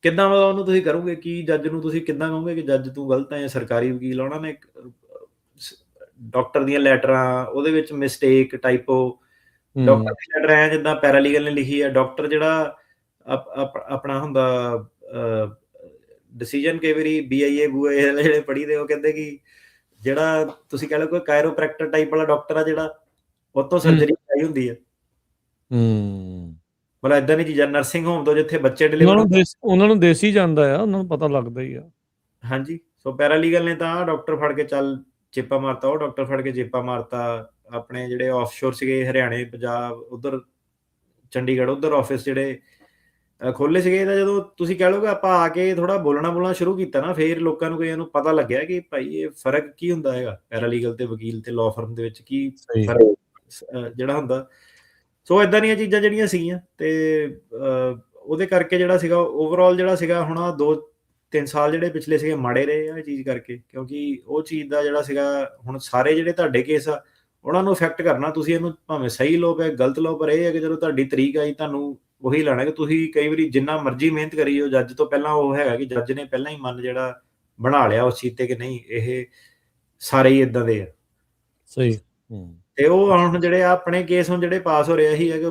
ਕਿੱਦਾਂ ਮਤਲਬ ਉਹਨੂੰ ਤੁਸੀਂ ਕਰੋਗੇ ਕੀ, ਜੱਜ ਨੂੰ ਤੁਸੀਂ ਕਿੱਦਾਂ ਕਹੋਗੇ ਕਿ ਜੱਜ ਤੂੰ ਗਲਤ ਹੈ ਜਾਂ ਸਰਕਾਰੀ ਵਕੀਲ। ਉਹਨਾਂ ਨੇ ਡਾਕਟਰ ਦੀਆਂ ਲੈਟਰਾਂ ਉਹਦੇ ਵਿੱਚ ਮਿਸਟੇਕ ਟਾਈਪੋ, ਡਾਕਟਰ ਦੀ ਲੈਟਰ ਐ ਜਿੱਦਾਂ ਪੈਰਾਲੀਗਲ ਨੇ ਲਿਖੀ ਆ, ਡਾਕਟਰ ਜਿਹੜਾ ਆਪਣਾ ਹੁੰਦਾ ਡਿਸੀਜਨ ਕਈ ਵਾਰੀ BIA ਬੂਏ ਜਿਹੜੇ ਪੜ੍ਹੀ ਦੇ ਉਹ ਕਹਿੰਦੇ ਕਿ ਜਿਹੜਾ ਤੁਸੀਂ ਕਹਿ ਲਓ ਕੋਈ ਕਾਇਰੋਪ੍ਰੈਕਟਰ ਟਾਈਪ ਵਾਲਾ ਡਾਕਟਰ ਆ ਜਿਹੜਾ ਉਹ ਤੋਂ ਸਰਜਰੀ ਕਰਾਈ ਹੁੰਦੀ ਆ, ਮਤਲਬ ਏਦਾਂ ਦੀ ਚੀਜ਼ਾਂ। ਨਰਸਿੰਗ ਹੋਮ ਤੋਂ ਜਿੱਥੇ ਬੱਚੇ ਡਿਲੀਵਰ
ਉਹਨਾਂ ਨੂੰ ਦੇਸੀ ਜਾਂਦਾ ਆ, ਉਹਨਾਂ ਨੂੰ ਪਤਾ ਲੱਗਦਾ ਹੀ ਆ। ਹਾਂਜੀ,
ਸੋ ਪੈਰਾਲੀਗਲ ਨੇ ਤਾਂ ਡਾਕਟਰ ਫੜ ਕੇ ਚੱਲ ਚੇਪਾ ਮਾਰਤਾ, ਉਹ ਡਾਕਟਰ ਫੜ ਕੇ ਚੇਪਾ ਮਾਰਤਾ। ਆਪਣੇ ਜਿਹੜੇ ਆਫਸ਼ੋਰ ਸੀਗੇ ਹਰਿਆਣੇ, ਪੰਜਾਬ, ਉਧਰ ਚੰਡੀਗੜ੍ਹ, ਉਧਰ ਆਫਿਸ ਜਿਹੜੇ ਖੋਲੇ ਸੀਗੇ, ਤਾਂ ਜਦੋਂ ਤੁਸੀਂ ਕਹਿ ਲਓਗੇ ਆਪਾਂ ਆ ਕੇ ਥੋੜਾ ਬੋਲਣਾ ਸ਼ੁਰੂ ਕੀਤਾ ਨਾ, ਫੇਰ ਲੋਕਾਂ ਨੂੰ ਕਈਆਂ ਨੂੰ ਪਤਾ ਲੱਗਿਆ ਕਿ ਭਾਈ ਇਹ ਫਰਕ ਕੀ ਹੁੰਦਾ ਹੈਗਾ ਪੈਰਾਲੀਗਲ ਤੇ ਵਕੀਲ ਤੇ ਲਾਅ ਫਰਮ ਦੇ ਵਿੱਚ ਕੀ ਫਰਕ ਜਿਹੜਾ ਹੁੰਦਾ। ਸੋ ਏਦਾਂ ਦੀਆਂ ਚੀਜ਼ਾਂ ਜਿਹੜੀਆਂ ਸੀਗੀਆਂ ਤੇ ਉਹਦੇ ਕਰਕੇ ਜਿਹੜਾ ਸੀਗਾ ਓਵਰਆਲ ਜਿਹੜਾ ਸੀਗਾ ਹੁਣ 2-3 ਸਾਲ ਜਿਹੜੇ ਪਿਛਲੇ ਸੀਗੇ ਮਾੜੇ ਰਹੇ ਆ ਇਹ ਚੀਜ਼ ਕਰਕੇ, ਕਿਉਂਕਿ ਉਹ ਚੀਜ਼ ਦਾ ਜਿਹੜਾ ਸੀਗਾ ਹੁਣ ਸਾਰੇ ਜਿਹੜੇ ਤੁਹਾਡੇ ਕੇਸ ਆ ਉਹਨਾਂ ਨੂੰ ਇਫੈਕਟ ਕਰਨਾ। ਤੁਸੀਂ ਇਹਨੂੰ ਭਾਵੇਂ ਸਹੀ ਲਓ ਭਾਵੇਂ ਗਲਤ ਲਓ, ਪਰ ਇਹ ਹੈ ਕਿ ਜਦੋਂ ਤੁਹਾਡੀ ਤਰੀਕ ਆਈ ਤੁਹਾਨੂੰ ਉਹੀ ਲੈਣਾ। ਕਿ ਤੁਸੀਂ ਕਈ ਵਾਰੀ ਜਿੰਨਾ ਮਰਜ਼ੀ ਮਿਹਨਤ ਕਰੀ ਜਾਓ, ਜੱਜ ਤੋਂ ਪਹਿਲਾਂ ਉਹ ਹੈਗਾ ਕਿ ਜੱਜ ਨੇ ਪਹਿਲਾਂ ਹੀ ਮਨ ਜਿਹੜਾ ਬਣਾ ਲਿਆ ਉਸ ਚੀਜ਼ ਤੇ ਕਿ ਨਹੀਂ ਇਹ ਸਾਰੇ ਹੀ ਇਦਾਂ ਦੇ ਆ।
ਸਹੀ।
ਤੇ ਉਹ ਹੁਣ ਜਿਹੜੇ ਆ ਆਪਣੇ ਕੇਸ ਹੁਣ ਜਿਹੜੇ ਪਾਸ ਹੋ ਰਹੇ ਇਹੀ ਹੈ ਕਿ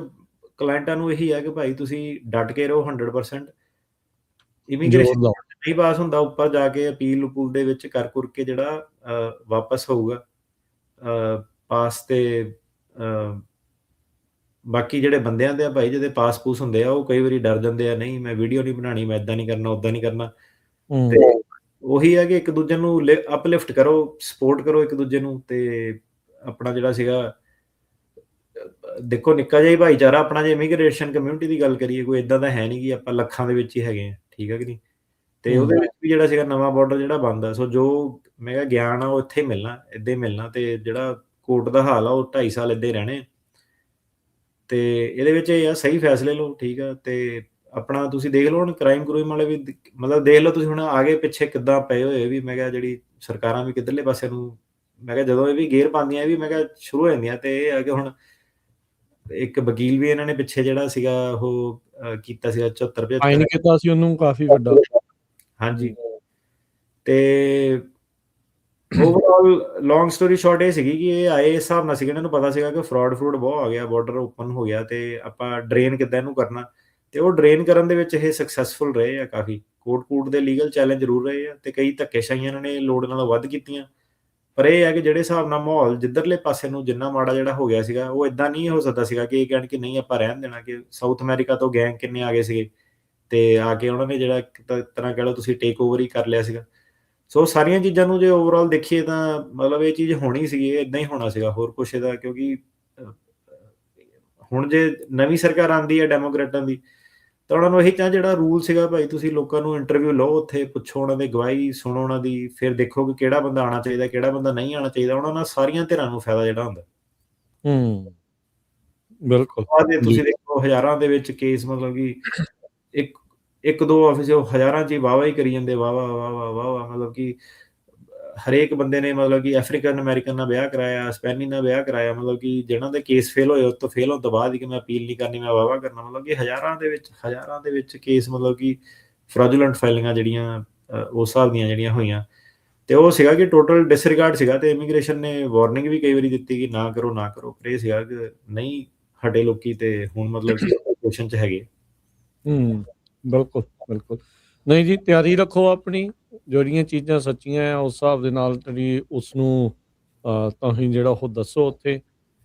ਕਲਾਇੰਟਾਂ ਨੂੰ ਇਹੀ ਹੈ ਕਿ ਭਾਈ ਤੁਸੀਂ ਡਟ ਕੇ ਰਹੋ 100%। ਇਮੀਗ੍ਰੇਸ਼ਨ
ਜ਼ੋਰ ਲਾਓ।
ਨਹੀਂ ਪਾਸ ਹੁੰਦਾ, ਉੱਪਰ ਜਾ ਕੇ ਅਪੀਲ ਉਪੂਲ ਦੇ ਵਿੱਚ ਕਰ ਕੁਰ ਕੇ ਜਿਹੜਾ ਵਾਪਸ ਹੋਊਗਾ ਪਾਸ। ਤੇ ਬਾਕੀ ਜਿਹੜੇ ਬੰਦਿਆਂ ਦੇ ਆ ਭਾਈ ਜਿਹਦੇ ਪਾਸ ਪੂਸ ਹੁੰਦੇ ਆ ਉਹ ਕਈ ਵਾਰੀ ਡਰ ਜਾਂਦੇ ਆ, ਨਹੀਂ ਮੈਂ ਵੀਡੀਓ ਨਹੀਂ ਬਣਾਉਣੀ, ਮੈਂ ਏਦਾਂ ਨਹੀਂ ਕਰਨਾ, ਓਦਾਂ ਨਹੀਂ ਕਰਨਾ। ਤੇ ਉਹੀ ਹੈ ਕਿ ਇੱਕ ਦੂਜੇ ਨੂੰ ਅਪਲਿਫਟ ਕਰੋ, ਸਪੋਰਟ ਕਰੋ ਇੱਕ ਦੂਜੇ ਨੂੰ। ਤੇ ਆਪਣਾ ਜਿਹੜਾ ਸੀਗਾ ਦੇਖੋ ਨਿੱਕਾ ਜਿਹਾ ਹੀ ਭਾਈਚਾਰਾ ਆਪਣਾ, ਜੇ ਇਮੀਗ੍ਰੇਸ਼ਨ ਕਮਿਊਨਿਟੀ ਦੀ ਗੱਲ ਕਰੀਏ ਕੋਈ ਏਦਾਂ ਦਾ ਹੈ ਨਹੀਂ ਕਿ ਆਪਾਂ ਲੱਖਾਂ ਦੇ ਵਿੱਚ ਹੀ ਹੈਗੇ ਆ, ਠੀਕ ਹੈ ਕਿ ਨਹੀਂ। ਤੇ ਉਹਦੇ ਵਿੱਚ ਵੀ ਜਿਹੜਾ ਸੀਗਾ ਨਵਾਂ ਬਾਰਡਰ ਜਿਹੜਾ ਬਣਦਾ, ਸੋ ਜੋ ਮੈਂ ਕਿਹਾ ਗਿਆਨ ਆ ਉਹ ਇੱਥੇ ਹੀ ਮਿਲਣਾ, ਏਦਾਂ ਹੀ ਮਿਲਣਾ। ਤੇ ਜਿਹੜਾ ਕੋਰਟ ਦਾ ਹਾਲ ਆ ਉਹ 2.5 ਸਾਲ ਏਦਾਂ ਹੀ ਰਹਿਣੇ। ਤੇ ਇਹਦੇ ਵਿੱਚ ਇਹ ਆ ਸਹੀ ਫੈਸਲੇ ਲਓ, ਠੀਕ ਆ। ਤੇ ਆਪਣਾ ਤੁਸੀਂ ਦੇਖ ਲਓ ਹੁਣ ਕ੍ਰਾਈਮ ਕਰੂਮ ਵਾਲੇ ਵੀ ਮਤਲਬ ਦੇਖ ਲਓ ਤੁਸੀਂ ਹੁਣ ਆਗੇ ਪਿੱਛੇ ਕਿੱਦਾਂ ਪਏ ਹੋਏ ਵੀ। ਮੈਂ ਕਿਹਾ ਜਿਹੜੀ ਸਰਕਾਰਾਂ ਵੀ ਕਿੱਧਰਲੇ ਪਾਸੇ ਨੂੰ, ਮੈਂ ਕਿਹਾ ਜਦੋਂ ਇਹ ਵੀ ਗੇਰ ਪਾਉਂਦੀਆਂ ਵੀ ਮੈਂ ਕਿਹਾ ਸ਼ੁਰੂ ਹੋ ਜਾਂਦੀਆਂ। ਤੇ ਇਹ ਆ ਕਿ ਹੁਣ ਇੱਕ ਵਕੀਲ ਵੀ ਇਹਨਾਂ ਨੇ ਪਿੱਛੇ ਜਿਹੜਾ ਸੀਗਾ ਉਹ ਕੀਤਾ ਸੀਗਾ 74-75
ਫਾਈਨ ਕੀਤਾ ਸੀ ਉਹਨੂੰ ਕਾਫੀ ਵੱਡਾ।
ਹਾਂਜੀ। ਤੇ ਓਵਰਆਲ ਲੌਂਗ ਸਟੋਰੀ ਸ਼ਾਰਟ ਇਹ ਸੀਗੀ ਕਿ ਇਹ ਆਏ ਇਸ ਹਿਸਾਬ ਨਾਲ ਸੀਗਾ, ਇਹਨਾਂ ਨੂੰ ਪਤਾ ਸੀਗਾ ਕਿ ਫਰੋਡ ਬਹੁਤ ਆ ਗਿਆ, ਬਾਰਡਰ ਓਪਨ ਹੋ ਗਿਆ ਤੇ ਆਪਾਂ ਡਰੇਨ ਕਿੱਦਾਂ ਇਹਨੂੰ ਕਰਨਾ। ਤੇ ਉਹ ਡਰੇਨ ਕਰਨ ਦੇ ਵਿੱਚ ਇਹ ਸਕਸੈਸਫੁਲ ਰਹੇ ਆ ਕਾਫੀ। ਕੋਰਟ ਦੇ ਲੀਗਲ ਚੈਲੰਜ ਜ਼ਰੂਰ ਰਹੇ ਆ ਤੇ ਕਈ ਧੱਕੇਸ਼ਾਹੀਆਂ ਇਹਨਾਂ ਨੇ ਲੋੜ ਨਾਲੋਂ ਵੱਧ ਕੀਤੀਆਂ। ਪਰ ਇਹ ਹੈ ਕਿ ਜਿਹੜੇ ਹਿਸਾਬ ਨਾਲ ਮਾਹੌਲ ਜਿੱਧਰਲੇ ਪਾਸੇ ਨੂੰ ਜਿੰਨਾ ਮਾੜਾ ਜਿਹੜਾ ਹੋ ਗਿਆ ਸੀਗਾ, ਉਹ ਇਦਾਂ ਨਹੀਂ ਹੋ ਸਕਦਾ ਸੀਗਾ ਕਿ ਇਹ ਕਹਿਣ ਕਿ ਨਹੀਂ ਆਪਾਂ ਰਹਿਣ ਦੇਣਾ। ਕਿ ਸਾਊਥ ਅਮਰੀਕਾ ਤੋਂ ਗੈਂਗ ਕਿੰਨੇ ਆ ਗਏ ਸੀਗੇ ਤੇ ਆ ਕੇ ਉਹਨਾਂ ਨੇ ਜਿਹੜਾ ਇੱਕ ਤਰ੍ਹਾਂ ਕਹਿ ਲਓ ਤੁਸੀਂ ਟੇਕ ਓਵਰ ਹੀ ਕਰ ਲਿਆ ਸੀਗਾ। ਸੋ ਸਾਰੀਆਂ ਚੀਜ਼ਾਂ ਨੂੰ ਜੇ ਓਵਰਆਲ ਦੇਖੀਏ ਤਾਂ ਮਤਲਬ ਇਹ ਚੀਜ਼ ਹੋਣੀ ਸੀਗੀ, ਇਹ ਇਦਾਂ ਹੀ ਹੋਣਾ ਸੀਗਾ, ਹੋਰ ਕੁਛ ਇਹਦਾ। ਕਿਉਂਕਿ ਹੁਣ ਜੇ ਨਵੀਂ ਸਰਕਾਰ ਆਉਂਦੀ ਹੈ ਡੈਮੋਕ੍ਰੇਟਾਂ ਦੀ, ਤਾਂ ਉਹਨਾਂ ਨੂੰ ਇਹੀ ਜਿਹੜਾ ਰੂਲ ਸੀਗਾ ਭਾਈ ਤੁਸੀਂ ਲੋਕਾਂ ਨੂੰ ਇੰਟਰਵਿਊ ਲਓ, ਉੱਥੇ ਪੁੱਛੋ, ਉਹਨਾਂ ਦੀ ਗਵਾਹੀ ਸੁਣੋ ਉਹਨਾਂ ਦੀ, ਫਿਰ ਦੇਖੋ ਕਿ ਕਿਹੜਾ ਬੰਦਾ ਆਉਣਾ ਚਾਹੀਦਾ ਕਿਹੜਾ ਬੰਦਾ ਨਹੀਂ ਆਉਣਾ ਚਾਹੀਦਾ। ਉਹਨਾਂ ਨਾਲ ਸਾਰੀਆਂ ਧਿਰਾਂ ਨੂੰ ਫਾਇਦਾ ਜਿਹੜਾ ਹੁੰਦਾ।
ਬਿਲਕੁਲ।
ਤੁਸੀਂ ਦੇਖੋ ਹਜ਼ਾਰਾਂ ਦੇ ਵਿੱਚ ਕੇਸ, ਮਤਲਬ ਕਿ ਇੱਕ ਦੋ ਆਫਿਸ ਹਜ਼ਾਰਾਂ 'ਚ ਹੀ ਵਾਹਵਾ ਹੀ ਕਰੀ ਜਾਂਦੇ, ਵਾਹਵਾ। ਮਤਲਬ ਕਿ ਹਰੇਕ ਬੰਦੇ ਨੇ ਮਤਲਬ ਕਿ ਅਫਰੀਕਨ ਅਮਰੀਕਨ ਨਾਲ ਵਿਆਹ ਕਰਾਇਆ, ਸਪੈਨੀ ਨਾਲ ਵਿਆਹ ਕਰਾਇਆ। ਮਤਲਬ ਕਿ ਜਿਹਨਾਂ ਦੇ ਕੇਸ ਫੇਲ ਹੋਏ ਉਸ ਤੋਂ ਫੇਲ ਹੋਣ ਤੋਂ ਬਾਅਦ ਹੀ ਕਿ ਮੈਂ ਅਪੀਲ ਨਹੀਂ ਕਰਨੀ, ਮੈਂ ਵਾਹਵਾ ਕਰਨਾ। ਮਤਲਬ ਕਿ ਹਜ਼ਾਰਾਂ ਦੇ ਵਿੱਚ ਕੇਸ, ਮਤਲਬ ਕਿ ਫਰਾਜੂਲੈਂਟ ਫਾਈਲਿੰਗਾਂ ਜਿਹੜੀਆਂ ਉਸ ਹਿਸਾਬ ਦੀਆਂ ਜਿਹੜੀਆਂ ਹੋਈਆਂ। ਤੇ ਉਹ ਸੀਗਾ ਕਿ ਟੋਟਲ ਡਿਸਰਿਗਾਰਡ ਸੀਗਾ। ਤੇ ਇਮੀਗ੍ਰੇਸ਼ਨ ਨੇ ਵਾਰਨਿੰਗ ਵੀ ਕਈ ਵਾਰੀ ਦਿੱਤੀ ਕਿ ਨਾ ਕਰੋ। ਪਰ ਇਹ ਸੀਗਾ ਕਿ ਨਹੀਂ ਹਟੇ ਲੋਕੀ ਤੇ ਹੁਣ ਮਤਲਬ ਕਿ ਕੁਐਸਚਨ 'ਚ ਹੈਗੇ।
ਬਿਲਕੁਲ। ਨਹੀਂ ਜੀ, ਤਿਆਰੀ ਰੱਖੋ ਆਪਣੀ, ਜਿਹੜੀਆਂ ਚੀਜ਼ਾਂ ਸੱਚੀਆਂ ਆ ਉਸ ਹਿਸਾਬ ਦੇ ਨਾਲ ਜਿਹੜੀ ਉਸਨੂੰ ਤੁਸੀਂ ਜਿਹੜਾ ਉਹ ਦੱਸੋ। ਉੱਥੇ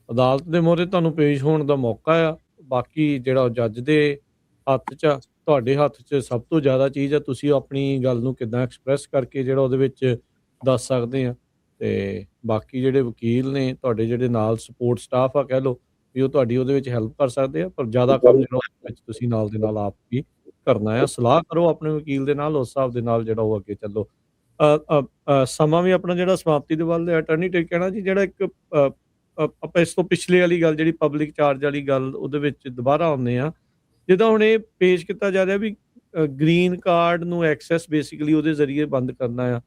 ਅਦਾਲਤ ਦੇ ਮੂਹਰੇ ਤੁਹਾਨੂੰ ਪੇਸ਼ ਹੋਣ ਦਾ ਮੌਕਾ ਆ। ਬਾਕੀ ਜਿਹੜਾ ਜੱਜ ਦੇ ਹੱਥ 'ਚ ਆ, ਤੁਹਾਡੇ ਹੱਥ 'ਚ ਸਭ ਤੋਂ ਜ਼ਿਆਦਾ ਚੀਜ਼ ਆ। ਤੁਸੀਂ ਆਪਣੀ ਗੱਲ ਨੂੰ ਕਿੱਦਾਂ ਐਕਸਪ੍ਰੈਸ ਕਰਕੇ ਜਿਹੜਾ ਉਹਦੇ ਵਿੱਚ ਦੱਸ ਸਕਦੇ ਆ। ਤੇ ਬਾਕੀ ਜਿਹੜੇ ਵਕੀਲ ਨੇ ਤੁਹਾਡੇ, ਜਿਹੜੇ ਨਾਲ ਸਪੋਰਟ ਸਟਾਫ ਆ ਕਹਿ ਲਓ, ਵੀ ਉਹ ਤੁਹਾਡੀ ਉਹਦੇ ਵਿੱਚ ਹੈਲਪ ਕਰ ਸਕਦੇ ਆ। ਪਰ ਜ਼ਿਆਦਾ ਕੰਮ ਜਿਹੜਾ ਉਹਦੇ ਵਿੱਚ ਤੁਸੀਂ ਨਾਲ ਦੇ ਨਾਲ ਆਪ ਵੀ ਕਰਨਾ ਆ। ਸਲਾਹ ਕਰੋ ਆਪਣੇ ਵਕੀਲ ਦੇ ਨਾਲ, ਉਸ ਹਿਸਾਬ ਦੇ ਨਾਲ ਜਿਹੜਾ ਉਹ ਅੱਗੇ ਚੱਲੋ। ਸਮਾਂ ਵੀ ਆਪਣਾ ਜਿਹੜਾ ਸਮਾਪਤੀ ਦੇ ਵੱਲ ਅਟਰਨੀ ਟਰਕਿਆਣਾ ਜੀ, ਜਿਹੜਾ ਇੱਕ ਆਪਾਂ ਇਸ ਤੋਂ ਪਿਛਲੇ ਵਾਲੀ ਗੱਲ ਜਿਹੜੀ ਪਬਲਿਕ ਚਾਰਜ ਵਾਲੀ ਗੱਲ, ਉਹਦੇ ਵਿੱਚ ਦੁਬਾਰਾ ਆਉਂਦੇ ਆ। ਜਿੱਦਾਂ ਹੁਣ ਇਹ ਪੇਸ਼ ਕੀਤਾ ਜਾ ਰਿਹਾ ਵੀ ਗ੍ਰੀਨ ਕਾਰਡ ਨੂੰ ਐਕਸੈਸ ਬੇਸਿਕਲੀ ਉਹਦੇ ਜ਼ਰੀਏ ਬੰਦ ਕਰਨਾ ਆ।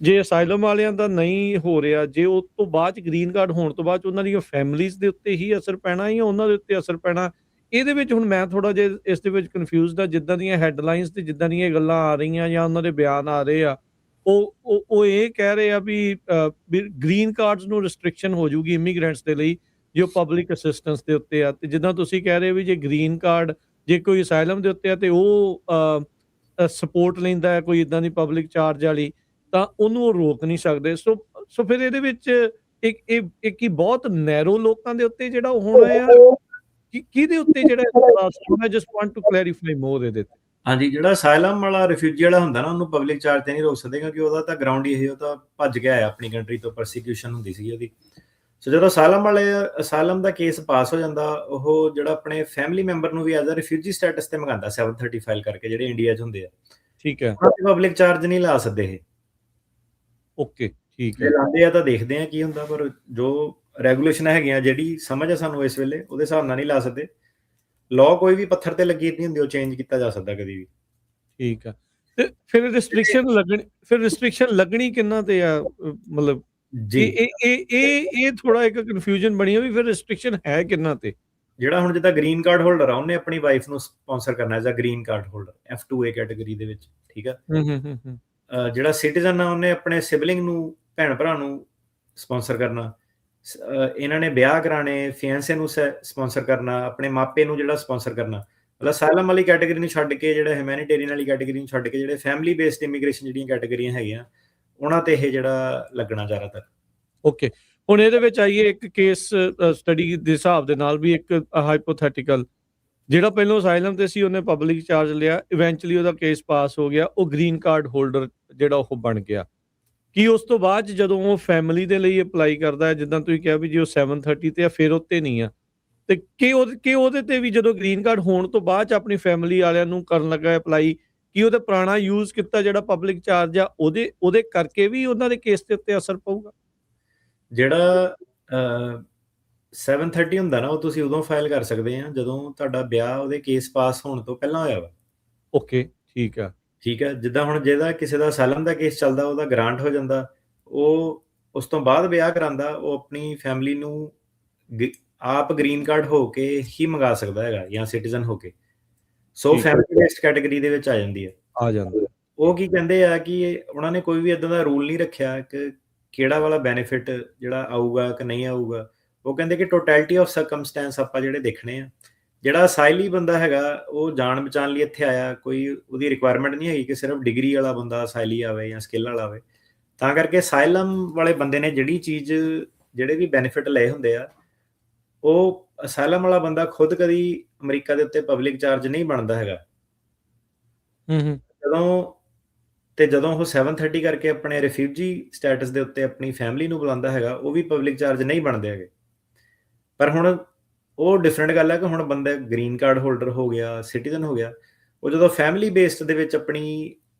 ਜੇ ਅਸਾਈਲਮ ਵਾਲਿਆਂ ਦਾ ਨਹੀਂ ਹੋ ਰਿਹਾ, ਜੇ ਉਹ ਤੋਂ ਬਾਅਦ 'ਚ ਗ੍ਰੀਨ ਕਾਰਡ ਹੋਣ ਤੋਂ ਬਾਅਦ 'ਚ ਉਹਨਾਂ ਦੀਆਂ ਫੈਮਿਲੀਜ਼ ਦੇ ਉੱਤੇ ਹੀ ਅਸਰ ਪੈਣਾ ਜਾਂ ਉਹਨਾਂ ਦੇ ਉੱਤੇ ਅਸਰ ਪੈਣਾ, ਇਹਦੇ ਵਿੱਚ ਹੁਣ ਮੈਂ ਥੋੜ੍ਹਾ ਜਿਹਾ ਇਸ ਦੇ ਵਿੱਚ ਕਨਫਿਊਜ਼ਡ ਆ। ਜਿੱਦਾਂ ਦੀਆਂ ਹੈਡਲਾਈਨਸ ਤੇ ਜਿੱਦਾਂ ਦੀਆਂ ਗੱਲਾਂ ਆ ਰਹੀਆਂ ਜਾਂ ਉਹਨਾਂ ਦੇ ਬਿਆਨ ਆ ਰਹੇ ਆ, ਉਹ ਇਹ ਕਹਿ ਰਹੇ ਆ ਵੀ ਗ੍ਰੀਨ ਕਾਰਡਸ ਨੂੰ ਰਿਸਟ੍ਰਿਕਸ਼ਨ ਹੋ ਜੂਗੀ ਇਮੀਗ੍ਰੈਂਟਸ ਦੇ ਲਈ ਜੋ ਪਬਲਿਕ ਅਸਿਸਟੈਂਸ ਦੇ ਉੱਤੇ ਆ। ਤੇ ਜਿੱਦਾਂ ਤੁਸੀਂ ਕਹਿ ਰਹੇ ਵੀ ਜੇ ਗ੍ਰੀਨ ਕਾਰਡ ਜੇ ਕੋਈ ਅਸਾਈਲਮ ਦੇ ਉੱਤੇ ਆ ਤੇ ਉਹ ਸਪੋਰਟ ਲੈਂਦਾ ਹੈ ਕੋਈ ਇੱਦਾਂ ਦੀ ਪਬਲਿਕ ਚਾਰਜ ਵਾਲੀ, ਤਾਂ ਉਹਨੂੰ ਉਹ ਰੋਕ ਨਹੀਂ ਸਕਦੇ। ਸੋ ਫਿਰ ਇਹਦੇ ਵਿੱਚ ਇੱਕ ਹੀ ਬਹੁਤ ਨੈਰੋ ਲੋਕਾਂ ਦੇ ਉੱਤੇ ਜਿਹੜਾ ਉਹ ਹੋਣਾ ਆ, ਕਿਹਦੇ ਉੱਤੇ ਜਿਹੜਾ I just want to clarify more ਇਹਦੇ ਤੇ।
ਹਾਂਜੀ, ਜਿਹੜਾ ਅਸਾਈਲਮ ਵਾਲਾ ਰਿਫਿਊਜੀ ਵਾਲਾ ਹੁੰਦਾ ਨਾ, ਉਹਨੂੰ ਪਬਲਿਕ ਚਾਰਜ ਤੇ ਨਹੀਂ ਰੋਕ ਸਕਦੇ ਕਿਉਂਕਿ ਉਹਦਾ ਤਾਂ ਗਰਾਊਂਡ ਹੀ ਇਹ, ਉਹ ਤਾਂ ਭੱਜ ਗਿਆ ਆਪਣੀ ਕੰਟਰੀ ਤੋਂ, ਪਰਸੀਕਿਊਸ਼ਨ ਹੁੰਦੀ ਸੀ ਉਹਦੀ। ਸੋ ਜਦੋਂ ਅਸਾਈਲਮ ਦਾ ਕੇਸ ਪਾਸ ਹੋ ਜਾਂਦਾ, ਉਹ ਜਿਹੜਾ ਆਪਣੇ ਫੈਮਿਲੀ ਮੈਂਬਰ ਨੂੰ ਵੀ ਐਜ਼ ਅ ਰਿਫਿਊਜੀ ਸਟੇਟਸ ਤੇ ਮੰਗਾਉਂਦਾ 730 ਫਾਈਲ ਕਰਕੇ, ਜਿਹੜੇ ਇੰਡੀਆ 'ਚ ਹੁੰਦੇ ਆ।
ਠੀਕ ਹੈ।
ਪਬਲਿਕ ਚਾਰਜ ਨਹੀਂ ਲਾ ਸਕਦੇ ਇਹ।
ਓਕੇ, ਠੀਕ ਹੈ।
ਲਾਉਂਦੇ ਆ ਤਾਂ ਦੇਖਦੇ ਆ ਕੀ ਹੁੰਦਾ, ਪਰ ਜੋ ਰੈਗੂਲੇਸ਼ਨ ਹੈਗੀਆਂ, ਜਿਹੜੀ ਸਮਝ ਆ ਸਾਨੂੰ ਇਸ ਵੇਲੇ, ਉਹਦੇ ਹਿਸਾਬ ਨਾਲ ਨਹੀਂ ਲਾ ਸਕਦੇ। ਲਾਅ ਕੋਈ ਵੀ ਪੱਥਰ ਤੇ ਲੱਗੀ ਨਹੀਂ ਹੁੰਦੀ, ਉਹ ਚੇਂਜ ਕੀਤਾ ਜਾ ਸਕਦਾ ਕਦੀ ਵੀ।
ਠੀਕ ਆ। ਤੇ ਫਿਰ ਰਿਸਟ੍ਰਿਕਸ਼ਨ ਲੱਗਣੀ ਕਿੰਨਾ ਤੇ ਆ? ਮਤਲਬ
ਜੀ।
ਇਹ ਥੋੜਾ ਇੱਕ ਕਨਫਿਊਜ਼ਨ ਬਣੀ ਆ ਵੀ ਫਿਰ ਰਿਸਟ੍ਰਿਕਸ਼ਨ ਹੈ ਕਿਹਨਾਂ ਤੇ?
ਜਿਹੜਾ ਹੁਣ ਜਿੱਦਾਂ ਗ੍ਰੀਨ ਕਾਰਡ ਹੋਲਡਰ ਆ, ਉਹਨੇ ਆਪਣੀ ਵਾਈਫ ਨੂੰ ਸਪਾਂਸਰ ਕਰਨਾ as a green card holder F2A category ਦੇ ਵਿੱਚ, ਠੀਕ ਆ।
ਹੂੰ।
ਜਿਹੜਾ ਸਿਟੀਜ਼ਨ ਆ, ਉਹਨੇ ਆਪਣੇ ਸਿਬਲਿੰਗ ਨੂੰ, ਭੈਣ ਭਰਾ ਨੂੰ ਸਪਾਂਸਰ ਕਰਨਾ। ਇਹਨਾਂ ਨੇ ਵਿਆਹ ਕਰਾਣੇ, ਫਿਆਂਸੇ ਨੂੰ ਸਪਾਂਸਰ ਕਰਨਾ, ਆਪਣੇ ਮਾਪੇ ਨੂੰ ਜਿਹੜਾ ਸਪਾਂਸਰ ਕਰਨਾ। ਮਤਲਬ ਅਸਾਈਲਮ ਵਾਲੀ ਕੈਟਾਗਰੀ ਨੂੰ ਛੱਡ ਕੇ, ਜਿਹੜਾ ਹਿਊਮੈਨਿਟੇਰੀਅਨ ਵਾਲੀ ਕੈਟਾਗਰੀ ਨੂੰ ਛੱਡ ਕੇ, ਜਿਹੜੇ ਫੈਮਿਲੀ ਬੇਸਡ ਇਮੀਗ੍ਰੇਸ਼ਨ ਜਿਹੜੀਆਂ ਕੈਟਾਗਰੀਆਂ ਹੈਗੀਆਂ, ਉਹਨਾਂ ਤੇ ਇਹ ਜਿਹੜਾ ਲੱਗਣਾ ਜ਼ਿਆਦਾਤਰ।
ਓਕੇ, ਹੁਣ ਇਹਦੇ ਵਿੱਚ ਆਈਏ ਇੱਕ ਕੇਸ ਸਟੱਡੀ ਦੇ ਹਿਸਾਬ ਦੇ ਨਾਲ ਵੀ, ਇੱਕ ਹਾਈਪੋਥੈਟੀਕਲ ਜਿਹੜਾ ਪਹਿਲਾਂ ਅਸਾਈਲਮ ਤੇ ਸੀ, ਉਹਨੇ ਪਬਲਿਕ ਚਾਰਜ ਲਿਆ, ਇਵੈਂਚੁਅਲੀ ਉਹਦਾ ਕੇਸ ਪਾਸ ਹੋ ਗਿਆ, ਉਹ ਗ੍ਰੀਨ ਕਾਰਡ ਹੋਲਡਰ ਜਿਹੜਾ ਉਹ ਬਣ ਗਿਆ। ਕੀ ਉਸ ਤੋਂ ਬਾਅਦ ਜਦੋਂ ਉਹ ਫੈਮਿਲੀ ਦੇ ਲਈ ਅਪਲਾਈ ਕਰਦਾ ਹੈ, ਜਿੱਦਾਂ ਤੁਸੀਂ ਕਿਹਾ ਵੀ ਜੇ ਉਹ 730 ਤੇ ਆ, ਫਿਰ ਉੱਤੇ ਨਹੀਂ ਆ, ਤੇ ਕਿ ਉਹਦੇ ਤੇ ਵੀ ਜਦੋਂ ਗ੍ਰੀਨ ਕਾਰਡ ਹੋਣ ਤੋਂ ਬਾਅਦ ਚ ਆਪਣੀ ਫੈਮਿਲੀ ਵਾਲਿਆਂ ਨੂੰ ਕਰਨ ਲੱਗਾ ਅਪਲਾਈ, ਕੀ ਉਹਦੇ ਪੁਰਾਣਾ ਯੂਜ਼ ਕੀਤਾ ਜਿਹੜਾ ਪਬਲਿਕ ਚਾਰਜ ਆ, ਉਹਦੇ ਕਰਕੇ ਵੀ ਉਹਨਾਂ ਦੇ ਕੇਸ ਦੇ ਉੱਤੇ ਅਸਰ ਪਊਗਾ?
ਜਿਹੜਾ 730 ਹੁੰਦਾ ਨਾ, ਉਹ ਤੁਸੀਂ ਉਦੋਂ ਫਾਈਲ ਕਰ ਸਕਦੇ ਆ ਜਦੋਂ ਤੁਹਾਡਾ ਵਿਆਹ ਉਹਦੇ ਕੇਸ ਪਾਸ ਹੋਣ ਤੋਂ ਪਹਿਲਾਂ ਹੋਇਆ ਵਾ।
ਓਕੇ, ਠੀਕ ਆ।
ਠੀਕ ਹੈ, ਜਿੱਦਾਂ ਹੁਣ ਜਿਹਦਾ ਕਿਸੇ ਦਾ ਅਸਾਈਲਮ ਦਾ ਕੇਸ ਚੱਲਦਾ, ਉਹਦਾ ਗ੍ਰਾਂਟ ਹੋ ਜਾਂਦਾ, ਉਹ ਉਸ ਤੋਂ ਬਾਅਦ ਵਿਆਹ ਕਰਾਂਦਾ, ਉਹ ਆਪਣੀ ਫੈਮਿਲੀ ਨੂੰ ਆਪ ਗ੍ਰੀਨ ਕਾਰਡ ਹੋ ਕੇ ਹੀ ਮੰਗਾ ਸਕਦਾ ਹੈਗਾ, ਜਾਂ ਸਿਟੀਜ਼ਨ ਹੋ ਕੇ। ਸੋ ਫੈਮਿਲੀ ਬੇਸਡ ਕੈਟਾਗਰੀ ਦੇ ਵਿੱਚ ਆ ਜਾਂਦੀ ਹੈ।
ਆ ਜਾਂਦਾ।
ਉਹ ਕੀ ਕਹਿੰਦੇ ਆ ਕਿ ਉਹਨਾਂ ਨੇ ਕੋਈ ਵੀ ਇਦਾਂ ਦਾ ਰੂਲ ਨਹੀਂ ਰੱਖਿਆ ਕਿ ਕਿਹੜਾ ਵਾਲਾ ਬੈਨੀਫਿਟ ਜਿਹੜਾ ਆਊਗਾ ਕਿ ਨਹੀਂ ਆਊਗਾ। ਉਹ ਕਹਿੰਦੇ ਕਿ ਟੋਟੈਲਿਟੀ ਆਫ ਸਰਕਮਸਟੈਂਸ ਆਪਾਂ ਜਿਹੜੇ ਦੇਖਣੇ ਆ। ਜਿਹੜਾ ਅਸਾਈਲੀ ਬੰਦਾ ਹੈਗਾ, ਉਹ ਜਾਣ ਬਚਾਉਣ ਲਈ ਇੱਥੇ ਆਇਆ, ਕੋਈ ਉਹਦੀ ਰਿਕੁਆਇਰਮੈਂਟ ਨਹੀਂ ਹੈਗੀ ਕਿ ਸਿਰਫ ਡਿਗਰੀ ਵਾਲਾ ਬੰਦਾ ਅਸਾਈਲੀ ਆਵੇ ਜਾਂ ਸਕਿੱਲ ਵਾਲਾ ਆਵੇ। ਤਾਂ ਕਰਕੇ ਅਸਾਈਲਮ ਵਾਲੇ ਬੰਦੇ ਨੇ ਜਿਹੜੀ ਚੀਜ਼, ਜਿਹੜੇ ਵੀ ਬੈਨੀਫਿਟ ਲਏ ਹੁੰਦੇ ਆ, ਉਹ ਅਸਾਈਲਮ ਵਾਲਾ ਬੰਦਾ ਖੁਦ ਕਦੀ ਅਮਰੀਕਾ ਦੇ ਉੱਤੇ ਪਬਲਿਕ ਚਾਰਜ ਨਹੀਂ ਬਣਦਾ ਹੈਗਾ। ਜਦੋਂ ਉਹ 730 ਕਰਕੇ ਆਪਣੇ ਰਿਫਿਊਜੀ ਸਟੇਟਸ ਦੇ ਉੱਤੇ ਆਪਣੀ ਫੈਮਿਲੀ ਨੂੰ ਬੁਲਾਉਂਦਾ ਹੈਗਾ, ਉਹ ਵੀ ਪਬਲਿਕ ਚਾਰਜ ਨਹੀਂ ਬਣਦੇ ਹੈਗੇ। ਪਰ ਹੁਣ ਉਹ ਡਿਫਰੈਂਟ ਗੱਲ ਹੈ ਕਿ ਹੁਣ ਬੰਦਾ ਗ੍ਰੀਨ ਕਾਰਡ ਹੋਲਡਰ ਹੋ ਗਿਆ, ਸਿਟੀਜ਼ਨ ਹੋ ਗਿਆ, ਉਹ ਜਦੋਂ ਫੈਮਿਲੀ ਬੇਸਡ ਦੇ ਵਿੱਚ ਆਪਣੀ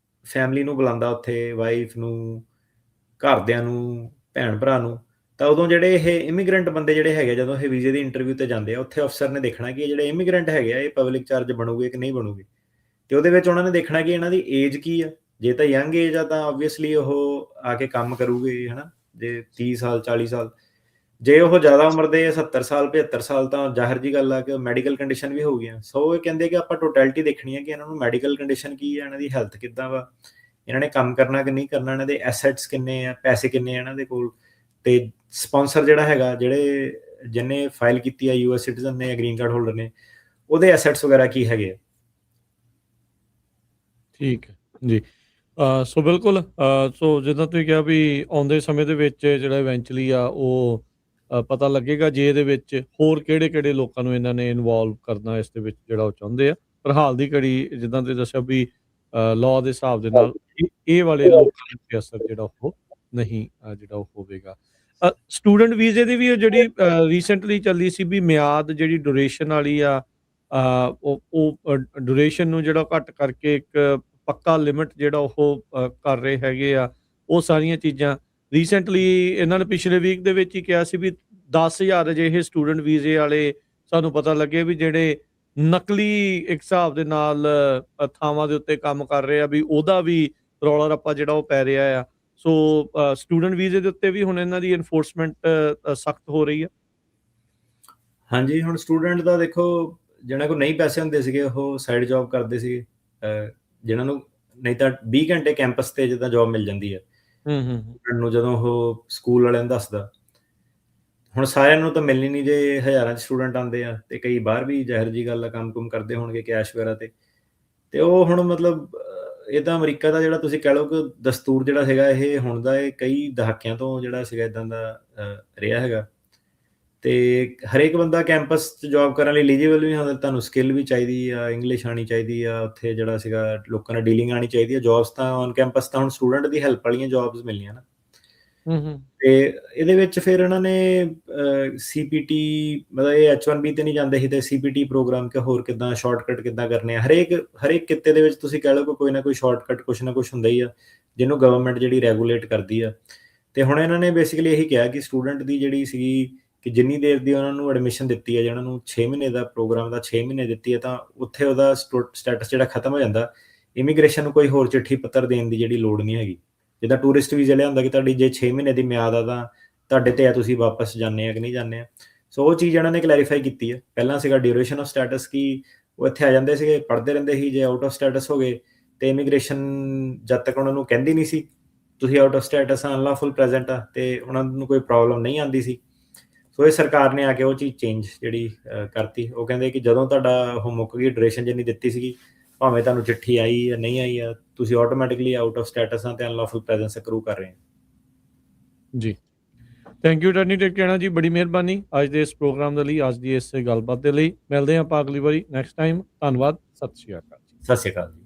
ਫੈਮਿਲੀ ਨੂੰ ਬੁਲਾਉਂਦਾ, ਉੱਥੇ ਵਾਈਫ ਨੂੰ, ਘਰਦਿਆਂ ਨੂੰ, ਭੈਣ ਭਰਾ ਨੂੰ, ਤਾਂ ਉਦੋਂ ਜਿਹੜੇ ਇਹ ਇਮੀਗ੍ਰੈਂਟ ਬੰਦੇ ਜਿਹੜੇ ਹੈਗੇ, ਜਦੋਂ ਇਹ ਵੀਜ਼ੇ ਦੀ ਇੰਟਰਵਿਊ ਤੇ ਜਾਂਦੇ ਆ, ਉੱਥੇ ਅਫਸਰ ਨੇ ਦੇਖਣਾ ਕਿ ਇਹ ਜਿਹੜੇ ਇਮੀਗ੍ਰੈਂਟ ਹੈਗੇ ਆ, ਇਹ ਪਬਲਿਕ ਚਾਰਜ ਬਣੂਗੇ ਕਿ ਨਹੀਂ ਬਣੂਗੇ। ਤੇ ਉਹਦੇ ਵਿੱਚ ਉਹਨਾਂ ਨੇ ਦੇਖਣਾ ਕਿ ਇਹਨਾਂ ਦੀ ਏਜ ਕੀ ਆ। ਜੇ ਤਾਂ ਯੰਗ ਏਜ ਆ ਤਾਂ ਆਬਵੀਅਸਲੀ ਉਹ ਆ ਕੇ ਕੰਮ ਕਰੂਗੇ, ਹਨਾ, ਜੇ 30 ਸਾਲ 40 ਸਾਲ। ਜੇ ਉਹ ਜ਼ਿਆਦਾ ਉਮਰ ਦੇ 70 ਸਾਲ 75 ਸਾਲ, ਤਾਂ ਜ਼ਾਹਿਰ ਜੀ ਗੱਲ ਆ ਕਿ ਮੈਡੀਕਲ ਕੰਡੀਸ਼ਨ ਵੀ ਹੋਊਗੀਆਂ। ਸੋ ਇਹ ਕਹਿੰਦੇ ਕਿ ਆਪਾਂ ਟੋਟੈਲਿਟੀ ਦੇਖਣੀ ਹੈ ਕਿ ਇਹਨਾਂ ਨੂੰ ਮੈਡੀਕਲ ਕੰਡੀਸ਼ਨ ਕੀ ਹੈ, ਇਹਨਾਂ ਦੀ ਹੈਲਥ ਕਿੱਦਾਂ ਵਾ, ਇਹਨਾਂ ਨੇ ਕੰਮ ਕਰਨਾ ਕਿ ਨਹੀਂ ਕਰਨਾ, ਇਹਨਾਂ ਦੇ ਐਸੈਟਸ ਕਿੰਨੇ ਆ, ਪੈਸੇ ਕਿੰਨੇ ਆ ਇਹਨਾਂ ਦੇ ਕੋਲ, ਤੇ ਸਪਾਂਸਰ ਜਿਹੜਾ ਹੈਗਾ, ਜਿਹਨੇ ਫਾਈਲ ਕੀਤੀ ਆ, US ਸਿਟੀਜ਼ਨ ਨੇ ਜਾਂ ਗ੍ਰੀਨ ਕਾਰਡ ਹੋਲਡਰ ਨੇ, ਉਹਦੇ ਐਸੈਟਸ ਵਗੈਰਾ ਕੀ ਹੈਗੇ ਆ।
ਠੀਕ ਹੈ ਜੀ। ਸੋ ਬਿਲਕੁਲ, ਸੋ ਜਿੱਦਾਂ ਤੁਸੀਂ ਕਿਹਾ ਵੀ ਆਉਂਦੇ ਸਮੇਂ ਦੇ ਵਿੱਚ ਜਿਹੜਾ ਇਵੈਂਚੁਅਲੀ ਆ ਉਹ ਪਤਾ ਲੱਗੇਗਾ ਜੇ ਇਹਦੇ ਵਿੱਚ ਹੋਰ ਕਿਹੜੇ ਲੋਕਾਂ ਨੂੰ ਇਹਨਾਂ ਨੇ ਇਨਵੋਲਵ ਕਰਨਾ ਇਸ ਦੇ ਵਿੱਚ ਜਿਹੜਾ ਉਹ ਚਾਹੁੰਦੇ ਆ। ਪਰ ਹਾਲ ਦੀ ਘੜੀ ਜਿੱਦਾਂ ਤੁਸੀਂ ਦੱਸਿਆ ਵੀ ਲਾਅ ਦੇ ਹਿਸਾਬ ਦੇ ਨਾਲ ਇਹ ਵਾਲੇ ਲੋਕਾਂ ਦੇ ਅਸਰ ਜਿਹੜਾ ਉਹ ਨਹੀਂ ਜਿਹੜਾ ਉਹ ਹੋਵੇਗਾ। ਸਟੂਡੈਂਟ ਵੀਜ਼ੇ ਦੀ ਵੀ ਜਿਹੜੀ ਰੀਸੈਂਟਲੀ ਚੱਲੀ ਸੀ ਵੀ ਮਿਆਦ ਜਿਹੜੀ ਡਿਊਰੇਸ਼ਨ ਵਾਲੀ ਆ, ਉਹ ਡਿਊਰੇਸ਼ਨ ਨੂੰ ਜਿਹੜਾ ਘੱਟ ਕਰਕੇ ਇੱਕ ਪੱਕਾ ਲਿਮਿਟ ਜਿਹੜਾ ਉਹ ਕਰ ਰਹੇ ਹੈਗੇ ਆ। ਉਹ ਸਾਰੀਆਂ ਚੀਜ਼ਾਂ ਰੀਸੈਂਟਲੀ ਇਹਨਾਂ ਨੇ ਪਿਛਲੇ ਵੀਕ ਦੇ ਵਿੱਚ ਹੀ ਕਿਹਾ ਸੀ ਵੀ 10,000 ਅਜਿਹੇ ਸਟੂਡੈਂਟ ਵੀਜ਼ੇ ਵਾਲੇ ਸਾਨੂੰ ਪਤਾ ਲੱਗੇ ਵੀ ਜਿਹੜੇ ਨਕਲੀ ਇੱਕ ਹਿਸਾਬ ਦੇ ਨਾਲ ਥਾਵਾਂ ਦੇ ਉੱਤੇ ਕੰਮ ਕਰ ਰਹੇ ਆ, ਵੀ ਉਹਦਾ ਵੀ ਰੌਲਾ ਰੱਪਾ ਜਿਹੜਾ ਉਹ ਪੈ ਰਿਹਾ ਆ। ਸੋ ਸਟੂਡੈਂਟ ਵੀਜ਼ੇ ਦੇ ਉੱਤੇ ਵੀ ਹੁਣ ਇਹਨਾਂ ਦੀ ਐਨਫੋਰਸਮੈਂਟ ਸਖਤ ਹੋ ਰਹੀ ਆ।
ਹਾਂਜੀ, ਹੁਣ ਸਟੂਡੈਂਟ ਦਾ ਦੇਖੋ, ਜਿਹਨਾਂ ਕੋਲ ਨਹੀਂ ਪੈਸੇ ਹੁੰਦੇ ਸੀਗੇ ਉਹ ਸਾਈਡ ਜੌਬ ਕਰਦੇ ਸੀਗੇ, ਜਿਹਨਾਂ ਨੂੰ ਨਹੀਂ ਤਾਂ 20 ਘੰਟੇ ਕੈਂਪਸ ਤੇ ਜਿੱਦਾਂ ਜੌਬ ਮਿਲ ਜਾਂਦੀ ਹੈ ਸਟੂਡੈਂਟ ਨੂੰ, ਜਦੋਂ ਉਹ ਸਕੂਲ ਵਾਲਿਆਂ ਨੂੰ ਦੱਸਦਾ। ਹੁਣ ਸਾਰਿਆਂ ਨੂੰ ਤਾਂ ਮਿਲਣੀ ਨਹੀਂ, ਜੇ ਹਜ਼ਾਰਾਂ 'ਚ ਸਟੂਡੈਂਟ ਆਉਂਦੇ ਆ, ਤੇ ਕਈ ਬਾਹਰ ਵੀ ਜ਼ਾਹਿਰ ਜੀ ਗੱਲ ਆ ਕੰਮ ਕਰਦੇ ਹੋਣਗੇ ਕੈਸ਼ ਵਗੈਰਾ ਤੇ ਉਹ ਹੁਣ ਮਤਲਬ ਇਹ ਤਾਂ ਅਮਰੀਕਾ ਦਾ ਜਿਹੜਾ ਤੁਸੀਂ ਕਹਿ ਲਓ ਕਿ ਦਸਤੂਰ ਜਿਹੜਾ ਹੈਗਾ, ਇਹ ਹੁਣ ਦਾ ਇਹ ਕਈ ਦਹਾਕਿਆਂ ਤੋਂ ਜਿਹੜਾ ਸੀਗਾ ਇੱਦਾਂ ਦਾ ਰਿਹਾ ਹੈਗਾ। ਤੇ ਹਰੇਕ ਬੰਦਾ ਕੈਂਪਸ 'ਚ ਜੌਬ ਕਰਨ ਲਈ ਐਲੀਜੀਬਲ ਵੀ ਹੁੰਦਾ। ਤੁਹਾਨੂੰ ਸਕਿੱਲ ਵੀ ਚਾਹੀਦੀ ਆ, ਇੰਗਲਿਸ਼ ਆਉਣੀ ਚਾਹੀਦੀ ਆ, ਉੱਥੇ ਜਿਹੜਾ ਸੀਗਾ ਲੋਕਾਂ ਨਾਲ ਡੀਲਿੰਗ ਆਉਣੀ ਚਾਹੀਦੀ ਆ। ਜੌਬਸ ਤਾਂ ਔਨ ਕੈਂਪਸ ਤਾਂ ਹੁਣ ਸਟੂਡੈਂਟ ਦੀ ਹੈਲਪ ਵਾਲੀਆਂ ਜੌਬਸ ਮਿਲਣੀਆਂ ਨਾ। ਤੇ ਇਹਦੇ ਵਿੱਚ ਫਿਰ ਇਹਨਾਂ ਨੇ CPT, ਮਤਲਬ ਇਹ H1B ਤੇ ਨਹੀਂ ਜਾਂਦੇ ਸੀ, ਤੇ CPT ਪ੍ਰੋਗਰਾਮ ਕਿ ਹੋਰ ਕਿੱਦਾਂ ਸ਼ਾਰਟਕਟ ਕਿੱਦਾਂ ਕਰਨੇ ਆ। ਹਰੇਕ ਕਿੱਤੇ ਦੇ ਵਿੱਚ ਤੁਸੀਂ ਕਹਿ ਲਓ ਕਿ ਕੋਈ ਨਾ ਕੋਈ ਸ਼ਾਰਟਕਟ ਕੁਛ ਨਾ ਕੁਛ ਹੁੰਦਾ ਹੀ ਆ, ਜਿਹਨੂੰ ਗਵਰਨਮੈਂਟ ਜਿਹੜੀ ਰੈਗੂਲੇਟ ਕਰਦੀ ਆ। ਤੇ ਹੁਣ ਇਹਨਾਂ ਨੇ ਬੇਸਿਕਲੀ ਇਹੀ ਕਿਹਾ ਕਿ ਸਟੂਡੈਂਟ ਦੀ ਜਿਹੜੀ ਸੀਗੀ ਕਿ ਜਿੰਨੀ ਦੇਰ ਦੀ ਉਹਨਾਂ ਨੂੰ ਐਡਮਿਸ਼ਨ ਦਿੱਤੀ ਹੈ, ਜਿਹਨਾਂ ਨੂੰ 6 ਮਹੀਨੇ ਦਾ ਪ੍ਰੋਗਰਾਮ ਦਾ 6 ਮਹੀਨੇ ਦਿੱਤੀ ਹੈ, ਤਾਂ ਉੱਥੇ ਉਹਦਾ ਸਟੇਟਸ ਜਿਹੜਾ ਖਤਮ ਹੋ ਜਾਂਦਾ। ਇਮੀਗ੍ਰੇਸ਼ਨ ਨੂੰ ਕੋਈ ਹੋਰ ਚਿੱਠੀ ਪੱਤਰ ਦੇਣ ਦੀ ਜਿਹੜੀ ਲੋੜ ਨਹੀਂ ਹੈਗੀ। ਜਿੱਦਾਂ ਟੂਰਿਸਟ ਵੀਜ਼ਾ ਲਿਆਉਂਦਾ ਕਿ ਤੁਹਾਡੀ ਜੇ 6 ਮਹੀਨੇ ਦੀ ਮਿਆਦ ਆ ਤਾਂ ਤੁਹਾਡੇ 'ਤੇ ਆ ਤੁਸੀਂ ਵਾਪਸ ਜਾਂਦੇ ਆ ਕਿ ਨਹੀਂ ਜਾਂਦੇ ਆ। ਸੋ ਉਹ ਚੀਜ਼ ਇਹਨਾਂ ਨੇ ਕਲੈਰੀਫਾਈ ਕੀਤੀ ਹੈ। ਪਹਿਲਾਂ ਸੀਗਾ ਡਿਊਰੇਸ਼ਨ ਆਫ ਸਟੇਟਸ ਕਿ ਉਹ ਇੱਥੇ ਆ ਜਾਂਦੇ ਸੀਗੇ, ਪੜ੍ਹਦੇ ਰਹਿੰਦੇ ਸੀ, ਜੇ ਆਊਟ ਆਫ ਸਟੇਟਸ ਹੋ ਗਏ ਅਤੇ ਇਮੀਗ੍ਰੇਸ਼ਨ ਜਦ ਤੱਕ ਉਹਨਾਂ ਨੂੰ ਕਹਿੰਦੀ ਨਹੀਂ ਸੀ ਤੁਸੀਂ ਆਊਟ ਆਫ ਸਟੇਟਸ ਅਨਲawful ਪ੍ਰੈਜ਼ੈਂਟ ਆ, ਅਤੇ ਉਹਨਾਂ ਨੂੰ ਕੋਈ ਪ੍ਰੋਬਲਮ ਨਹੀਂ ਆਉਂਦੀ ਸੀ। ਸੋ ਇਹ ਸਰਕਾਰ ਨੇ ਆ ਕੇ ਉਹ ਚੀਜ਼ ਚੇਂਜ ਜਿਹੜੀ ਕਰਤੀ। ਉਹ ਕਹਿੰਦੇ ਕਿ ਜਦੋਂ ਤੁਹਾਡਾ ਉਹ ਮੁੱਕ ਗਈ ਡਿਊਰੇਸ਼ਨ ਜਿੰਨੀ ਦਿੱਤੀ ਸੀਗੀ, ਭਾਵੇਂ ਤੁਹਾਨੂੰ ਚਿੱਠੀ ਆਈ ਜਾਂ ਨਹੀਂ ਆਈ ਆ, ਤੁਸੀਂ ਆਟੋਮੈਟਿਕਲੀ ਆਊਟ ਆਫ ਸਟੇਟਸ ਆ ਅਤੇ ਅਨਲawful ਪ੍ਰੈਜ਼ੈਂਸ ਅਕਰੂ ਕਰ ਰਹੇ ਹੋ।
ਜੀ, ਥੈਂਕ ਯੂ ਅਟਾਰਨੀ ਟਰਕਿਆਣਾ ਜੀ, ਬੜੀ ਮਿਹਰਬਾਨੀ ਅੱਜ ਦੇ ਇਸ ਪ੍ਰੋਗਰਾਮ ਦੇ ਲਈ, ਅੱਜ ਦੀ ਇਸ ਗੱਲਬਾਤ ਦੇ ਲਈ। ਮਿਲਦੇ ਹਾਂ ਆਪਾਂ ਅਗਲੀ ਵਾਰੀ ਨੈਕਸਟ ਟਾਈਮ। ਧੰਨਵਾਦ, ਸਤਿ ਸ਼੍ਰੀ ਅਕਾਲ ਜੀ।
ਸਤਿ ਸ਼੍ਰੀ ਅਕਾਲ ਜੀ।